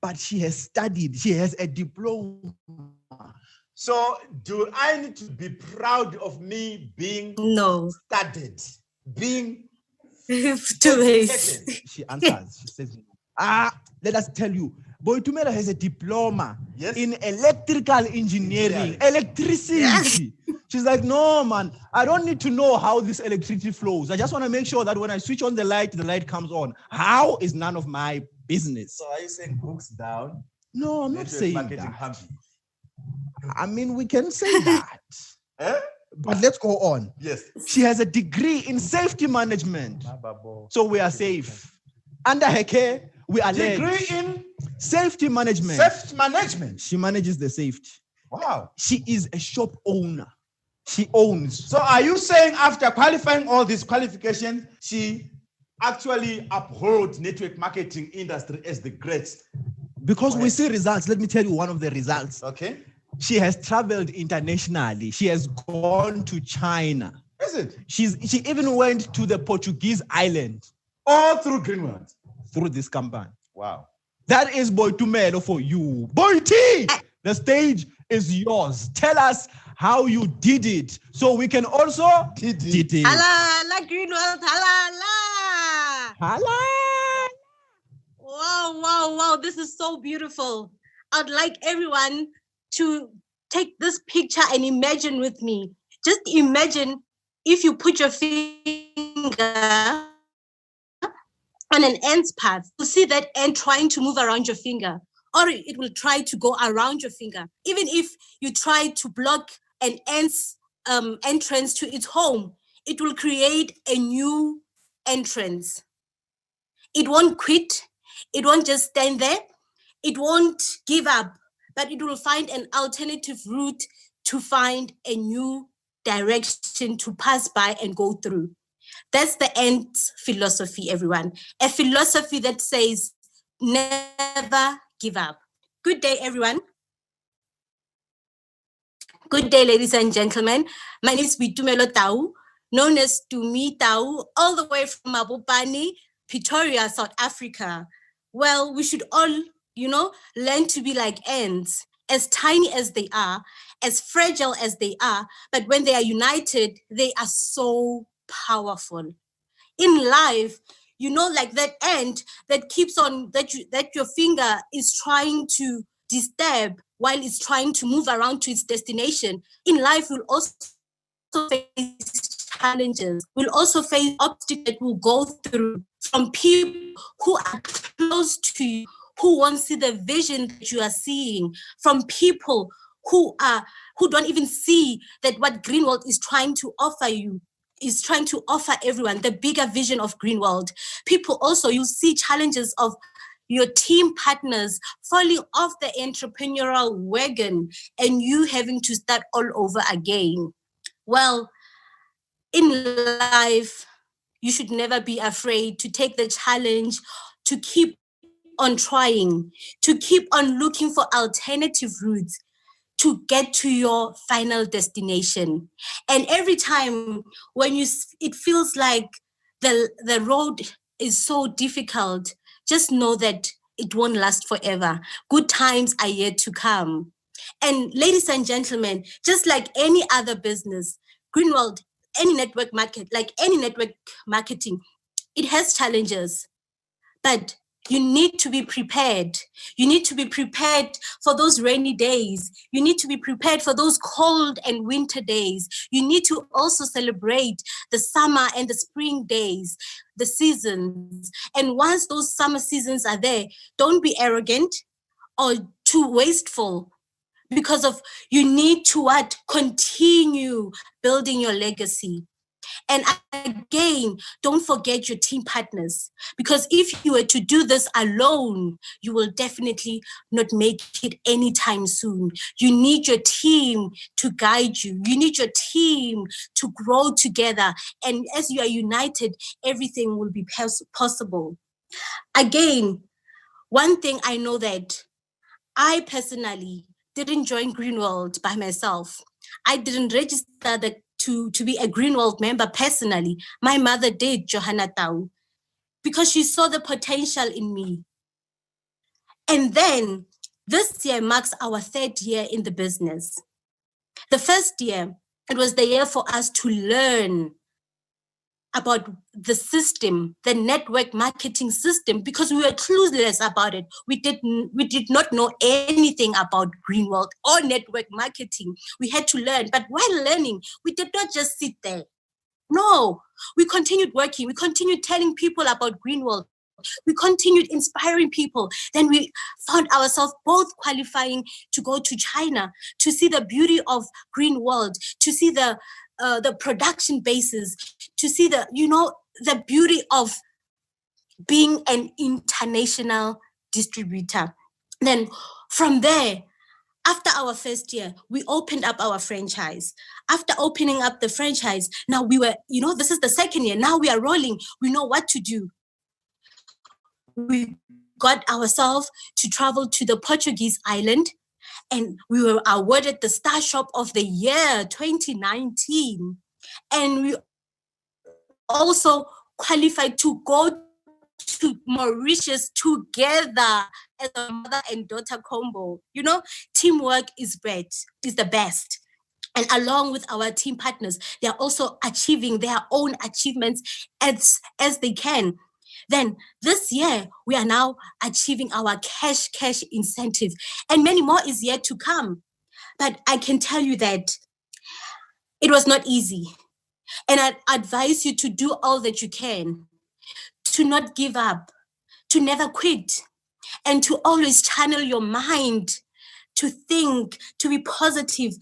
But she has studied. She has a diploma. So do I need to be proud of me being studied? Being She answers. She says, let us tell you. Boitumelo has a diploma in electrical engineering, electricity. Yes. She's like, no, man, I don't need to know how this electricity flows. I just want to make sure that when I switch on the light comes on. How is none of my business. So are you saying books down? No, I'm not saying that. I mean, we can say that. But let's go on. Yes. She has a degree in safety management. So we are safe. Under her care, we are degree in safety management. Safety management. She manages the safety. Wow. She is a shop owner. She owns. So are you saying after qualifying all these qualifications, she actually upholds network marketing industry as the great? Because we see results. Let me tell you one of the results. Okay. She has traveled internationally. She has gone to China. Is it? She even went to the Portuguese island. All through Greenworld. Through this company. Wow. That is Boitumelo for you. Boiti, the stage is yours. Tell us how you did it so we can also did it. Hala, Greenworld, hala. Wow. This is so beautiful. I'd like everyone to take this picture and imagine with me. Just imagine if you put your finger on an ant's path, you see that ant trying to move around your finger, or it will try to go around your finger. Even if you try to block an ant's entrance to its home, it will create a new entrance. It won't quit. It won't just stand there. it won't give up, but it will find an alternative route to find a new direction to pass by and go through. That's the end philosophy, everyone. A philosophy that says, never give up. Good day, everyone. Good day, ladies and gentlemen. My name is Bitumelo Tau, known as Tumi Tau, all the way from Mabopane, Pretoria, South Africa. Well, we should all, learn to be like ants, as tiny as they are, as fragile as they are, but when they are united, they are so powerful. In life, like that ant that keeps on, that your finger is trying to disturb while it's trying to move around to its destination. In life, we'll also face challenges. We'll also face obstacles that we'll go through from people who are close to you, who won't see the vision that you are seeing, from people who don't even see that what Greenworld is trying to offer you, is trying to offer everyone the bigger vision of Greenworld. People also, you see challenges of your team partners falling off the entrepreneurial wagon and you having to start all over again. Well, in life, you should never be afraid to take the challenge, to keep on trying, to keep on looking for alternative routes to get to your final destination. And every time when it feels like the road is so difficult, just know that it won't last forever. Good times are yet to come. And ladies and gentlemen, just like any other business, Greenworld, any network market, like any network marketing, it has challenges, but you need to be prepared. You need to be prepared for those rainy days. You need to be prepared for those cold and winter days. You need to also celebrate the summer and the spring days, the seasons. And once those summer seasons are there, don't be arrogant or too wasteful, because of you need to continue building your legacy. And again, don't forget your team partners, because if you were to do this alone, you will definitely not make it anytime soon. You need your team to guide you. You need your team to grow together. And as you are united, everything will be possible. Again, one thing I know that I personally didn't join Greenworld by myself. I didn't register to be a Greenworld member personally. My mother did, Johanna Tau, because she saw the potential in me. And then this year marks our 3rd year in the business. The first year, it was the year for us to learn about the system, the network marketing system, because we were clueless about it. We did not know anything about Greenworld or network marketing. We had to learn, but while learning, we did not just sit there. No, we continued working. We continued telling people about Greenworld. We continued inspiring people. Then we found ourselves both qualifying to go to China to see the beauty of Greenworld, to see the production bases, to see the beauty of being an international distributor. Then from there, after our first year, we opened up our franchise. After opening up the franchise, now we were, this is the 2nd year. Now we are rolling. We know what to do. We got ourselves to travel to the Portuguese island, and we were awarded the Star Shop of the Year 2019. And we also qualified to go to Mauritius together as a mother and daughter combo. Teamwork is the best. And along with our team partners, they are also achieving their own achievements as they can. Then this year, we are now achieving our cash incentive, and many more is yet to come. But I can tell you that it was not easy. And I advise you to do all that you can, to not give up, to never quit, and to always channel your mind, to think, to be positive,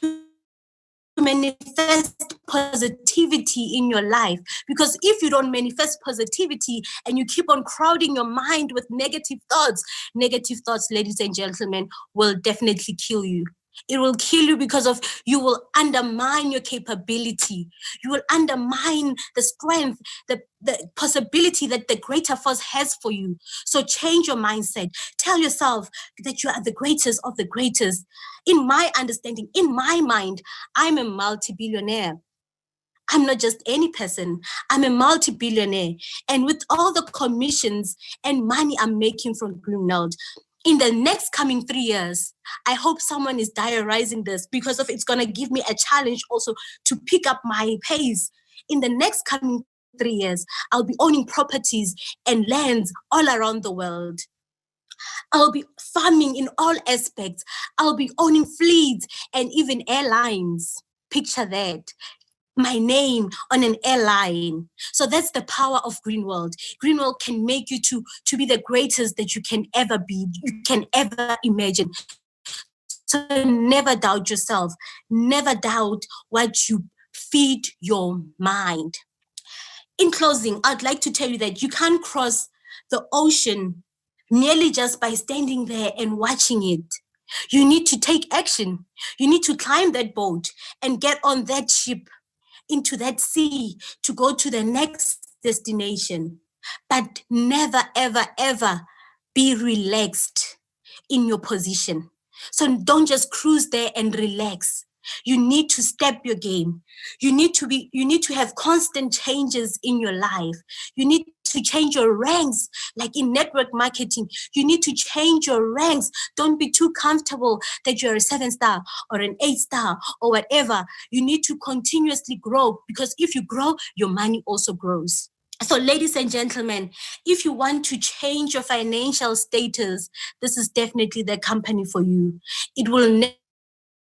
to manifest positivity in your life. Because if you don't manifest positivity and you keep on crowding your mind with negative thoughts, ladies and gentlemen, will definitely kill you. It will kill you because of you will undermine your capability. You will undermine the strength, the possibility that the greater force has for you. So change your mindset. Tell yourself that you are the greatest of the greatest. In my understanding, in my mind, I'm a multi-billionaire. I'm not just any person. I'm a multi-billionaire. And with all the commissions and money I'm making from Greenworld, in the next coming 3 years, I hope someone is diarizing this because of it's going to give me a challenge also to pick up my pace. In the next coming 3 years, I'll be owning properties and lands all around the world. I'll be farming in all aspects. I'll be owning fleets and even airlines. Picture that. My name on an airline. So that's the power of Greenworld. Greenworld can make you to be the greatest that you can ever be, you can ever imagine. So never doubt yourself. Never doubt what you feed your mind. In closing, I'd like to tell you that you can't cross the ocean merely just by standing there and watching it. You need to take action. You need to climb that boat and get on that ship into that sea to go to the next destination. But never, ever, ever be relaxed in your position. So don't just cruise there and relax. You need to step your game. You need to have constant changes in your life. You need to change your ranks, like in network marketing. You need to change your ranks. Don't be too comfortable that you're a 7-star or an 8-star or whatever. You need to continuously grow, because if you grow, your money also grows. So ladies and gentlemen, if you want to change your financial status, this is definitely the company for you. It will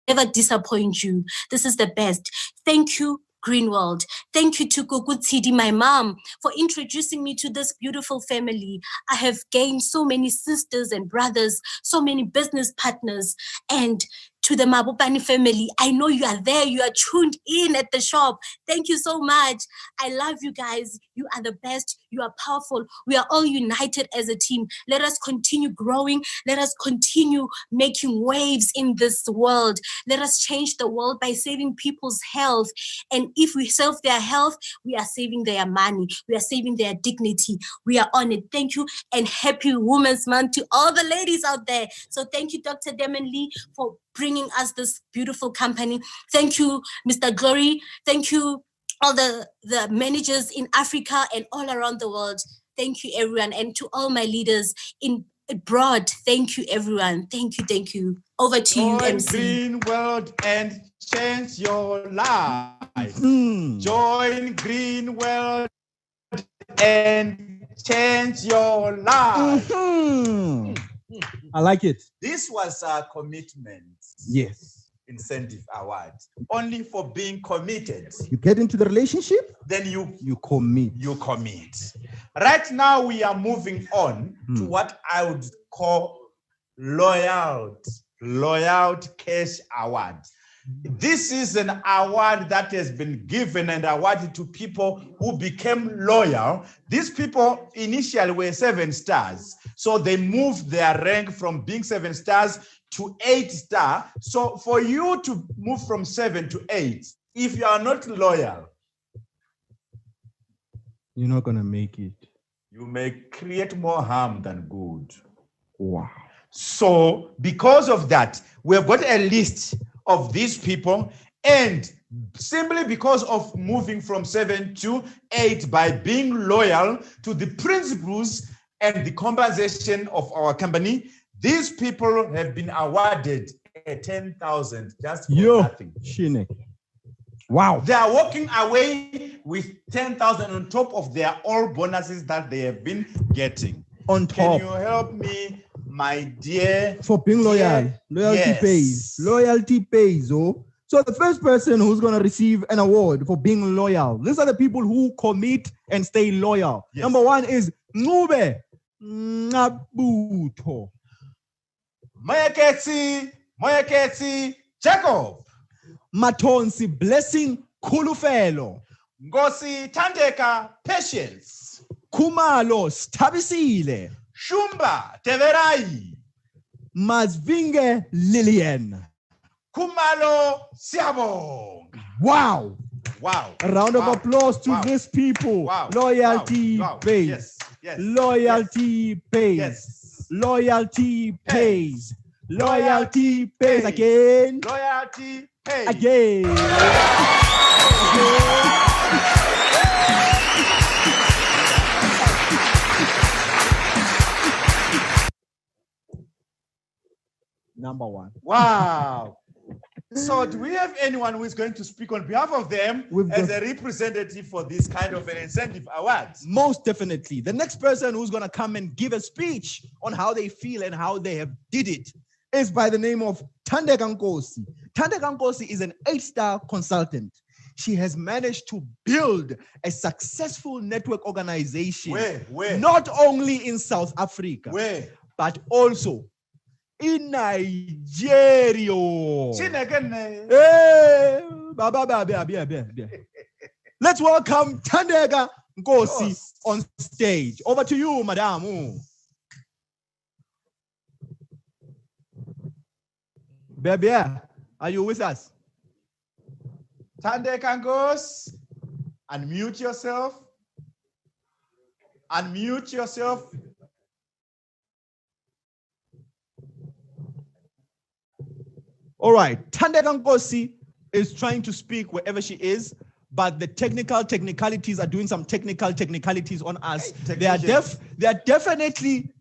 never disappoint you. This is the best. Thank you, Greenworld. Thank you to Gugu my mom, for introducing me to this beautiful family. I have gained so many sisters and brothers, so many business partners, and to the Mabopane family. I know you are there. You are tuned in at the shop. Thank you so much. I love you guys. You are the best. You are powerful. We are all united as a team. Let us continue growing. Let us continue making waves in this world. Let us change the world by saving people's health. And if we save their health, we are saving their money. We are saving their dignity. We are on it. Thank you, and happy Women's Month to all the ladies out there. So thank you, Dr. Demon Lee, for bringing us this beautiful company. Thank you, Mr. Glory. Thank you, all the managers in Africa and all around the world. Thank you, everyone. And to all my leaders in abroad, thank you, everyone. Thank you, thank you. Over to you, MC. Greenworld and change your life. Join Greenworld and change your life. I like it. This was a commitment. Yes. Incentive award. Only for being committed. You get into the relationship, then you commit. You commit. Right now we are moving on to what I would call loyalty cash award. This is an award that has been given and awarded to people who became loyal. These people initially were 7 stars. So they moved their rank from being 7 stars to 8-star. So for you to move from 7 to 8, if you are not loyal, you're not going to make it. You may create more harm than good. Wow. So because of that, we've got a list of these people, and simply because of moving from 7 to 8 by being loyal to the principles and the compensation of our company, these people have been awarded a 10,000 just for nothing. Shinek. Wow. They are walking away with 10,000 on top of their all bonuses that they have been getting. On top. Can you help me, my dear? For being loyal. Loyalty pays. Loyalty pays, oh. So the first person who's going to receive an award for being loyal, these are the people who commit and stay loyal. Yes. Number 1 is Ngube Ngabuto. Moyaketsi Jacob. Matonsi Blessing Kulufelo. Ngosi Thandeka Patience. Kumalo Stabisile. Shumba Teverai. Mazvinge Lillian. Kumalo Siabong. Wow. Wow. A round of Wow. applause to Wow. these people. Wow. Loyalty Wow. Wow. pays. Yes. Yes. Loyalty pays. Yes. Loyalty pays. Loyalty pays again. Loyalty pays. Again. Number one. Wow. So do we have anyone who is going to speak on behalf of them as a representative for this kind of an incentive award? Most definitely. The next person who's going to come and give a speech on how they feel and how they have did it is by the name of Thandeka Nkosi. Thandeka Nkosi is an 8-star consultant. She has managed to build a successful network organization. Where? Not only in South Africa, but also in Nigeria. Hey, let's welcome Thandeka Nkosi on stage. Over to you, madam. Baby, are you with us? Thandeka Nkosi, unmute yourself. Unmute yourself. All right, Thandeka Nkosi is trying to speak wherever she is, but the technicalities are doing some technicalities on us. They are definitely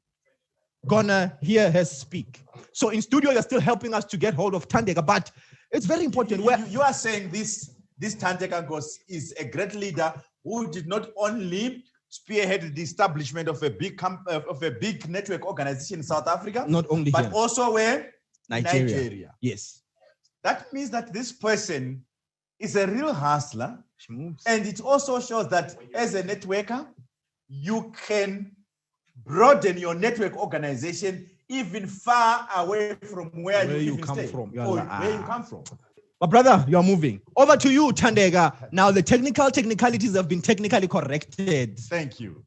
gonna hear her speak. So in studio, you're still helping us to get hold of Thandeka, but it's very important. You are saying this Thandeka Nkosi is a great leader who did not only spearhead the establishment of a big network organization in South Africa, not only but here. Also where? Nigeria. Yes. That means that this person is a real hustler. And it also shows that as a networker, you can broaden your network organization even far away from where you come from. Where you come from. But brother, you're moving. Over to you, Thandeka. Now the technicalities have been technically corrected. Thank you.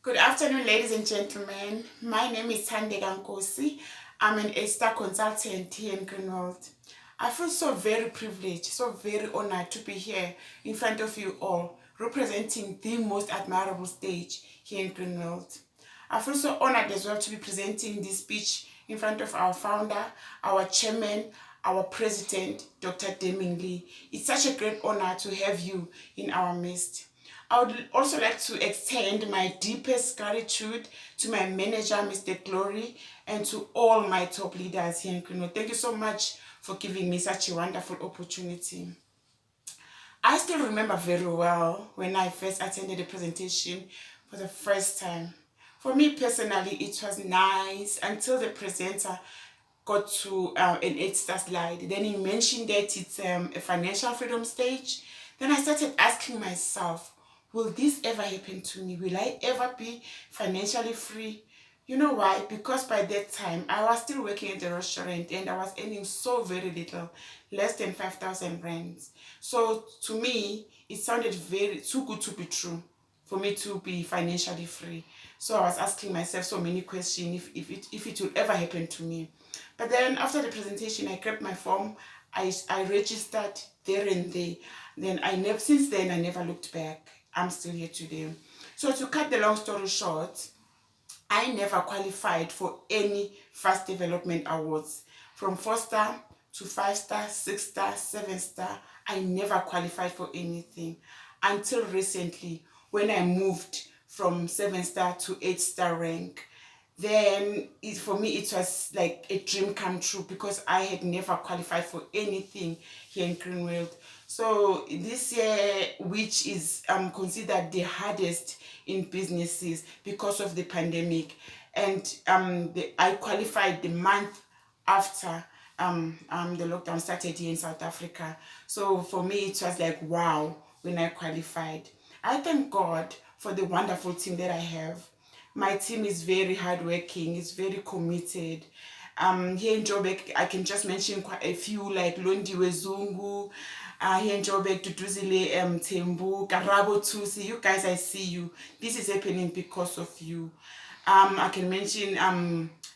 Good afternoon, ladies and gentlemen. My name is Thandeka Nkosi. I'm an 8-star consultant here in Greenwald. I feel so very privileged, so very honored to be here in front of you all, representing the most admirable stage here in Greenwald. I feel so honored as well to be presenting this speech in front of our founder, our chairman, our president, Dr. Deming Lee. It's such a great honor to have you in our midst. I would also like to extend my deepest gratitude to my manager, Mr. Glory, and to all my top leaders here in Greenwald. Thank you so much for giving me such a wonderful opportunity. I still remember very well when I first attended the presentation for the first time. For me personally, it was nice until the presenter got to an 8-star slide. Then he mentioned that it's a financial freedom stage. Then I started asking myself, will this ever happen to me? Will I ever be financially free? You know why? Because by that time, I was still working at the restaurant and I was earning so very little, less than 5,000 rands. So to me, it sounded too good to be true for me to be financially free. So I was asking myself so many questions if it would ever happen to me. But then after the presentation, I grabbed my form, I registered there and there. Then since then, I never looked back. I'm still here today. So to cut the long story short, I never qualified for any fast development awards. From 4-star to 5-star, 6-star, 7-star, I never qualified for anything until recently when I moved from 7-star to 8-star rank. Then for me, it was like a dream come true because I had never qualified for anything here in Greenwald. So this year, which is considered the hardest in businesses because of the pandemic, and I qualified the month after the lockdown started here in South Africa. So for me, it was like, wow, when I qualified. I thank God for the wonderful team that I have. My team is very hardworking, it's very committed. Here in Joburg, I can just mention quite a few, like Londiwe Zungu, here in Joburg, Duduzile Tembu, Karabo Tusi. You guys, I see you. This is happening because of you. I can mention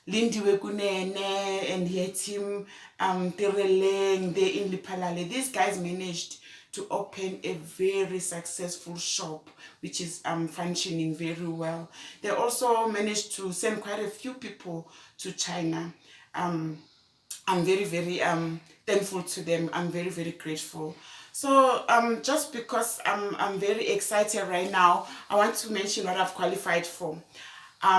Lindiwe Kunene and her team, Tereleng, they in Lipalale. These guys managed to open a very successful shop, which is functioning very well. They also managed to send quite a few people to China. I'm very, very thankful to them. I'm very, very grateful. So just because I'm very excited right now, I want to mention what I've qualified for.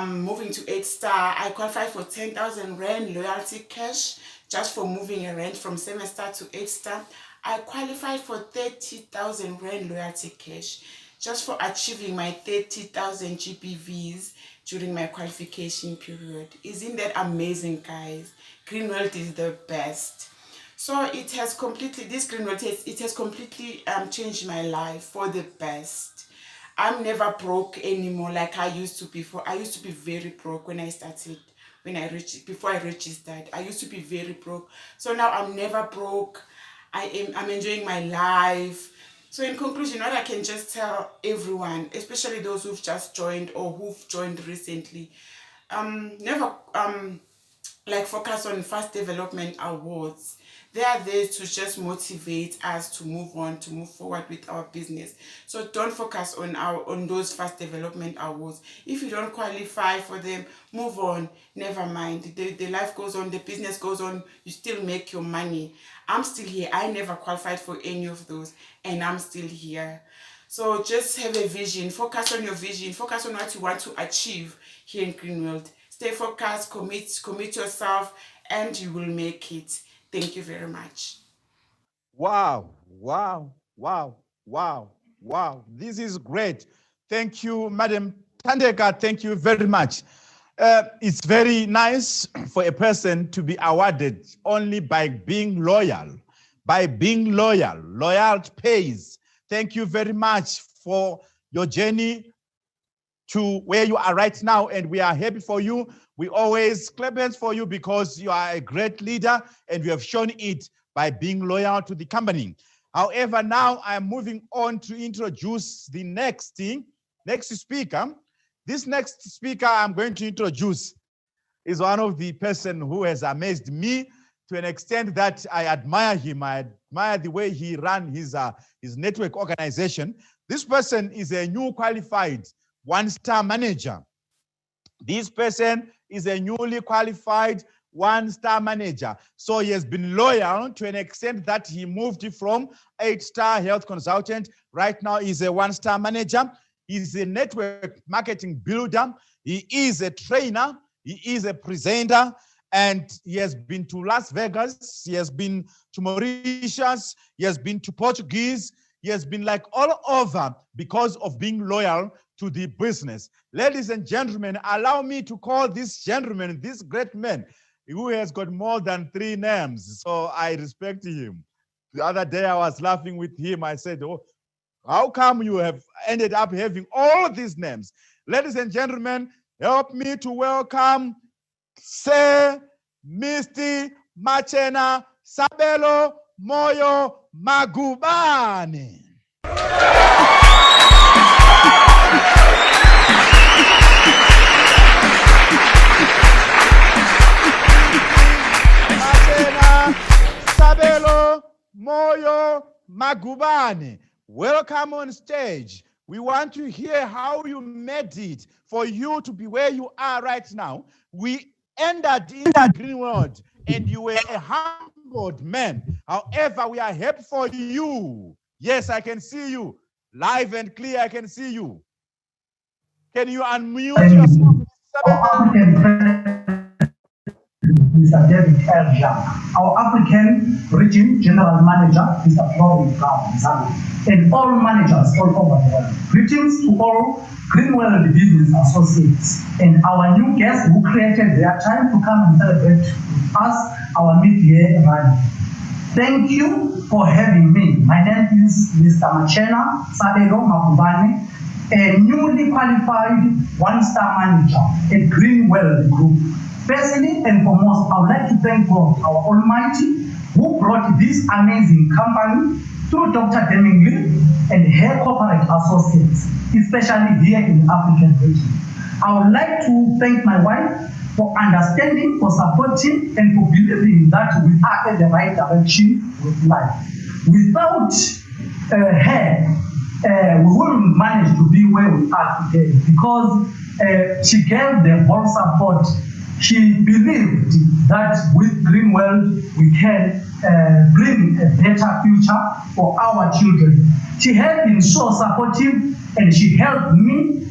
Moving to 8-star, I qualified for 10,000 Rand loyalty cash just for moving a rent from 7-star to 8-star. I qualified for 30,000 Rand loyalty cash just for achieving my 30,000 GPVs during my qualification period. Isn't that amazing, guys? Greenworld is the best. So it has completely, this Greenworld, it has completely changed my life for the best. I'm never broke anymore like I used to before. I used to be very broke when I started, before I registered. I used to be very broke. So now I'm never broke. I'm enjoying my life. So in conclusion, what I can just tell everyone, especially those who've just joined or who've joined recently, never like focus on fast development awards. They are there to just motivate us to move on, to move forward with our business. So don't focus on those fast development awards. If you don't qualify for them, move on. Never mind. The life goes on, the business goes on, you still make your money. I'm still here. I never qualified for any of those, and I'm still here. So just have a vision. Focus on your vision. Focus on what you want to achieve here in Greenworld. Stay focused, commit yourself, and you will make it. Thank you very much. Wow, wow, wow, wow, wow. This is great. Thank you, Madam Thandeka. Thank you very much. It's very nice for a person to be awarded only by being loyal. By being loyal. Loyalty pays. Thank you very much for your journey to where you are right now, and we are happy for you. We always clap hands for you because you are a great leader and you have shown it by being loyal to the company. However, now I'm moving on to introduce the next speaker. This next speaker I'm going to introduce is one of the person who has amazed me to an extent that I admire him. I admire the way he ran his network organization. This person is a new qualified one-star manager. This person is a newly qualified one-star manager. So he has been loyal to an extent that he moved from 8-star health consultant. Right now he's a one-star manager. He's a network marketing builder. He is a trainer. He is a presenter. And he has been to Las Vegas. He has been to Mauritius. He has been to Portuguese. He has been like all over because of being loyal to the business. Ladies and gentlemen, allow me to call this gentleman, this great man, who has got more than 3 names. So I respect him. The other day I was laughing with him. I said, oh, how come you have ended up having all these names? Ladies and gentlemen, help me to welcome Sir Mr. Machena Sabelo Moyo Magubane. Machena Sabelo Moyo Magubane. Welcome on stage. We want to hear how you made it for you to be where you are right now. We ended in the Greenworld and you were a humbled man. However, we are happy for you. Yes, I can see you. Live and clear, I can see you. Can you unmute yourself? Mr. David L. Young, our African Region General Manager, Mr. Florian Brown, and all managers all over the world. Greetings to all Greenworld Business Associates and our new guests who created their time to come and celebrate with us our mid-year rally. Thank you for having me. My name is Mr. Machena Sabelo Magubane, a newly qualified one-star manager at Greenworld Group. Firstly and foremost, I would like to thank God, our Almighty, who brought this amazing company through Dr. Deming Lee and her corporate associates, especially here in the African region. I would like to thank my wife for understanding, for supporting, and for believing that we are in the right direction with life. Without her, we wouldn't manage to be where we are today, because she gave the whole support. She believed that with Greenworld we can bring a better future for our children. She has been so supportive, and she helped me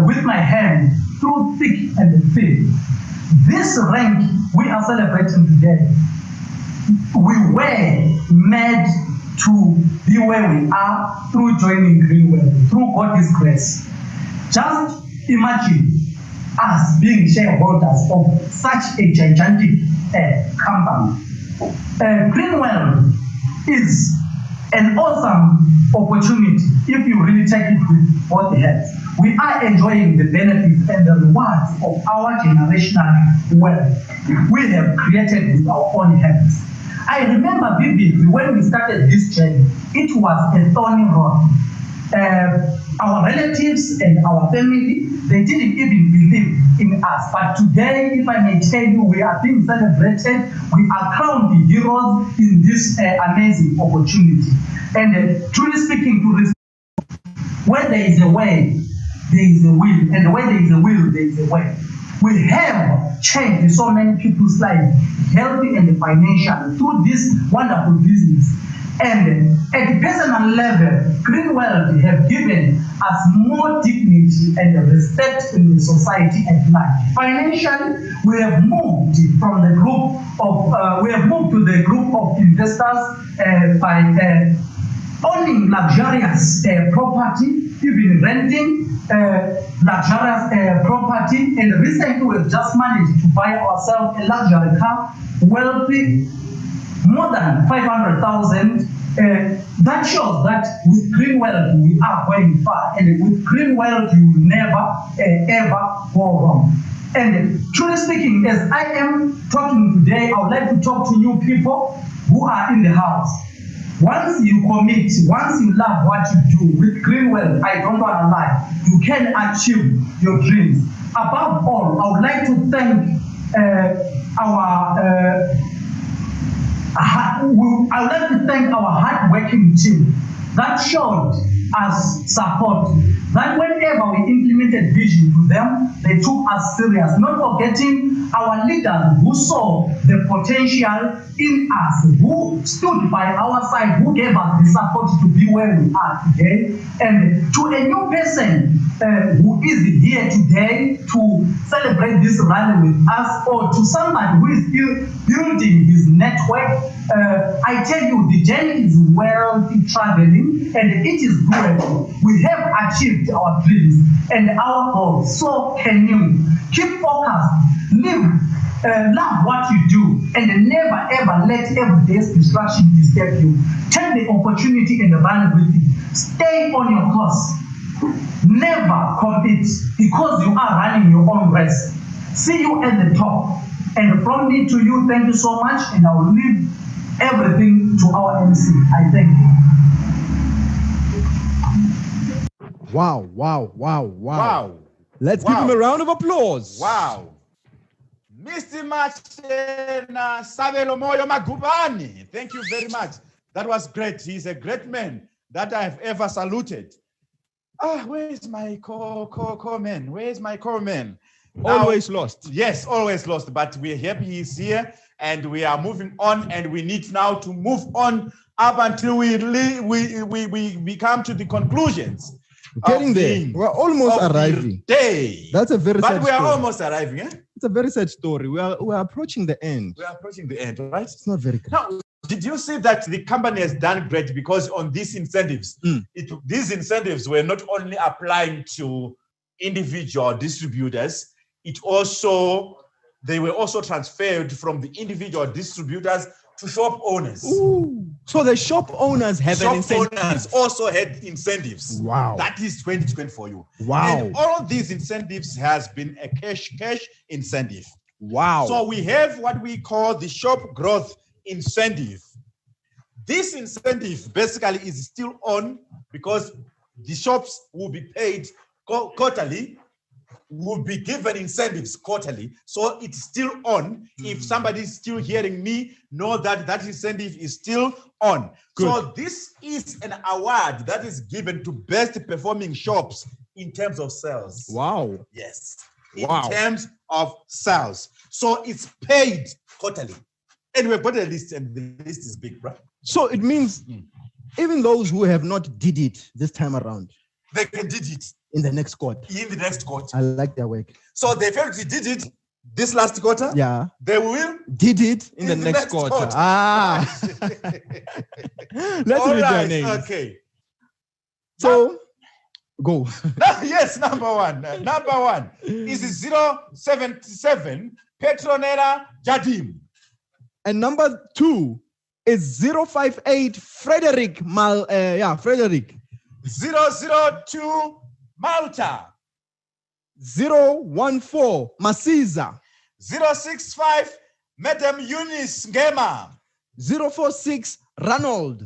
with my hand through thick and thin. This rank we are celebrating today, we were made to be where we are through joining Greenworld, through God's grace. Just imagine us being shareholders of such a gigantic company. Greenworld is an awesome opportunity if you really take it with both hands. We are enjoying the benefits and the rewards of our generational wealth we have created with our own hands. I remember vividly when we started this journey, it was a thorny road. Our relatives and our family, they didn't even believe in us. But today, if I may tell you, we are being celebrated. We are crowned the heroes in this amazing opportunity. And truly speaking to this, where there is a way, there is a will. And where there is a will, there is a way. We have changed so many people's lives, healthy and financial, through this wonderful business. And at the personal level, Greenworld have given us more dignity and respect in the society at large. Financially, we have moved from the group of to the group of investors by owning luxurious property, even renting luxurious property, and recently we've just managed to buy ourselves a luxury car, wealthy, more than 500,000. That shows that with Greenworld we are going far, and with Greenworld you will never ever go wrong. And truly speaking, as I am talking today, I would like to talk to you people who are in the house. Once you commit, once you love what you do with Greenworld, I don't want to lie, you can achieve your dreams. Above all, I would like to thank I would like to thank our hard-working team that showed us support. That whenever we implemented vision to them, they took us serious. Not forgetting our leaders who saw the potential in us, who stood by our side, who gave us the support to be where we are today. And to a new person who is here today to celebrate this rally with us, or to somebody who is still building his network, I tell you, the journey is wealthy traveling, and it is doable. We have achieved our dreams and our goals. So can you keep focused, live, love what you do, and never ever let everyday's distraction disturb you. Take the opportunity and run with it. Stay on your course. Never compete, because you are running your own race. See you at the top. And from me to you, thank you so much, and I will leave everything to our MC. I thank you. Wow, wow, wow, wow. Wow. Let's give him a round of applause. Wow. Mr. Machena Sabelo Moyo Magubani. Thank you very much. That was great. He's a great man that I have ever saluted. Where is my co-man? Where is my co-man? Always lost. Yes, always lost. But we're happy he's here, and we are moving on, and we need now to move on up until we come to the conclusions. Getting there. We're almost arriving. Day. That's a very sad But we are story. almost arriving, eh? It's a very sad story. We are approaching the end. We are approaching the end, right? It's not very good. Now, did you see that the company has done great because on these incentives, these incentives were not only applying to individual distributors, they were also transferred from the individual distributors to shop owners. Ooh. So the shop owners have an incentive. Shop owners also had incentives. Wow. That is 2020 for you. Wow. And all of these incentives has been a cash incentive. Wow. So we have what we call the shop growth incentive. This incentive basically is still on because the shops will be paid quarterly, will be given incentives quarterly. So it's still on. If somebody is still hearing me, know that that incentive is still on. Good. So this is an award that is given to best performing shops in terms of sales. Wow. Yes. Wow. In terms of sales. So it's paid quarterly. And we've got a list, and the list is big, right? So it means even those who have not did it this time around, they can did it in the next quarter. in the next quarter. I like their work. So they felt they did it this last quarter. Yeah. They will Did it in the next quarter. Ah. Let's All read their right, names. okay. So go. Yes, number one. Number one is 077 Petronella Jadim. And number 2 is 058 Frederick Frederick. 002 Malta. 014 Masiza. 065 Madam Eunice Ngema. 046 Ronald.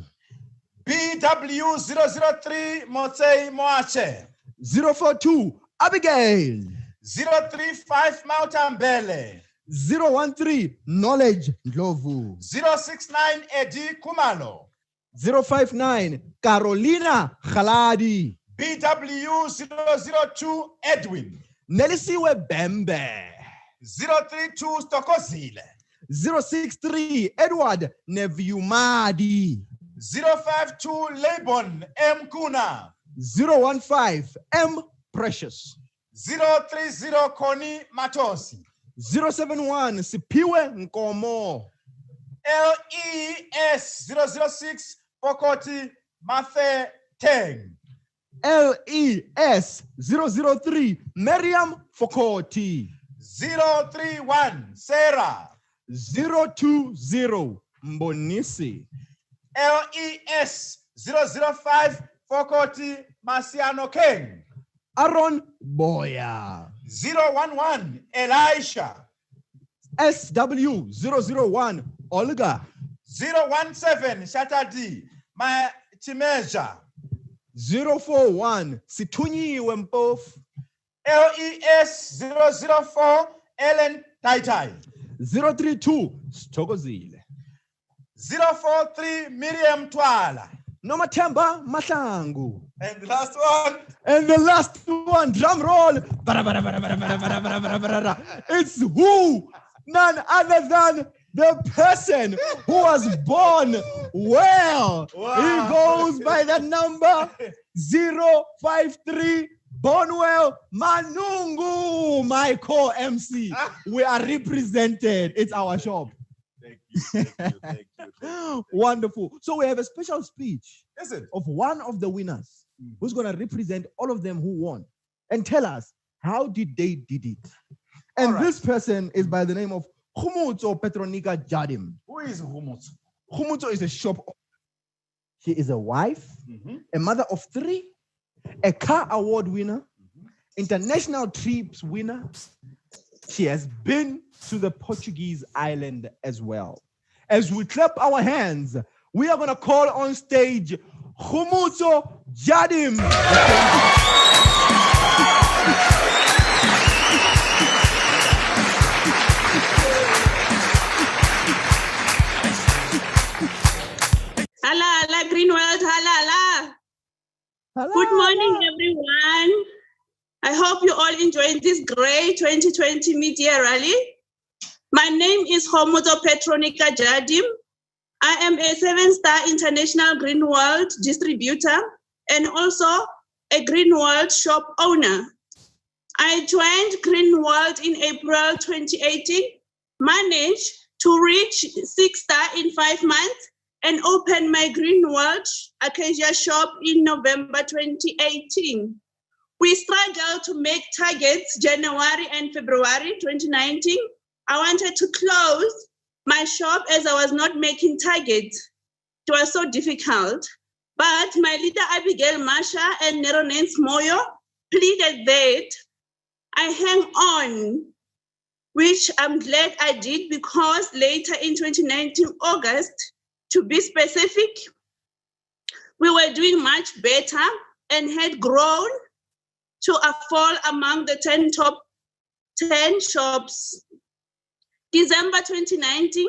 BW 003 Motsei Moache. 042 Abigail. 035 Malta Mbele. 013 Knowledge Ndlovu. 069 Eddie Kumalo. 059 Carolina Khaladi. BW 002 Edwin. Nelisiwe Bembe. 032 Stokozile. 063 Edward Neviumadi. 052 Labon M. Kuna. 015 M. Precious. 030 Koni Matosi. 071 Sipiwe Nkomo. LES 006 Pokoti Mathe Teng. LES 003 Miriam Fokoti. 031 Sarah. 020 Mbonisi. LES 005 Fokoti Masiano King. Aaron Boya. 011 Elisha. SW 001 Olga. 017 Shatadi My Chimeja. 041 Situnyi Wempof. LES 004 Ellen Taitai. 032 Stokozile. 043 Miriam Twala. Nomathemba Mahlangu. And the last one. And the last one, drum roll. It's who? None other than the person who was born well. Wow. He goes by the number 053 Bonwell Manungu, my co-MC. We are represented. It's our shop. Thank you. Wonderful. So we have a special speech Is it? of one of the winners who's going to represent all of them who won and tell us how did they did it. And this person is by the name of Khumutso Petronika Jadim. Who is Humutsu? Khumutso is a shop. She is a wife, a mother of 3, a car award winner, international trips winner. She has been to the Portuguese island as well. As we clap our hands, we are going to call on stage Khumutso Jadim. Hala, Green World, hala. Good morning, everyone. I hope you all enjoyed this great 2020 media rally. My name is Khumutso Petronika Jadim. I am a 7-star international Green World distributor and also a Green World shop owner. I joined Green World in April 2018, managed to reach 6-star in 5 months, and opened my Green World Acacia shop in November 2018. We struggled to make targets January and February 2019. I wanted to close my shop as I was not making targets. It was so difficult. But my leader Abigail Masha and Neronens Moyo pleaded that I hang on. which I'm glad I did, because later in 2019, August, to be specific, we were doing much better and had grown to a fall among the 10 top 10 shops. December 2019,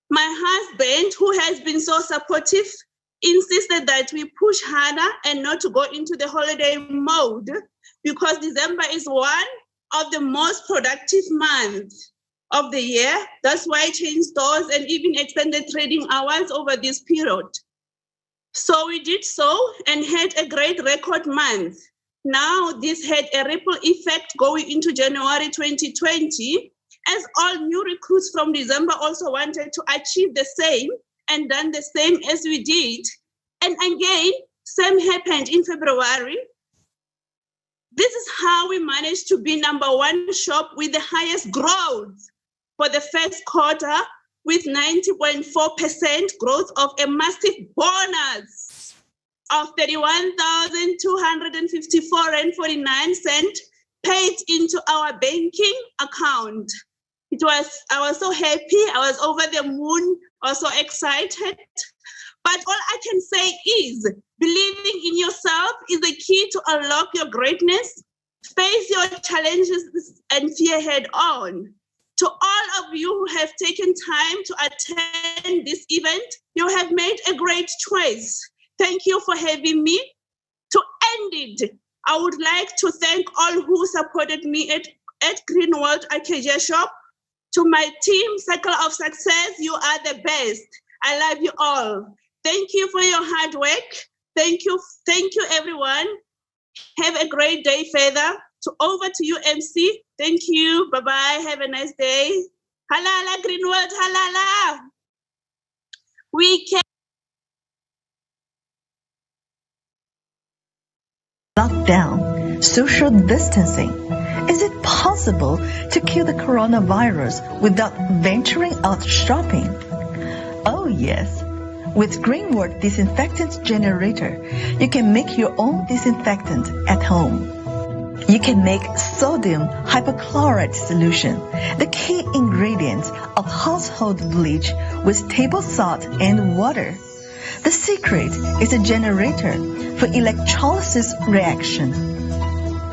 my husband, who has been so supportive, insisted that we push harder and not to go into the holiday mode, because December is one of the most productive months of the year. That's why I changed stores and even extended trading hours over this period. So we did so and had a great record month. Now this had a ripple effect going into January 2020, as all new recruits from December also wanted to achieve the same and done the same as we did. And again, same happened in February. This is how we managed to be #1 shop with the highest growth for the first quarter, with 90.4% growth of a massive bonus of 31,254.49 paid into our banking account. I was so happy. I was over the moon. I was so excited. But all I can say is believing in yourself is the key to unlock your greatness. Face your challenges and fear head on. To all of you who have taken time to attend this event, you have made a great choice. Thank you for having me. To end it, I would like to thank all who supported me at Green World Acacia Shop. To my team, Circle of Success, you are the best. I love you all. Thank you for your hard work. Thank you everyone. Have a great day further. Over to you, MC. Thank you. Bye-bye. Have a nice day. Halala, Green World, halala. We can. Lockdown, social distancing. Is it possible to kill the coronavirus without venturing out shopping? Oh yes. With Green World Disinfectant Generator, you can make your own disinfectant at home. You can make sodium hypochlorite solution, the key ingredient of household bleach, with table salt and water. The secret is a generator for electrolysis reaction.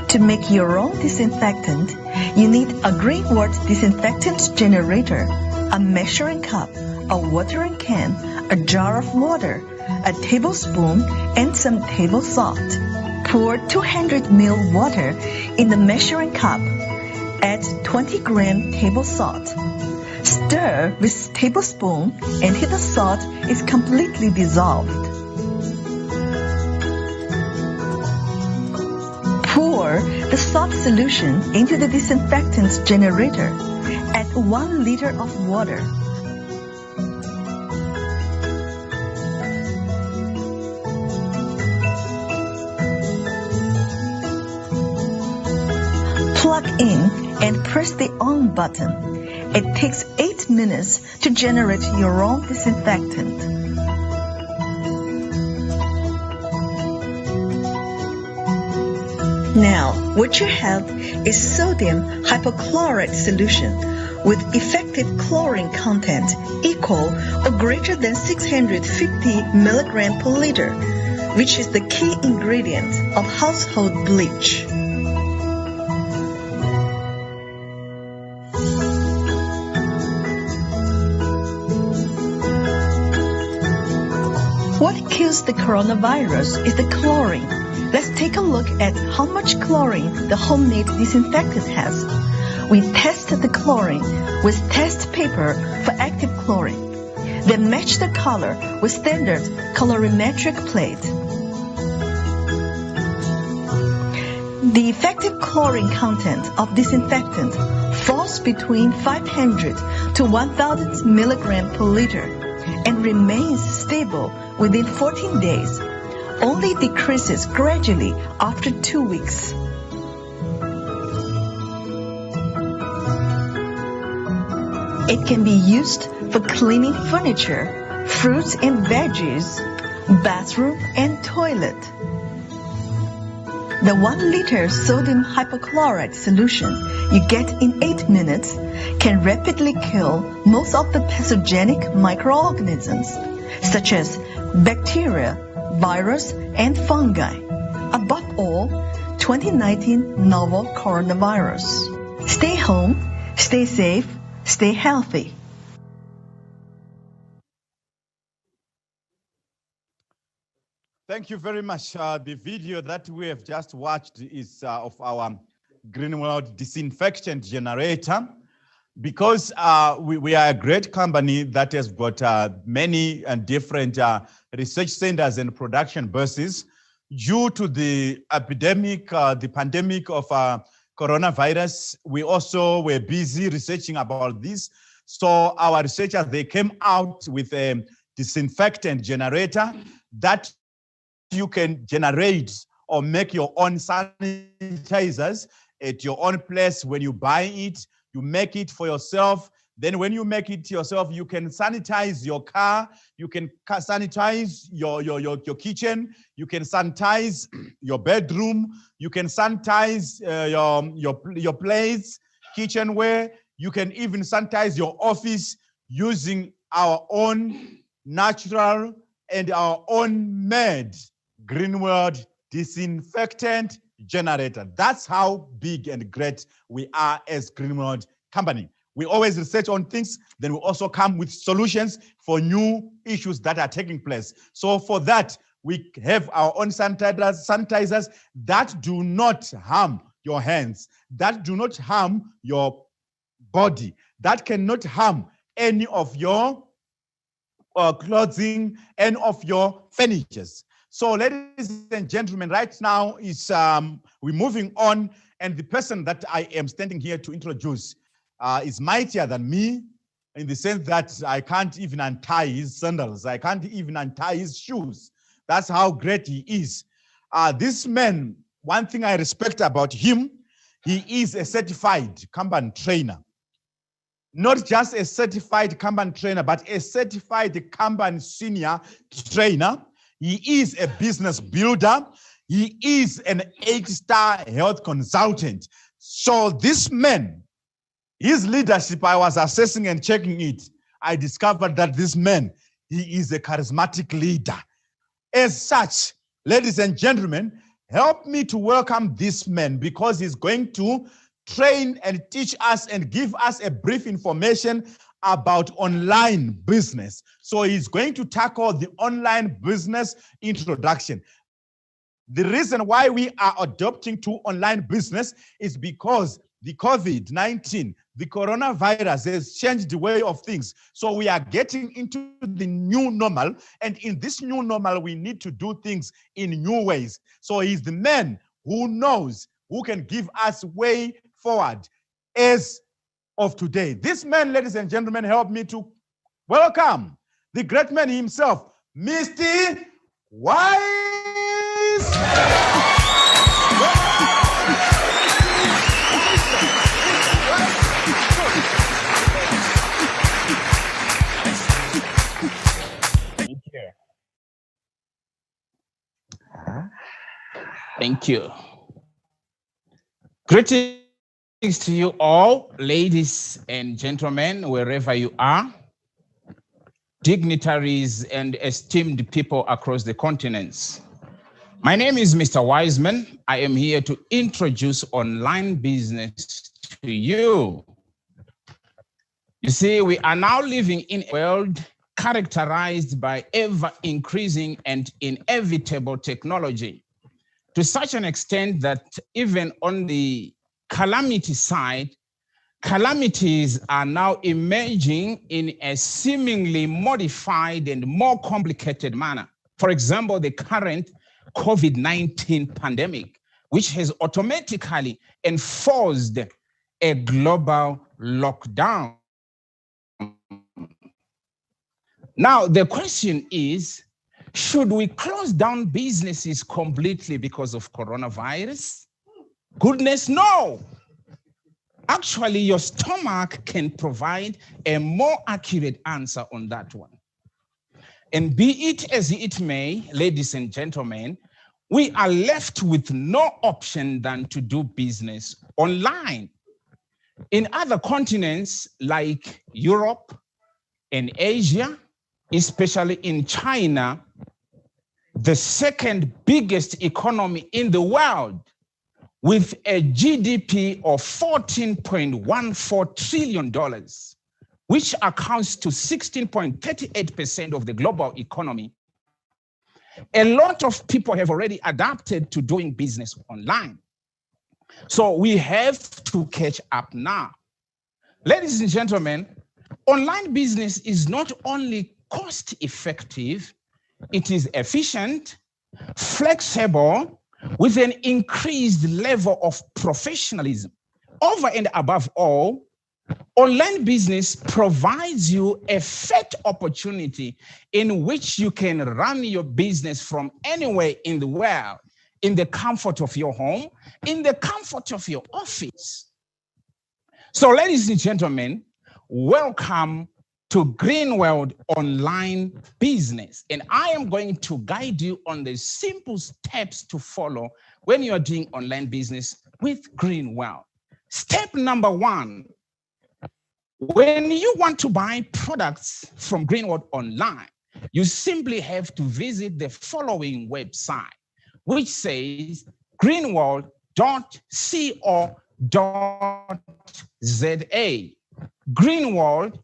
To make your own disinfectant, you need a Green World Disinfectant Generator, a measuring cup, a watering can, a jar of water, a tablespoon, and some table salt. Pour 200 ml water in the measuring cup. Add 20 gram table salt. Stir with tablespoon until the salt is completely dissolved. Pour the salt solution into the disinfectant generator. Add 1 liter of water. Plug in and press the on button. It takes 8 minutes to generate your own disinfectant. Now, what you have is sodium hypochlorite solution with effective chlorine content equal or greater than 650 milligram per liter, which is the key ingredient of household bleach. What kills the coronavirus is the chlorine. Let's take a look at how much chlorine the homemade disinfectant has. We tested the chlorine with test paper for active chlorine, then match the color with standard colorimetric plate. The effective chlorine content of disinfectant falls between 500 to 1000 milligram per liter and remains stable within 14 days. Only decreases gradually after 2 weeks. It can be used for cleaning furniture, fruits and veggies, bathroom and toilet. The 1 liter sodium hypochlorite solution you get in 8 minutes can rapidly kill most of the pathogenic microorganisms, such as bacteria, virus, and fungi. Above all, 2019 novel coronavirus. Stay home, stay safe, stay healthy. Thank you very much. The video that we have just watched is of our Greenworld disinfectant generator. Because we are a great company that has got many and different research centers and production bases, due to the epidemic, the pandemic of coronavirus, we also were busy researching about this. So our researchers, they came out with a disinfectant generator that you can generate or make your own sanitizers at your own place. When you buy it, you make it for yourself. Then when you make it yourself, you can sanitize your car, you can sanitize your kitchen, you can sanitize your bedroom, you can sanitize your plates, kitchenware, you can even sanitize your office using our own natural and our own made Greenworld disinfectant generator. That's how big and great we are as Greenworld company. We always research on things, then we also come with solutions for new issues that are taking place. So for that, we have our own sanitizers that do not harm your hands, that do not harm your body, that cannot harm any of your clothing, any of your furnitures. So ladies and gentlemen, right now is we're moving on, and the person that I am standing here to introduce is mightier than me, in the sense that I can't even untie his sandals. I can't even untie his shoes. That's how great he is. This man, one thing I respect about him, he is a certified Kanban trainer. Not just a certified Kanban trainer, but a certified Kanban senior trainer. He is a business builder. He is an 8-star health consultant. So this man, his leadership, I was assessing and checking it. I discovered that this man, he is a charismatic leader. As such, ladies and gentlemen, help me to welcome this man, because he's going to train and teach us and give us a brief information about online business. So he's going to tackle the online business introduction. The reason why we are adopting to online business is because the COVID-19, the coronavirus has changed the way of things. So we are getting into the new normal, and in this new normal, we need to do things in new ways. So he's the man who knows, who can give us way forward as of today. This man, ladies and gentlemen, help me to welcome the great man himself, Mr. Wise. Thank you. Greetings to you all, ladies and gentlemen, wherever you are, dignitaries and esteemed people across the continents. My name is Mr. Wiseman. I am here to introduce online business to you. You see, we are now living in a world characterized by ever-increasing and inevitable technology, to such an extent that even on the calamity side, calamities are now emerging in a seemingly modified and more complicated manner. For example, the current COVID-19 pandemic, which has automatically enforced a global lockdown. Now, the question is, should we close down businesses completely because of coronavirus? Goodness, no. Actually, your stomach can provide a more accurate answer on that one. And be it as it may, ladies and gentlemen, we are left with no option than to do business online. In other continents like Europe and Asia, especially in China, the second biggest economy in the world, with a GDP of $14.14 trillion, which accounts to 16.38% of the global economy, a lot of people have already adapted to doing business online. So we have to catch up now. Ladies and gentlemen, online business is not only cost effective, it is efficient, flexible, with an increased level of professionalism. Over and above all, online business provides you a fat opportunity in which you can run your business from anywhere in the world, in the comfort of your home, in the comfort of your office. So, ladies and gentlemen, welcome to Greenworld Online Business. And I am going to guide you on the simple steps to follow when you are doing online business with Greenworld. Step number one, when you want to buy products from Greenworld Online, you simply have to visit the following website, which says greenworld.co.za. greenworld.co.za.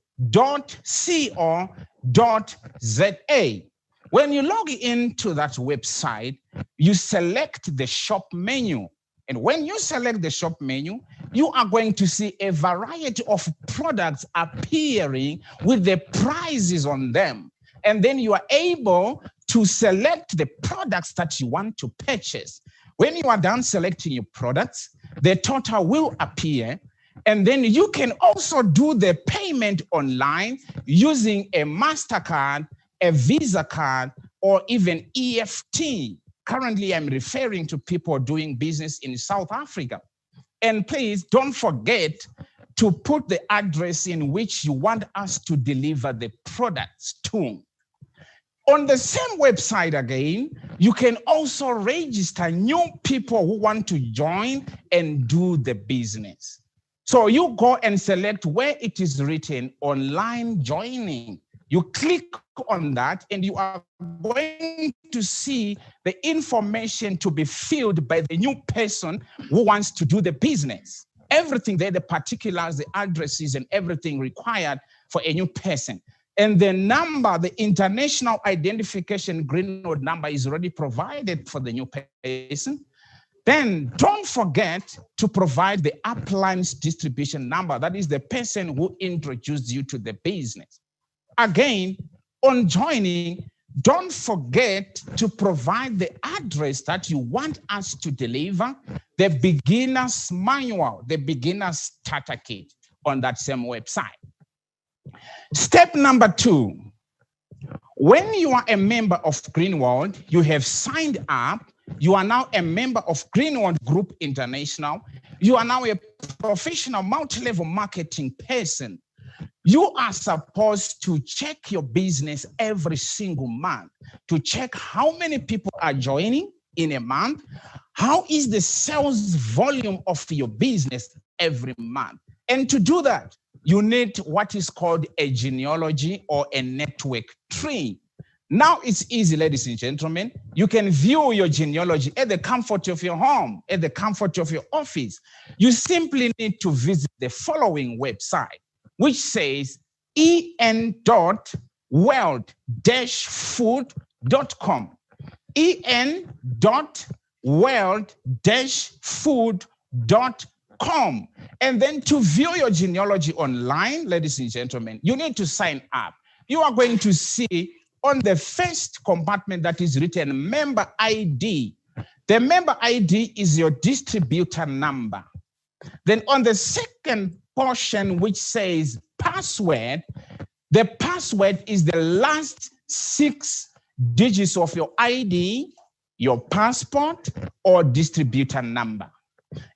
When you log into that website, you select the shop menu. And when you select the shop menu, you are going to see a variety of products appearing with the prices on them. And then you are able to select the products that you want to purchase. When you are done selecting your products, the total will appear. And then you can also do the payment online using a MasterCard, a Visa card, or even EFT. Currently, I'm referring to people doing business in South Africa. And please don't forget to put the address in which you want us to deliver the products to. On the same website again, you can also register new people who want to join and do the business. So you go and select where it is written online joining. You click on that and you are going to see the information to be filled by the new person who wants to do the business. Everything there, the particulars, the addresses, and everything required for a new person. And the number, the international identification Greenworld number is already provided for the new person. Then don't forget to provide the upline's distribution number. That is the person who introduced you to the business. Again, on joining, don't forget to provide the address that you want us to deliver, the beginner's manual, the beginner's starter kit on that same website. Step number two, when you are a member of Greenworld, you have signed up, you are now a member of Greenworld Group International, you are now a professional multi-level marketing person. You are supposed to check your business every single month to check how many people are joining in a month, how is the sales volume of your business every month. And to do that, you need what is called a genealogy or a network tree. Now it's easy, ladies and gentlemen. You can view your genealogy at the comfort of your home, at the comfort of your office. You simply need to visit the following website, which says en.world-food.com. en.world-food.com. And then to view your genealogy online, ladies and gentlemen, you need to sign up. You are going to see on the first compartment that is written member ID. The member ID is your distributor number. Then on the second portion, which says password, the password is the last 6 digits of your ID, your passport, or distributor number.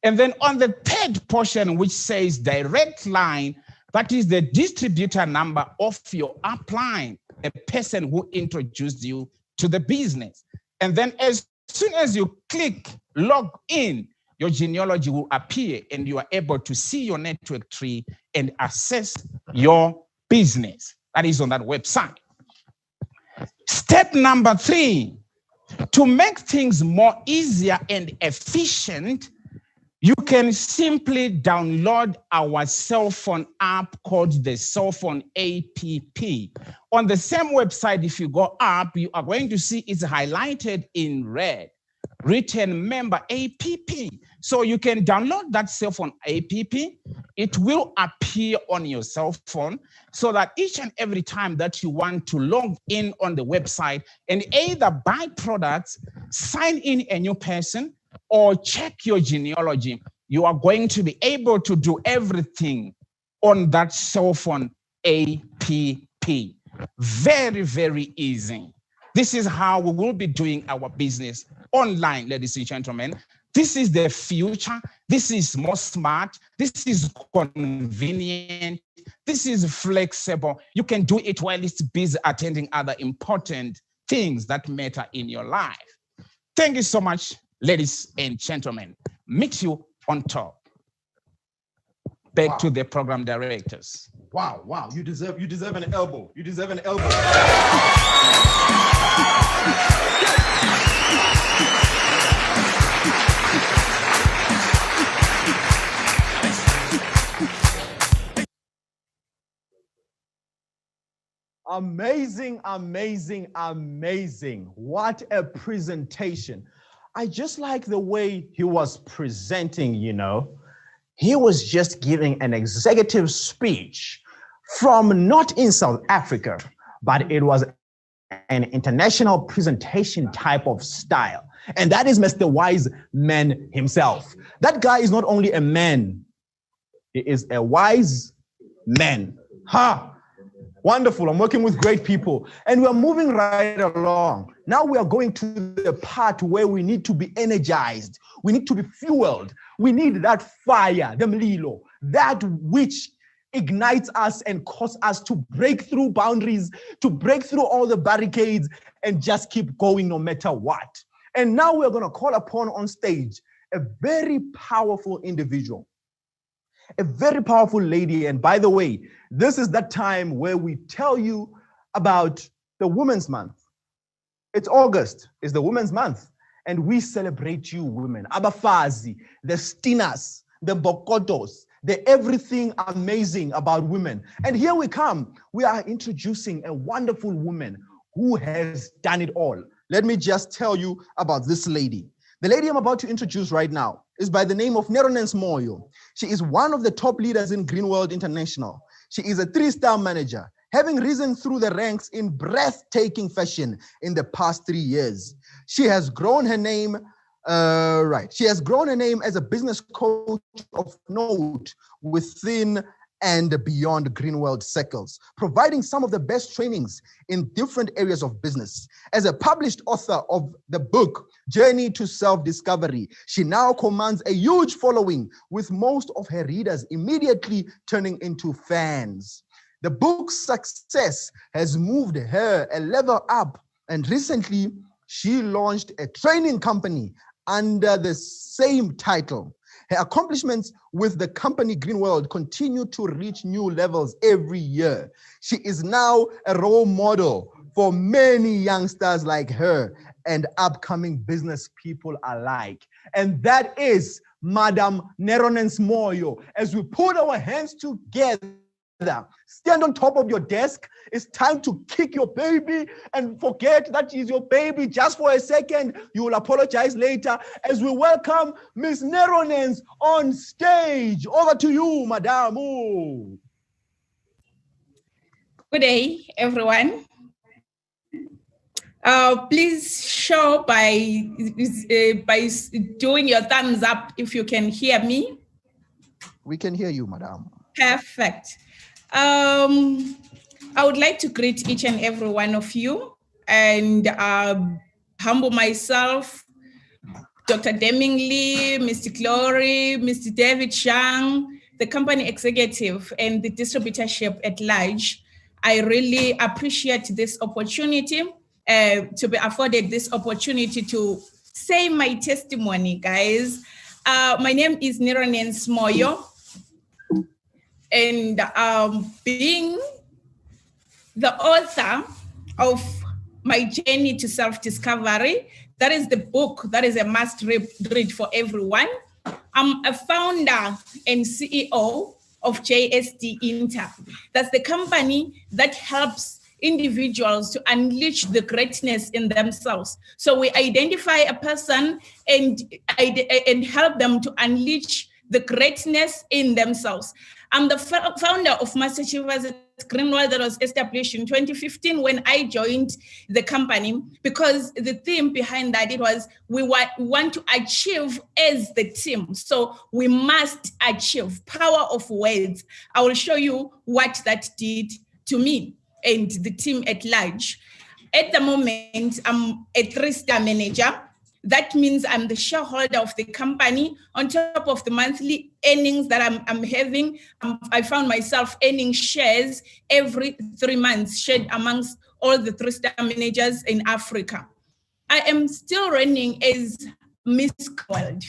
And then on the third portion, which says direct line, that is the distributor number of your upline, the person who introduced you to the business. And then as soon as you click log in, your genealogy will appear and you are able to see your network tree and access your business. That is on that website. Step number 3, to make things more easier and efficient, you can simply download our cell phone app called the Cell Phone app. On the same website, if you go up, you are going to see it's highlighted in red, written Member app. So you can download that cell phone app. It will appear on your cell phone so that each and every time that you want to log in on the website and either buy products, sign in a new person, or check your genealogy, you are going to be able to do everything on that cell phone app. Very, very easy. This is how we will be doing our business online, ladies and gentlemen. This is the future. This is more smart. This is convenient. This is flexible. You can do it while it's busy attending other important things that matter in your life. Thank you so much, ladies and gentlemen. Meet you on top. Back to the program directors. Wow, wow, you deserve an elbow. You deserve an elbow. Amazing, amazing, amazing. What a presentation. I just like the way he was presenting, you know. He was just giving an executive speech from not in South Africa, but it was an international presentation type of style. And that is Mr. Wiseman himself. That guy is not only a man, he is a wise man. Ha! Wonderful. I'm working with great people. And we're moving right along. Now we are going to the part where we need to be energized. We need to be fueled. We need that fire, the mlilo, that which ignites us and causes us to break through boundaries, to break through all the barricades and just keep going no matter what. And now we're going to call upon on stage a very powerful individual, a very powerful lady. And by the way, this is that time where we tell you about the Women's Month. It's August, it's the Women's Month. And we celebrate you women, Abafazi, the Stinas, the Bokotos, the everything amazing about women. And here we come. We are introducing a wonderful woman who has done it all. Let me just tell you about this lady. The lady I'm about to introduce right now is by the name of Neronens Moyo. She is one of the top leaders in Green World International. She is a 3-star manager, having risen through the ranks in breathtaking fashion in the past 3 years. She has grown her name, She has grown her name as a business coach of note within and beyond Green World circles, providing some of the best trainings in different areas of business. As a published author of the book, Journey to Self-Discovery, she now commands a huge following, with most of her readers immediately turning into fans. The book's success has moved her a level up, and recently she launched a training company under the same title. Her accomplishments with the company Green World continue to reach new levels every year. She is now a role model for many youngsters like her and upcoming business people alike. And that is Madam Neronens Moyo. As we put our hands together, stand on top of your desk. It's time to kick your baby and forget that is your baby just for a second. You will apologize later as we welcome Miss Neronens on stage. Over to you, Madam. Good day, everyone. Please show by doing your thumbs up if you can hear me. We can hear you, Madam. Perfect. I would like to greet each and every one of you and humble myself, Dr. Deming Lee, Mr. Glory, Mr. David Shang, the company executive and the distributorship at large. I really appreciate this opportunity to be afforded this opportunity to say my testimony, guys. My name is Neronens Moyo, and being the author of My Journey to Self-Discovery, that is the book that is a must read for everyone. I'm a founder and CEO of JST Inter. That's the company that helps individuals to unleash the greatness in themselves. So we identify a person and help them to unleash the greatness in themselves. I'm the founder of Master Achievers at Greenworld that was established in 2015 when I joined the company, because the theme behind that, it was we want to achieve as the team. So we must achieve. Power of words. I will show you what that did to me and the team at large. At the moment, I'm a 3-star manager. That means I'm the shareholder of the company. On top of the monthly earnings that I'm having, I found myself earning shares every 3 months, shared amongst all the 3-star managers in Africa. I am still running as Miss World.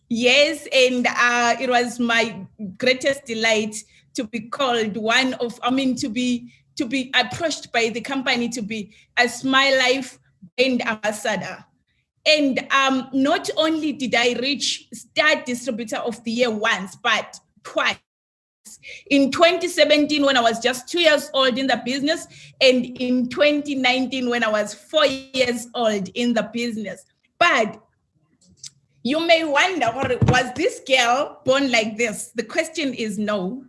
Yes, and it was my greatest delight to be called to be approached by the company to be a Smile Life brand ambassador. And not only did I reach Star Distributor of the Year once, but twice. In 2017, when I was just 2 years old in the business, and in 2019, when I was 4 years old in the business. But you may wonder, was this girl born like this? The question is no.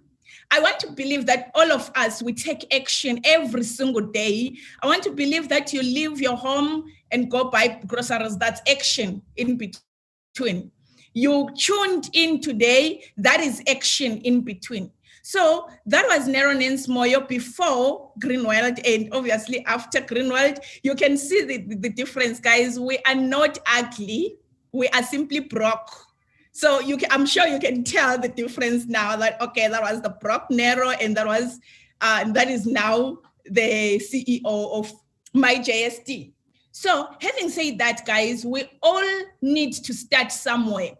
I want to believe that all of us, we take action every single day. I want to believe that you leave your home and go buy groceries. That's action in between. You tuned in today, that is action in between. So that was Neronens Moyo before Greenworld, and obviously after Greenworld. You can see the difference, guys. We are not ugly, we are simply broke. So I'm sure you can tell the difference now that, okay, that was the broke Nero, and that is now the CEO of My JST. So having said that, guys, we all need to start somewhere.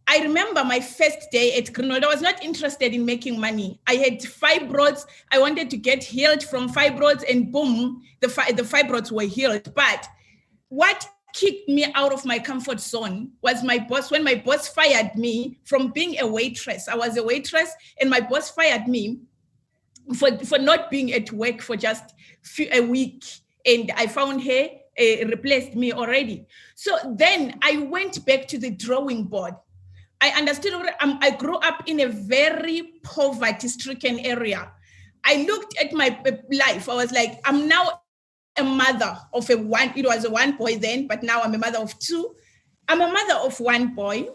I remember my first day at Greenworld. I was not interested in making money. I had fibroids. I wanted to get healed from fibroids, and boom, the fibroids were healed. But what kicked me out of my comfort zone was my boss. When my boss fired me from being a waitress, I was a waitress, and my boss fired me for not being at work for just a week, and I found her replaced me already. So then I went back to the drawing board. I understood. I grew up in a very poverty-stricken area. I looked at my life. I was like, I'm now a mother of it was a 1 boy then, but now I'm a mother of 2. I'm a mother of 1 boy.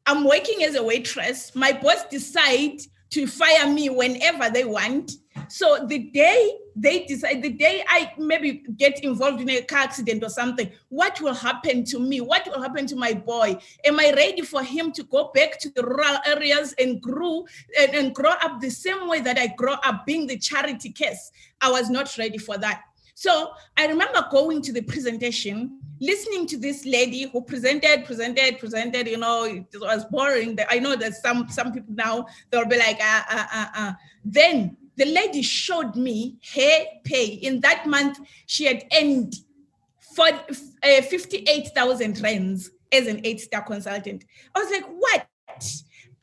I'm working as a waitress. My boss decide to fire me whenever they want. So the day they decide, the day I maybe get involved in a car accident or something, what will happen to me? What will happen to my boy? Am I ready for him to go back to the rural areas and grow up the same way that I grew up, being the charity case? I was not ready for that. So I remember going to the presentation, listening to this lady who presented, you know, it was boring. I know that some people now, they'll be like, Then the lady showed me her pay. In that month, she had earned 58,000 rands as an 8-star consultant. I was like, what?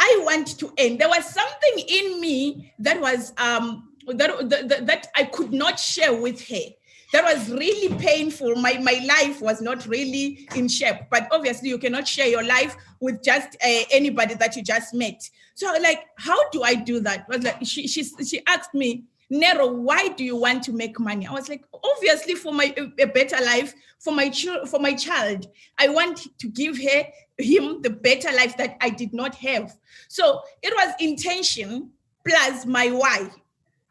I want to earn. There was something in me that was, that I could not share with her. That was really painful. My life was not really in shape, but obviously you cannot share your life with just anybody that you just met. So like, how do I do that? I was like, she asked me, Nero, why do you want to make money? I was like, obviously for a better life for my child. I want to give him the better life that I did not have. So it was intention plus my why.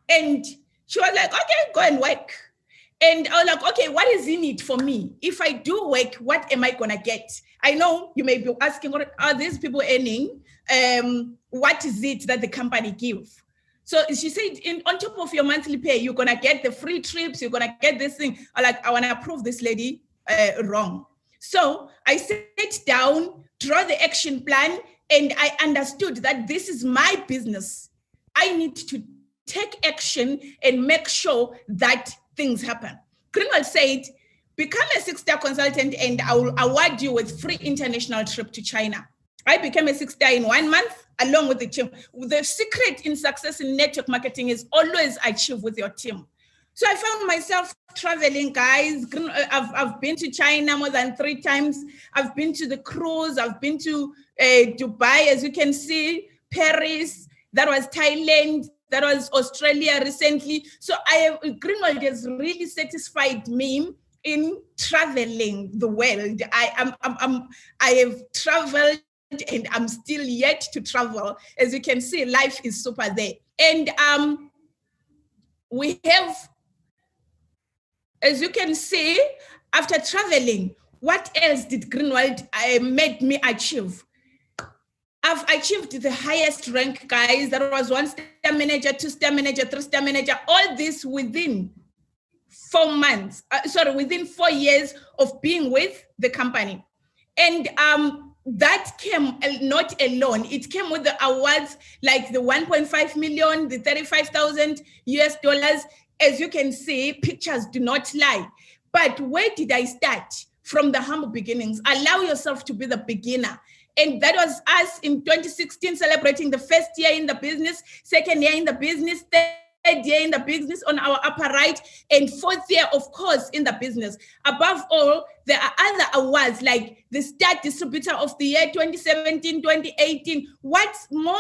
And she was like, okay, go and work. And I was like, okay, what is in it for me? If I do work, what am I gonna get? I know you may be asking, what are these people earning? What is it that the company gives? So she said, on top of your monthly pay, you're gonna get the free trips, you're gonna get this thing. I wanna prove this lady wrong. So I sat down, draw the action plan, and I understood that this is my business. I need to take action and make sure that things happen. Greenwald said, become a 6-star consultant and I will award you with free international trip to China. I became a 6-star in 1 month along with the team. The secret in success in network marketing is always achieve with your team. So I found myself traveling, guys. I've been to China more than 3 times. I've been to the cruise. I've been to Dubai, as you can see, Paris. That was Thailand. That was Australia recently. So Greenwald has really satisfied me in traveling the world. I have traveled and I'm still yet to travel. As you can see, life is super there. And we have, as you can see, after traveling, what else did Greenwald made me achieve? I've achieved the highest rank, guys. That was 1-star manager, 2-star manager, 3-star manager, all this within 4 months, within 4 years of being with the company. And that came not alone. It came with the awards like the 1.5 million, the 35,000 US dollars. As you can see, pictures do not lie. But where did I start? From the humble beginnings. Allow yourself to be the beginner. And that was us in 2016 celebrating the first year in the business, second year in the business, third year in the business on our upper right, and 4th year, of course, in the business. Above all, there are other awards like the Star Distributor of the Year 2017, 2018. What's more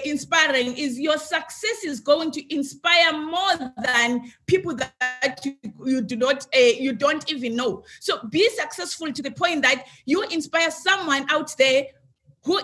inspiring is your success is going to inspire more than people that you don't even know. So be successful to the point that you inspire someone out there who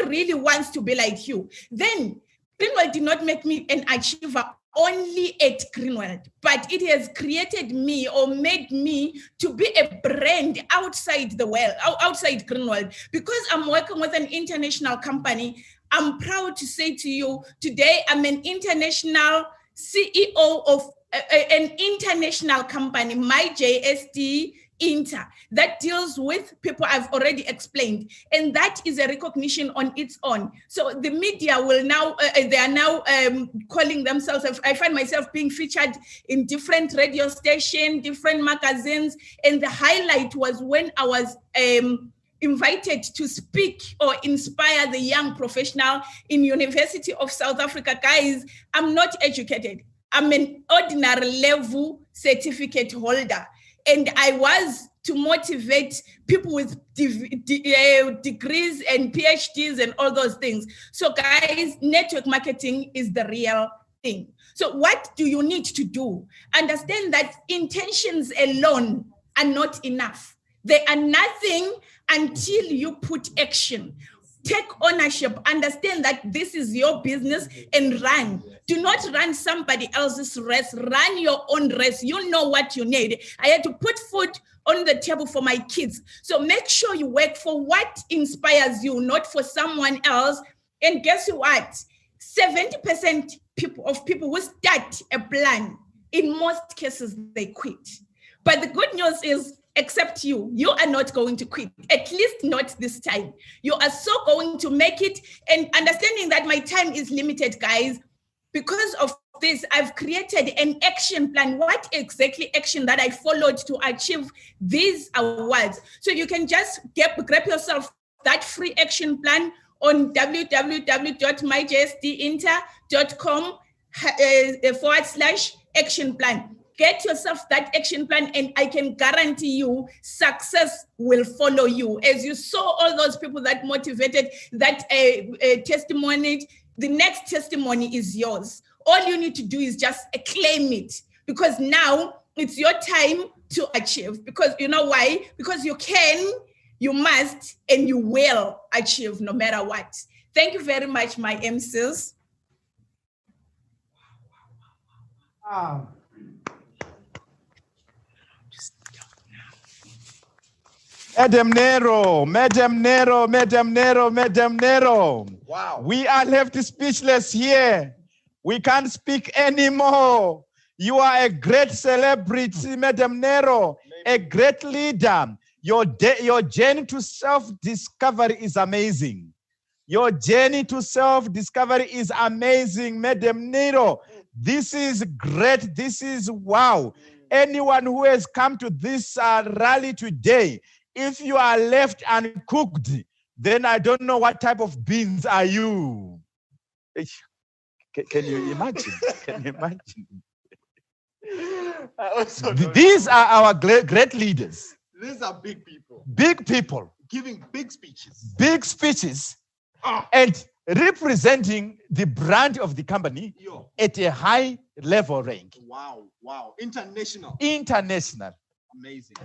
really wants to be like you. Then Greenwald did not make me an achiever only at Greenwald, but it has created me or made me to be a brand outside the world, outside Greenwald. Because I'm working with an international company, I'm proud to say to you, today I'm an international CEO of an international company, MyJST Inter, that deals with people I've already explained. And that is a recognition on its own. So the media will now, they are now calling themselves, I find myself being featured in different radio stations, different magazines. And the highlight was when I was invited to speak or inspire the young professional in University of South Africa. Guys, I'm not educated. I'm an ordinary level certificate holder. And I was to motivate people with degrees and PhDs and all those things. So guys, network marketing is the real thing. So what do you need to do? Understand that intentions alone are not enough. They are nothing until you put action. Take ownership, understand that this is your business and run. Do not run somebody else's race, run your own race. You know what you need. I had to put food on the table for my kids. So make sure you work for what inspires you, not for someone else. And guess what? 70% of people who start a plan, in most cases, they quit. But the good news is, except you are not going to quit, at least not this time. You are so going to make it. And understanding that my time is limited, guys, because of this, I've created an action plan. What exactly action that I followed to achieve these awards? So you can just grab yourself that free action plan on www.myjstinter.com/action plan. Get yourself that action plan, and I can guarantee you success will follow you. As you saw all those people that motivated, that testimony, the next testimony is yours. All you need to do is just claim it, because now it's your time to achieve. Because you know why? Because you can, you must, and you will achieve no matter what. Thank you very much, my MCs. Madam Nero. Wow. We are left speechless here. We can't speak anymore. You are a great celebrity, Madam Nero, a great leader. Your journey to self-discovery is amazing. Your journey to self-discovery is amazing, Madam Nero. This is great. This is wow. Anyone who has come to this rally today, if you are left uncooked, then I don't know what type of beans are you. Can you imagine? Can you imagine? These are our great leaders. These are big people. Big people. Giving big speeches. Big speeches. And representing the brand of the company at a high level rank. Wow, wow. International. International. Amazing.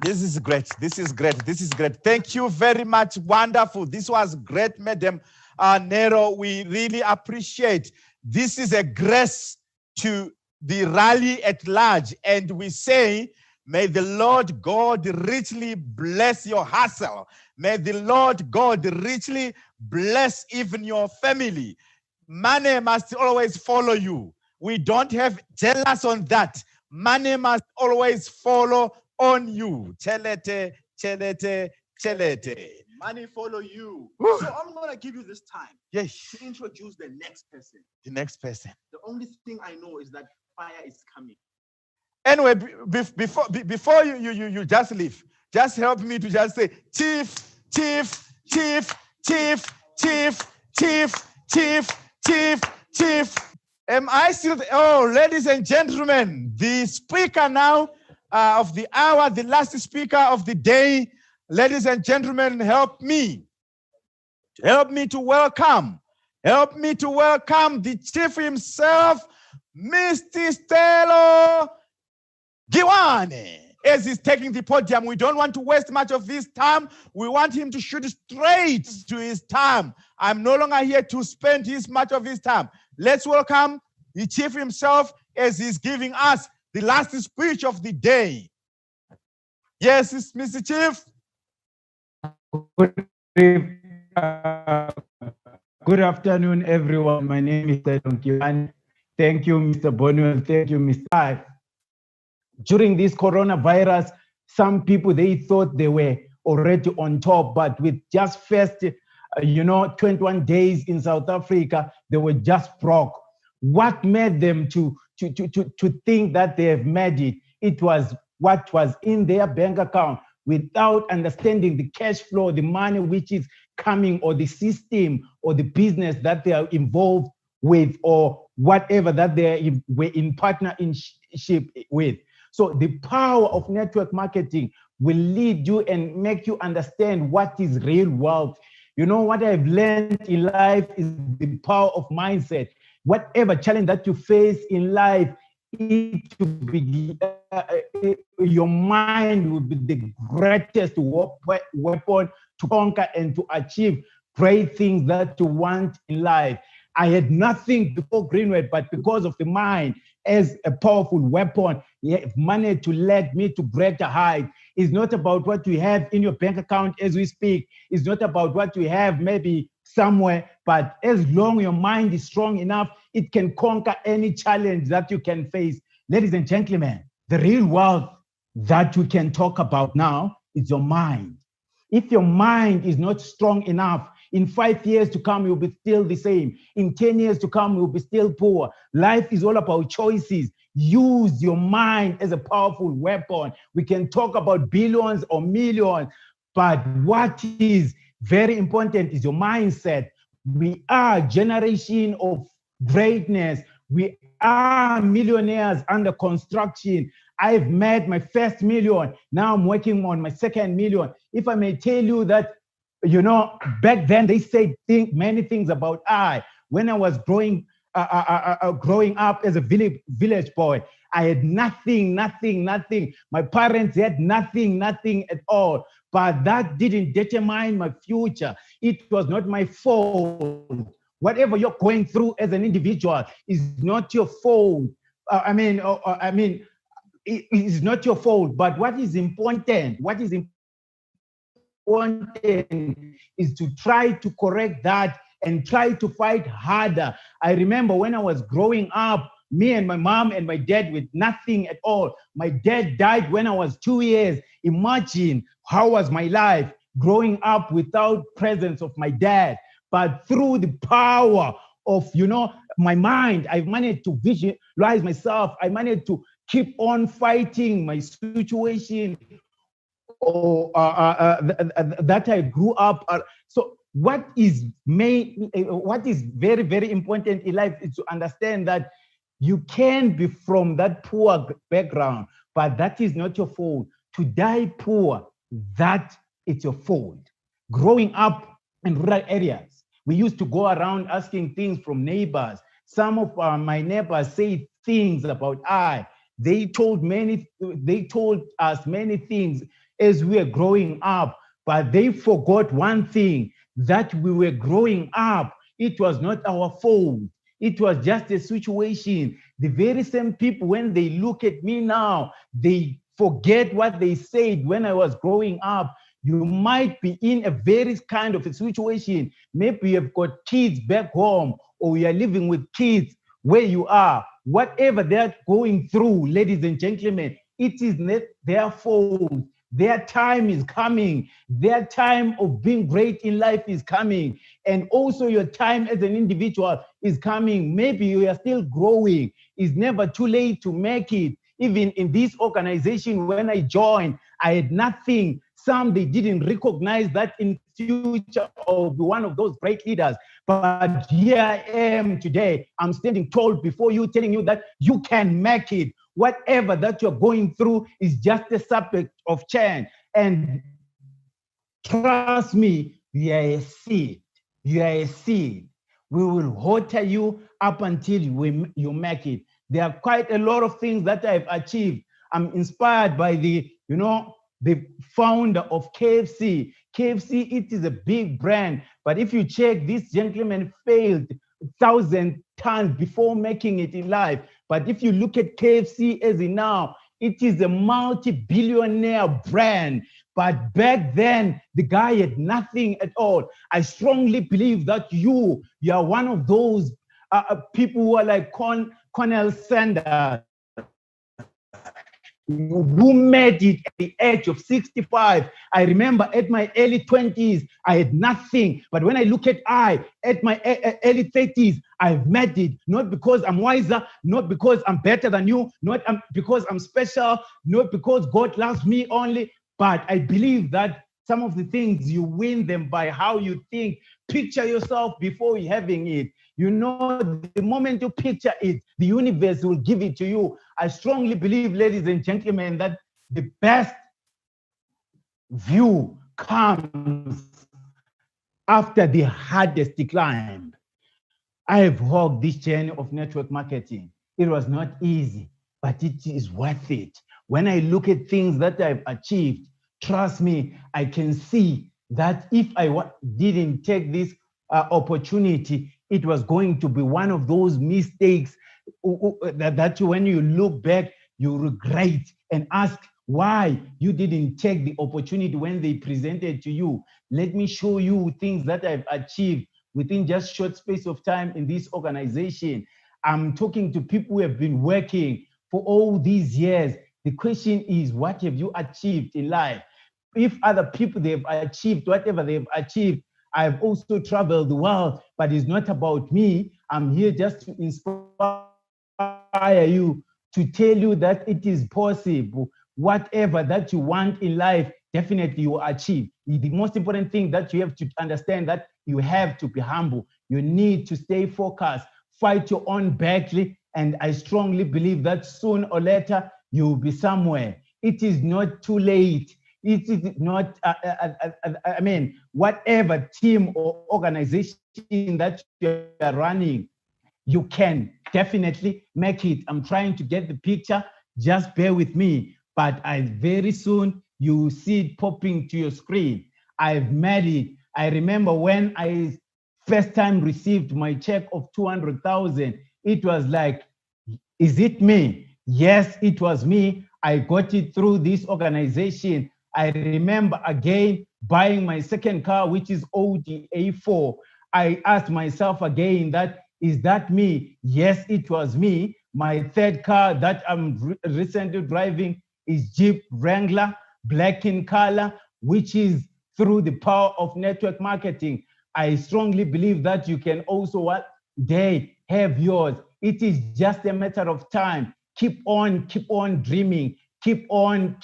This is great. This is great. This is great. Thank you very much. Wonderful. This was great, Madam Nero. We really appreciate. This is a grace to the rally at large. And we say, may the Lord God richly bless your hustle. May the Lord God richly bless even your family. Money must always follow you. We don't have jealous on that. Money must always follow on you. Chelete, chelete, chelete. Money follow you. Woo. So I'm going to give you this time to introduce the next person. The next person. The only thing I know is that fire is coming. Anyway, before you just leave, just help me to just say, Chief, Chief, Chief, Chief, Chief, Chief, Chief, Chief, Chief. Am I still? Oh, ladies and gentlemen, the speaker now of the hour, the last speaker of the day. Ladies and gentlemen, help me. Help me to welcome. Help me to welcome the chief himself, Mr. Stelo Giwane. As he's taking the podium, we don't want to waste much of his time. We want him to shoot straight to his time. I'm no longer here to spend much of his time. Let's welcome the chief himself as he's giving us the last speech of the day. Yes, Mr. Chief. Good afternoon, everyone. My name is Stelo Giwane. Thank you, Mr. Bonwell. Thank you, Mr. I. During this coronavirus, some people, they thought they were already on top, but with just first, 21 days in South Africa, they were just broke. What made them to think that they have made it? It was what was in their bank account without understanding the cash flow, the money which is coming, or the system or the business that they are involved with, or whatever that they were in partnership with. So the power of network marketing will lead you and make you understand what is real wealth. You know, what I've learned in life is the power of mindset. Whatever challenge that you face in life, your mind will be the greatest weapon to conquer and to achieve great things that you want in life. I had nothing before Greenwood, but because of the mind as a powerful weapon, you have managed to lead me to greater heights. It's not about what you have in your bank account as we speak. It's not about what you have maybe somewhere, but as long as your mind is strong enough, it can conquer any challenge that you can face. Ladies and gentlemen, the real wealth that we can talk about now is your mind. If your mind is not strong enough, in 5 years to come, you'll be still the same. In 10 years to come, you'll be still poor. Life is all about choices. Use your mind as a powerful weapon. We can talk about billions or millions, but what is very important is your mindset. We are a generation of greatness. We are millionaires under construction. I've made my first million. Now I'm working on my second million. If I may tell you that, back then they said many things about when I was growing up as a village boy, I had nothing. My parents had nothing at all. But that didn't determine my future. It was not my fault. Whatever you're going through as an individual is not your fault. It is not your fault. But what is important is to try to correct that and try to fight harder. I remember when I was growing up, Me and my mom and my dad with nothing at all. My dad died when I was 2 years. Imagine how was my life growing up without presence of my dad. But through the power of, my mind, I've managed to visualize myself. I managed to keep on fighting my situation that I grew up. So what is very, very important in life is to understand that you can be from that poor background, but that is not your fault. To die poor, that is your fault. Growing up in rural areas, we used to go around asking things from neighbors. Some of my neighbors say things about They told us many things as we were growing up, but they forgot one thing, that we were growing up. It was not our fault. It was just a situation. The very same people, when they look at me now, they forget what they said when I was growing up. You might be in a very kind of a situation. Maybe you've got kids back home, or you are living with kids where you are. Whatever they're going through, ladies and gentlemen, it is not their fault. Their time is coming. Their time of being great in life is coming. And also your time as an individual is coming. Maybe you are still growing. It's never too late to make it. Even in this organization, when I joined, I had nothing. Some, they didn't recognize that in future I'll be one of those great leaders. But here I am today. I'm standing tall before you, telling you that you can make it. Whatever that you're going through is just a subject of change. And trust me, you are a seed. You are a seed. We will water you up until you make it. There are quite a lot of things that I've achieved. I'm inspired by the founder of KFC. KFC, it is a big brand. But if you check, this gentleman failed 1,000 times before making it in life. But if you look at KFC as in now, it is a multi-billionaire brand. But back then, the guy had nothing at all. I strongly believe that you are one of those people who are like Colonel Sanders, who made it at the age of 65. I remember at my early 20s, I had nothing. But when I look at my early 30s, I've made it. Not because I'm wiser, not because I'm better than you, not because I'm special, not because God loves me only, but I believe that some of the things you win them by how you think. Picture yourself before you're having it. The moment you picture it, the universe will give it to you. I strongly believe, ladies and gentlemen, that the best view comes after the hardest climb. I have walked this journey of network marketing. It was not easy, but it is worth it. When I look at things that I've achieved, trust me, I can see that if I didn't take this opportunity, it was going to be one of those mistakes that when you look back, you regret and ask why you didn't take the opportunity when they presented to you. Let me show you things that I've achieved within just short space of time in this organization. I'm talking to people who have been working for all these years. The question is, what have you achieved in life? If other people, they've achieved whatever they've achieved, I've also traveled the world, but it's not about me. I'm here just to inspire you, to tell you that it is possible. Whatever that you want in life, definitely you will achieve. The most important thing that you have to understand, that you have to be humble. You need to stay focused, fight your own battle, and I strongly believe that soon or later, you will be somewhere. It is not too late. It is not, whatever team or organization that you are running, you can definitely make it. I'm trying to get the picture, just bear with me. But very soon, you will see it popping to your screen. I've made it. I remember when I first time received my check of 200,000, it was like, is it me? Yes, it was me. I got it through this organization. I remember again buying my second car, which is Audi A4. I asked myself again, is that me? Yes, it was me. My third car that I'm recently driving is Jeep Wrangler, black in color, which is through the power of network marketing. I strongly believe that you can also one day have yours. It is just a matter of time. Keep on dreaming. Keep on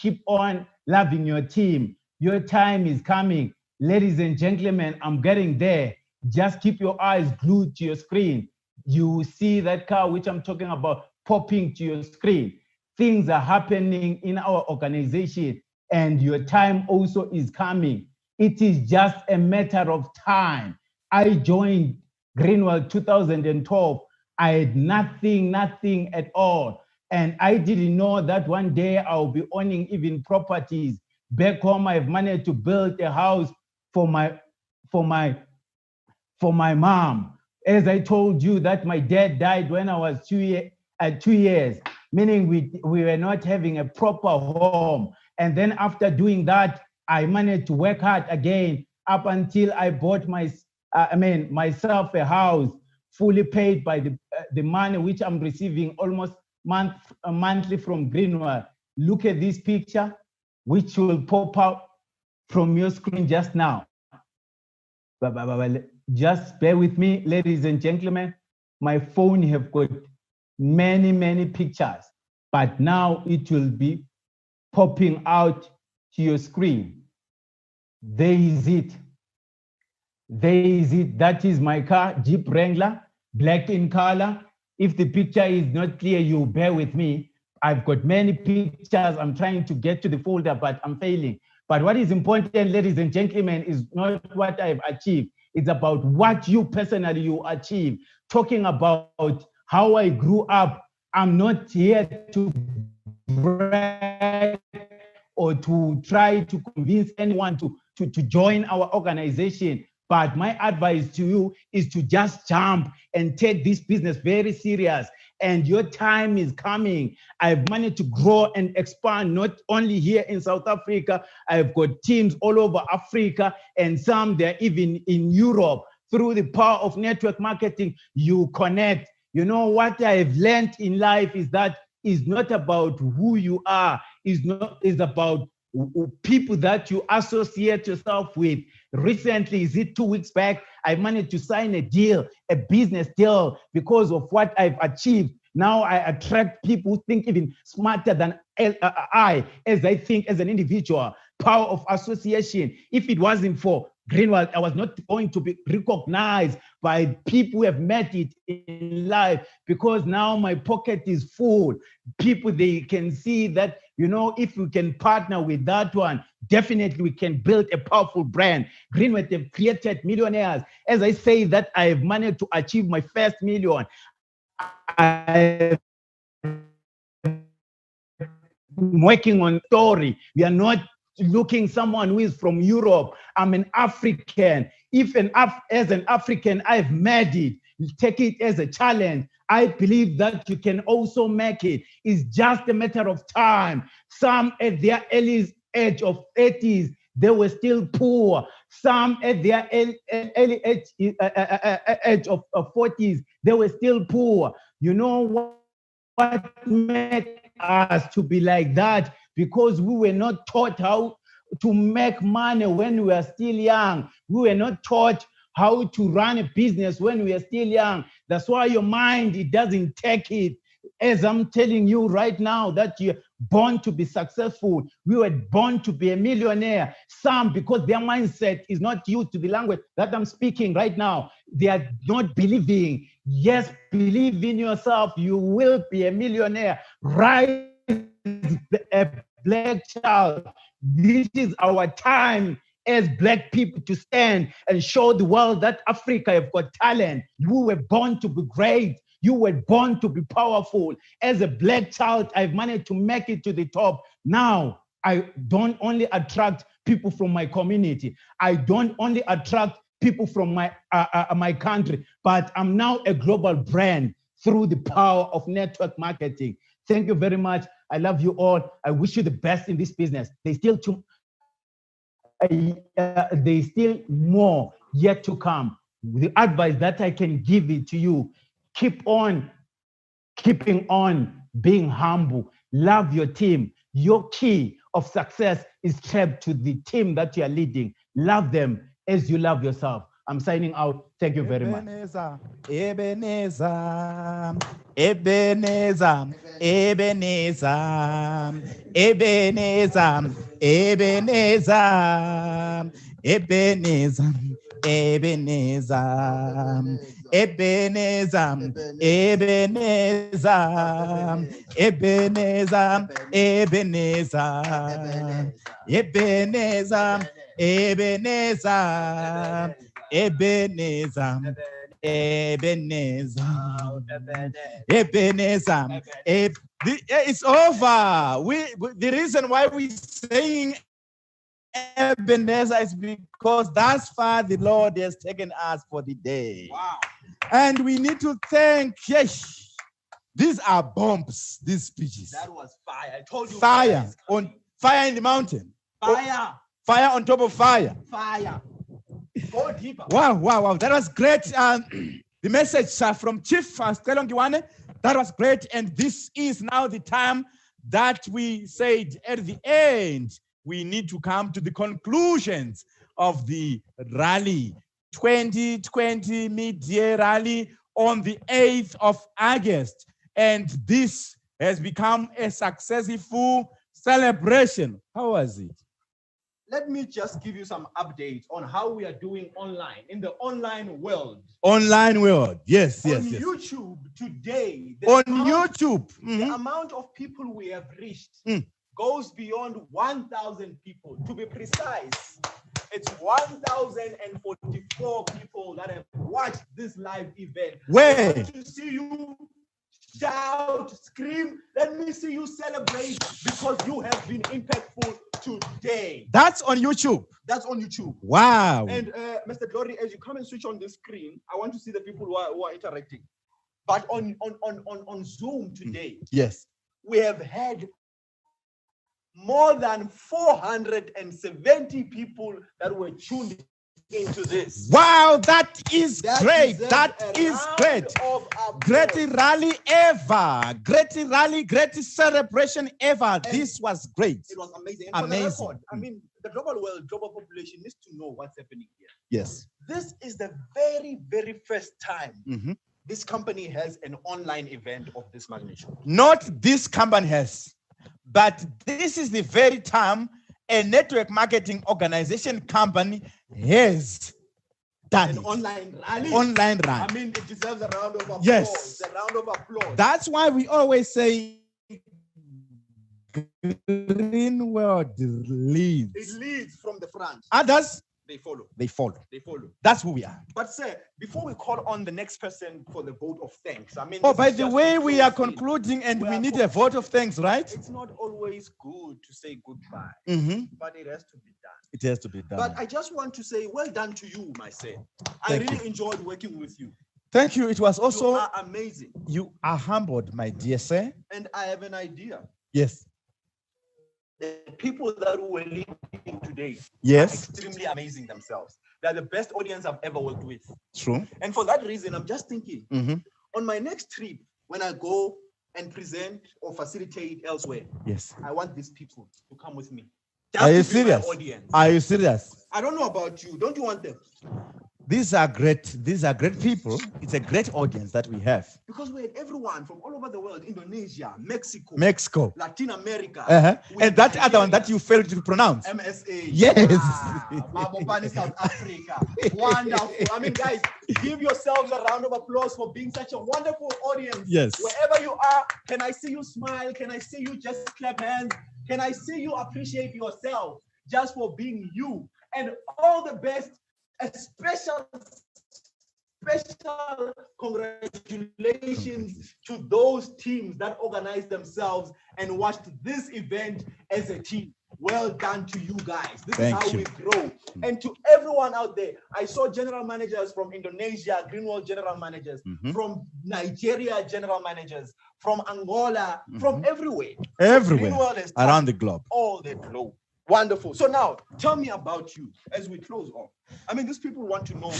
loving your team. Your time is coming. Ladies and gentlemen, I'm getting there. Just keep your eyes glued to your screen. You will see that car which I'm talking about popping to your screen. Things are happening in our organization and your time also is coming. It is just a matter of time. I joined Greenworld 2012. I had nothing at all. And I didn't know that one day I'll be owning even properties. Back home, I've managed to build a house for my mom. As I told you that my dad died when I was 2 years, meaning we were not having a proper home. And then after doing that, I managed to work hard again up until I bought myself a house, fully paid by the money which I'm receiving almost monthly from Greenworld. Look at this picture, which will pop up from your screen just now. Just bear with me, ladies and gentlemen. My phone have got many pictures, but now it will be popping out to your screen. There is it. That is my car, Jeep Wrangler, black in color. If the picture is not clear, you bear with me. I've got many pictures. I'm trying to get to the folder, but I'm failing. But what is important, ladies and gentlemen, is not what I've achieved. It's about what you personally you achieve. Talking about how I grew up. I'm not here to brag or to try to convince anyone to join our organization. But my advice to you is to just jump and take this business very serious. And your time is coming. I've managed to grow and expand, not only here in South Africa. I've got teams all over Africa, and some they're even in Europe. Through the power of network marketing, you connect. You know what I've learned in life is that it's not about who you are. It's about people that you associate yourself with. Recently, is it 2 weeks back, I managed to sign a deal, a business deal, because of what I've achieved. Now I attract people who think even smarter than I, as I think as an individual. Power of association. If it wasn't for Greenworld, I was not going to be recognized by people who have met it in life, because now my pocket is full. People, they can see that, you know, if we can partner with that one, definitely we can build a powerful brand. Greenworld have created millionaires. As I say that I have managed to achieve my first million, I'm working on story. We are not looking someone who is from Europe. I'm an African. As an African, I've made it. Take it as a challenge. I believe that you can also make it. It's just a matter of time. Some at their early age of 80s, they were still poor. Some at their early age of 40s, they were still poor. You know what made us to be like that? Because we were not taught how to make money when we were still young. We were not taught how to run a business when we are still young. That's why your mind, it doesn't take it. As I'm telling you right now that you're born to be successful. We were born to be a millionaire. Some, because their mindset is not used to the language that I'm speaking right now, they are not believing. Yes, believe in yourself. You will be a millionaire. Rise a black child. This is our time as Black people to stand and show the world that Africa have got talent. You were born to be great. You were born to be powerful. As a Black child, I've managed to make it to the top. Now, I don't only attract people from my community. I don't only attract people from my country, but I'm now a global brand through the power of network marketing. Thank you very much. I love you all. I wish you the best in this business. There's still more yet to come. The advice that I can give it to you, keep on keeping on being humble. Love your team. Your key of success is kept to the team that you are leading. Love them as you love yourself. I'm signing out. Thank you very much. Ebenezer, Ebenezer, Ebenezer, Ebenezer, Ebenezer, Ebenezer, Ebenezer, Ebenezer, Ebenezer, Ebenezer, Ebenezer, Ebenezer, Ebenezer, Ebenezer, Ebenezer, Ebenezer, Ebenezer. It's over. The reason why we saying Ebenezer is because thus far the Lord has taken us for the day. Wow. And we need to thank, yes, these are bombs, these speeches. That was fire. I told you. Fire fire in the mountain. Fire. Fire on top of fire. Fire. Go deeper. Wow. That was great. The message from Chief Stelo Ngiwane, that was great. And this is now the time that we said at the end, we need to come to the conclusions of the rally, 2020 mid-year rally on the 8th of August. And this has become a successful celebration. How was it? Let me just give you some updates on how we are doing online, in the online world. Online world, yes. On YouTube today, On YouTube. the amount of people we have reached goes beyond 1,000 people. To be precise, it's 1,044 people that have watched this live event. Where? I want to see you shout, scream. Let me see you celebrate because you have been impactful today. That's on YouTube. That's on YouTube. Wow. And Mr. Glory, as you come and switch on the screen, I want to see the people who are interacting. But on Zoom today, Yes. we have had more than 470 people that were tuned into this. Wow, that is great. deserves That a is round great. of Great rally ever. Great rally, great celebration ever. This was great. It was amazing. And for the Amazing. record, I mean, the global world, global population needs to know what's happening here. Yes. This is the very, very first time Mhm. this company has an online event of this magnitude. Not this company has, but this is the very time a network marketing organization company has done An it. online rally. Online rally. I mean, it deserves a round of applause. Yes. A round of applause. That's why we always say Green World leads. It leads from the front. Others, They follow. they follow. They follow. That's who we are. But sir, before we call on the next person for the vote of thanks, I mean, Oh, this by is the just way, a we are close concluding and We we are need a vote of thanks, right? It's not always good to say goodbye, Mhm. but it has to be done. It has to be done. But I just want to say, well done to you, my son. I Thank really enjoyed working with you. Thank you. It was You also, are amazing. you are humbled, my dear sir. And I have an idea. Yes. The people that were leading today Yes. are extremely amazing themselves. They're the best audience I've ever worked with. True. And for that reason, I'm just thinking, Mhm. on my next trip, when I go and present or facilitate elsewhere, Yes. I want these people to come with me. Are you to be my serious? audience. Are you serious? I don't know about you. Don't you want them? These are great people. It's a great audience that we have. Because we had everyone from all over the world, Indonesia, Mexico, Mexico. Latin America. Uh-huh. we And that other one that you failed to pronounce. MSA. Yes. Mabopani, South Africa. Wonderful. I mean, guys, give yourselves a round of applause for being such a wonderful audience. Yes. Wherever you are, can I see you smile? Can I see you just clap hands? Can I see you appreciate yourself just for being you? And all the best, a special congratulations to those teams that organized themselves and watched this event as a team. Well done to you guys. This Thank is how you. we grow. And to everyone out there, I saw general managers from Indonesia, Greenwald general managers, from Nigeria general managers, from Angola, from everywhere. Everywhere Greenwald has around touched the globe. all the globe. Wonderful. So now, tell me about you as we close off. I mean, these people want to know,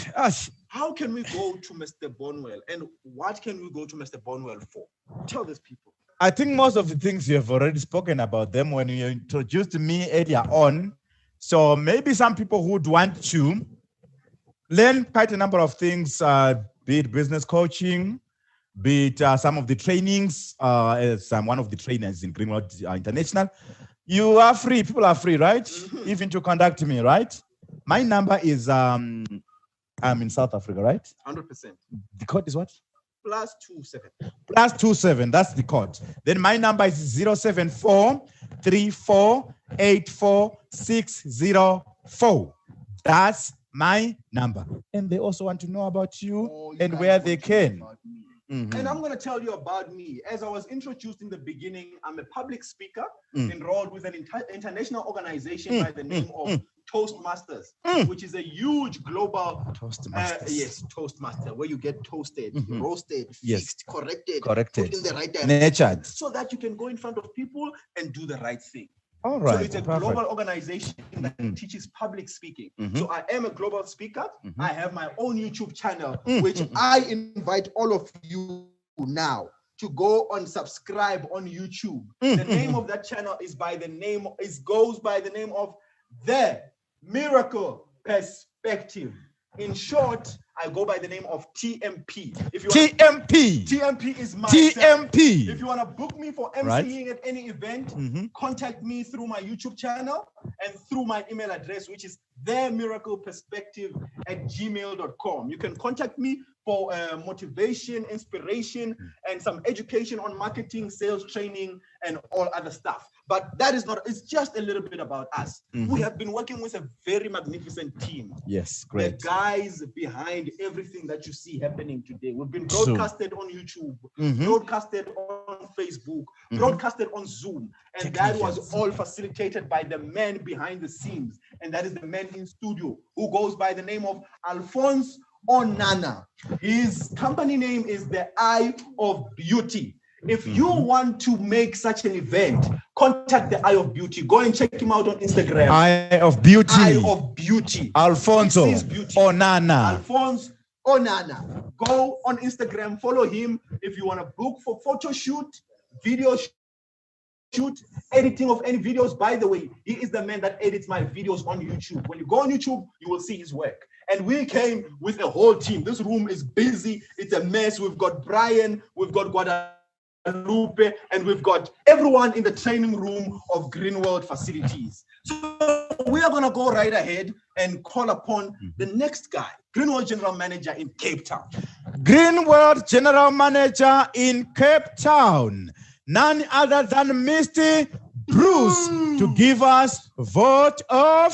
how can we go to Mr. Bonwell and what can we go to Mr. Bonwell for? Tell these people. I think most of the things you have already spoken about them when you introduced me earlier on. So maybe some people who would want to learn quite a number of things, be it business coaching, be it some of the trainings, as I'm one of the trainers in Greenworld International. You are free, people are free, right? Even to contact me, right? My number is, I'm in South Africa, right? 100%. The code is what? +27. +27, that's the code. Then my number is 074-3484-604. That's my number. And they also want to know about you and where they can. And I'm going to tell you about me. As I was introduced in the beginning, I'm a public speaker enrolled with an international organization by the name of Toastmasters, which is a huge global Toastmaster, where you get toasted, roasted, fixed, corrected, put in the right direction, nurtured, so that you can go in front of people and do the right thing. All right. So it's a global organization that teaches public speaking. So I am a global speaker. I have my own YouTube channel, which I invite all of you now to go and subscribe on YouTube. The name of that channel goes by the name of The Miracle Perspective. In short, I go by the name of TMP. TMP is my TMP. If you want to book me for emceeing at any event, contact me through my YouTube channel and through my email address, which is themiracleperspective@gmail.com. You can contact me for motivation, inspiration, and some education on marketing, sales training, and all other stuff. But that is not, it's just a little bit about us. We have been working with a very magnificent team. Yes, great. The guys behind everything that you see happening today. We've been broadcasted on YouTube, broadcasted on Facebook, broadcasted on Zoom. And that was all facilitated by the man behind the scenes. And that is the man in studio who goes by the name of Alphonse Onana. His company name is The Eye of Beauty. If you want to make such an event, contact The Eye of Beauty. Go and check him out on Instagram. Eye of Beauty. Eye of Beauty. Alfonso Onana. Alphonse Onana. Go on Instagram, follow him. If you want to book for photo shoot, video shoot, editing of any videos. By the way, he is the man that edits my videos on YouTube. When you go on YouTube, you will see his work. And we came with a whole team. This room is busy. It's a mess. We've got Brian, we've got Guadalupe, and we've got everyone in the training room of Greenworld facilities. So we are going to go right ahead and call upon the next guy, Greenworld General Manager in Cape Town. Greenworld General Manager in Cape Town. None other than Mr. Bruce to give us vote of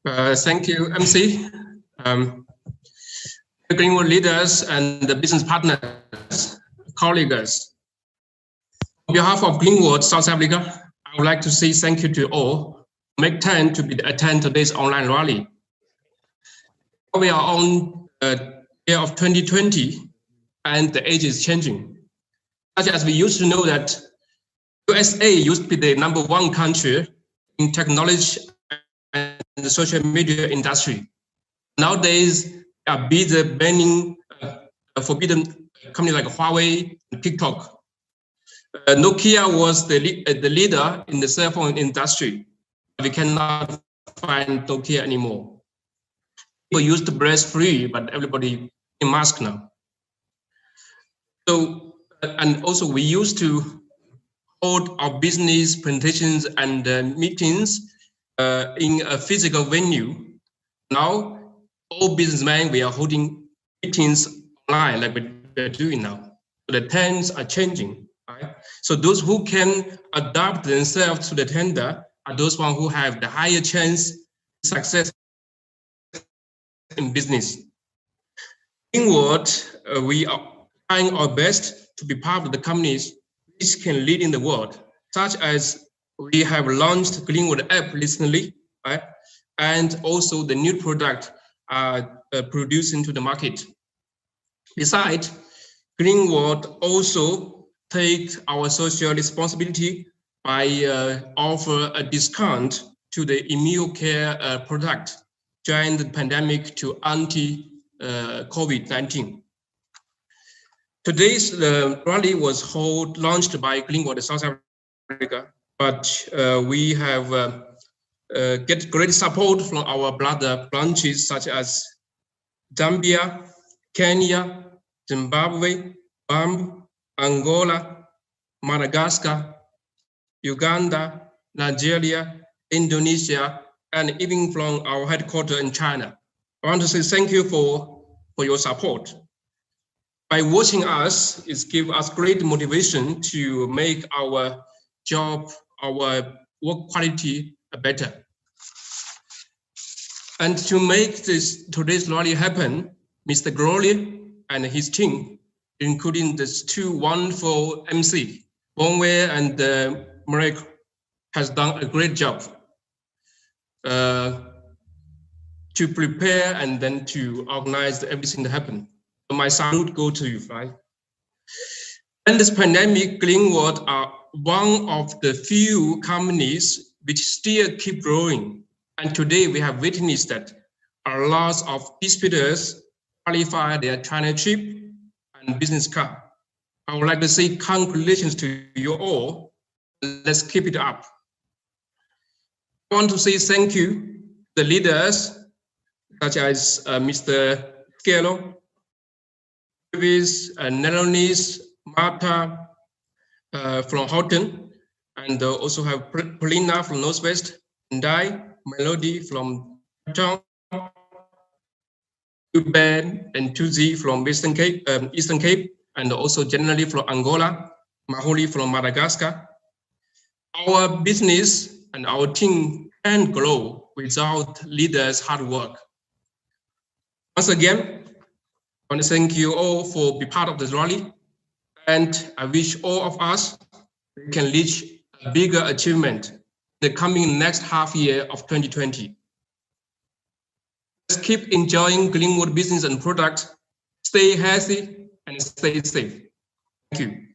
thanks. Thank you, MC. The Greenworld leaders and the business partners, colleagues. On behalf of Greenworld South Africa, I would like to say thank you to all who make time to attend today's online rally. We are on the year of 2020 and the age is changing. Such as we used to know that USA used to be the #1 country in technology and the social media industry. Nowadays, they are busy banning forbidden companies like Huawei and TikTok. Nokia was the leader in the cell phone industry. We cannot find Nokia anymore. People used to breast free, but everybody in mask now. So, and also we used to hold our business presentations and meetings in a physical venue. Now, all businessmen, we are holding meetings online like we're doing now. So the trends are changing, right? So those who can adapt themselves to the tender are those ones who have the higher chance of success in business. Inward, we are trying our best to be part of the companies which can lead in the world, such as we have launched Greenworld app recently, right? and also the new product produced into the market. Besides, Greenworld also takes our social responsibility by offer a discount to the ImmuCare product during the pandemic to anti-COVID-19. Today's rally was launched by Greenworld South Africa, but we have get great support from our brother branches such as Zambia, Kenya, Zimbabwe, Angola, Madagascar, Uganda, Nigeria, Indonesia, and even from our headquarters in China. I want to say thank you for your support. By watching us, it gives us great motivation to make our job, our work quality better. And to make today's rally happen, Mr. Glory and his team, including these two wonderful MC, Bonway and Marek, has done a great job to prepare and then to organize everything that happened. So my salute go to you, right? In this pandemic, Greenworld are one of the few companies which still keep growing. And today we have witnessed that a lot of distributors qualify their China trip and business card. I would like to say congratulations to you all. Let's keep it up. I want to say thank you to the leaders such as Mr. Kelo, Davis, Nelonis, Martha from Houghton, and also have Polina from Northwest, Ndai, Melody from Town, Ben and Tuzi from Western Cape, Eastern Cape, and also generally from Angola, Maholi from Madagascar. Our business and our team can grow without leaders' hard work. Once again, I want to thank you all for being part of this rally, and I wish all of us can reach a bigger achievement in the coming next half year of 2020. Let's keep enjoying Greenworld business and products. Stay healthy and stay safe. Thank you.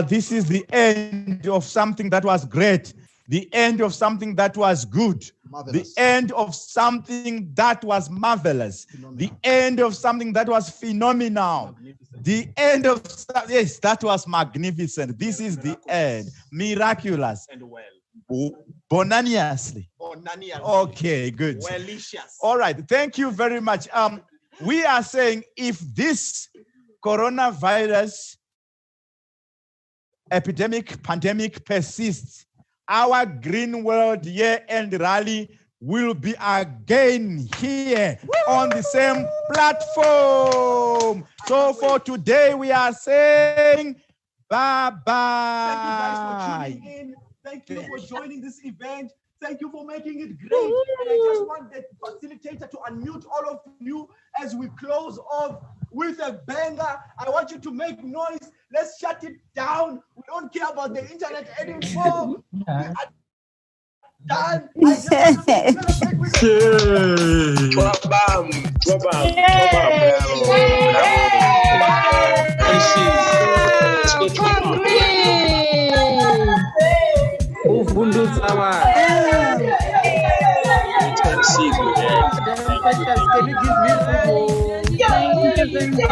This is the end of something that was great, the end of something that was good, the end of something that was marvelous, the end of something that was phenomenal, the end of, yes, that was magnificent. This is the end, miraculous. And well. Bonaniously. Okay, good. Delicious. All right, thank you very much. We are saying if this coronavirus pandemic persists, our Greenworld year-end rally will be again here on the same platform. So for today, we are saying bye-bye. Thank you for joining this event. Thank you for making it great. And I just want the facilitator to unmute all of you as we close off with a banger. I want you to make noise. Let's shut it down. We don't care about the internet anymore. We are done. I just want to celebrate with Can you give me the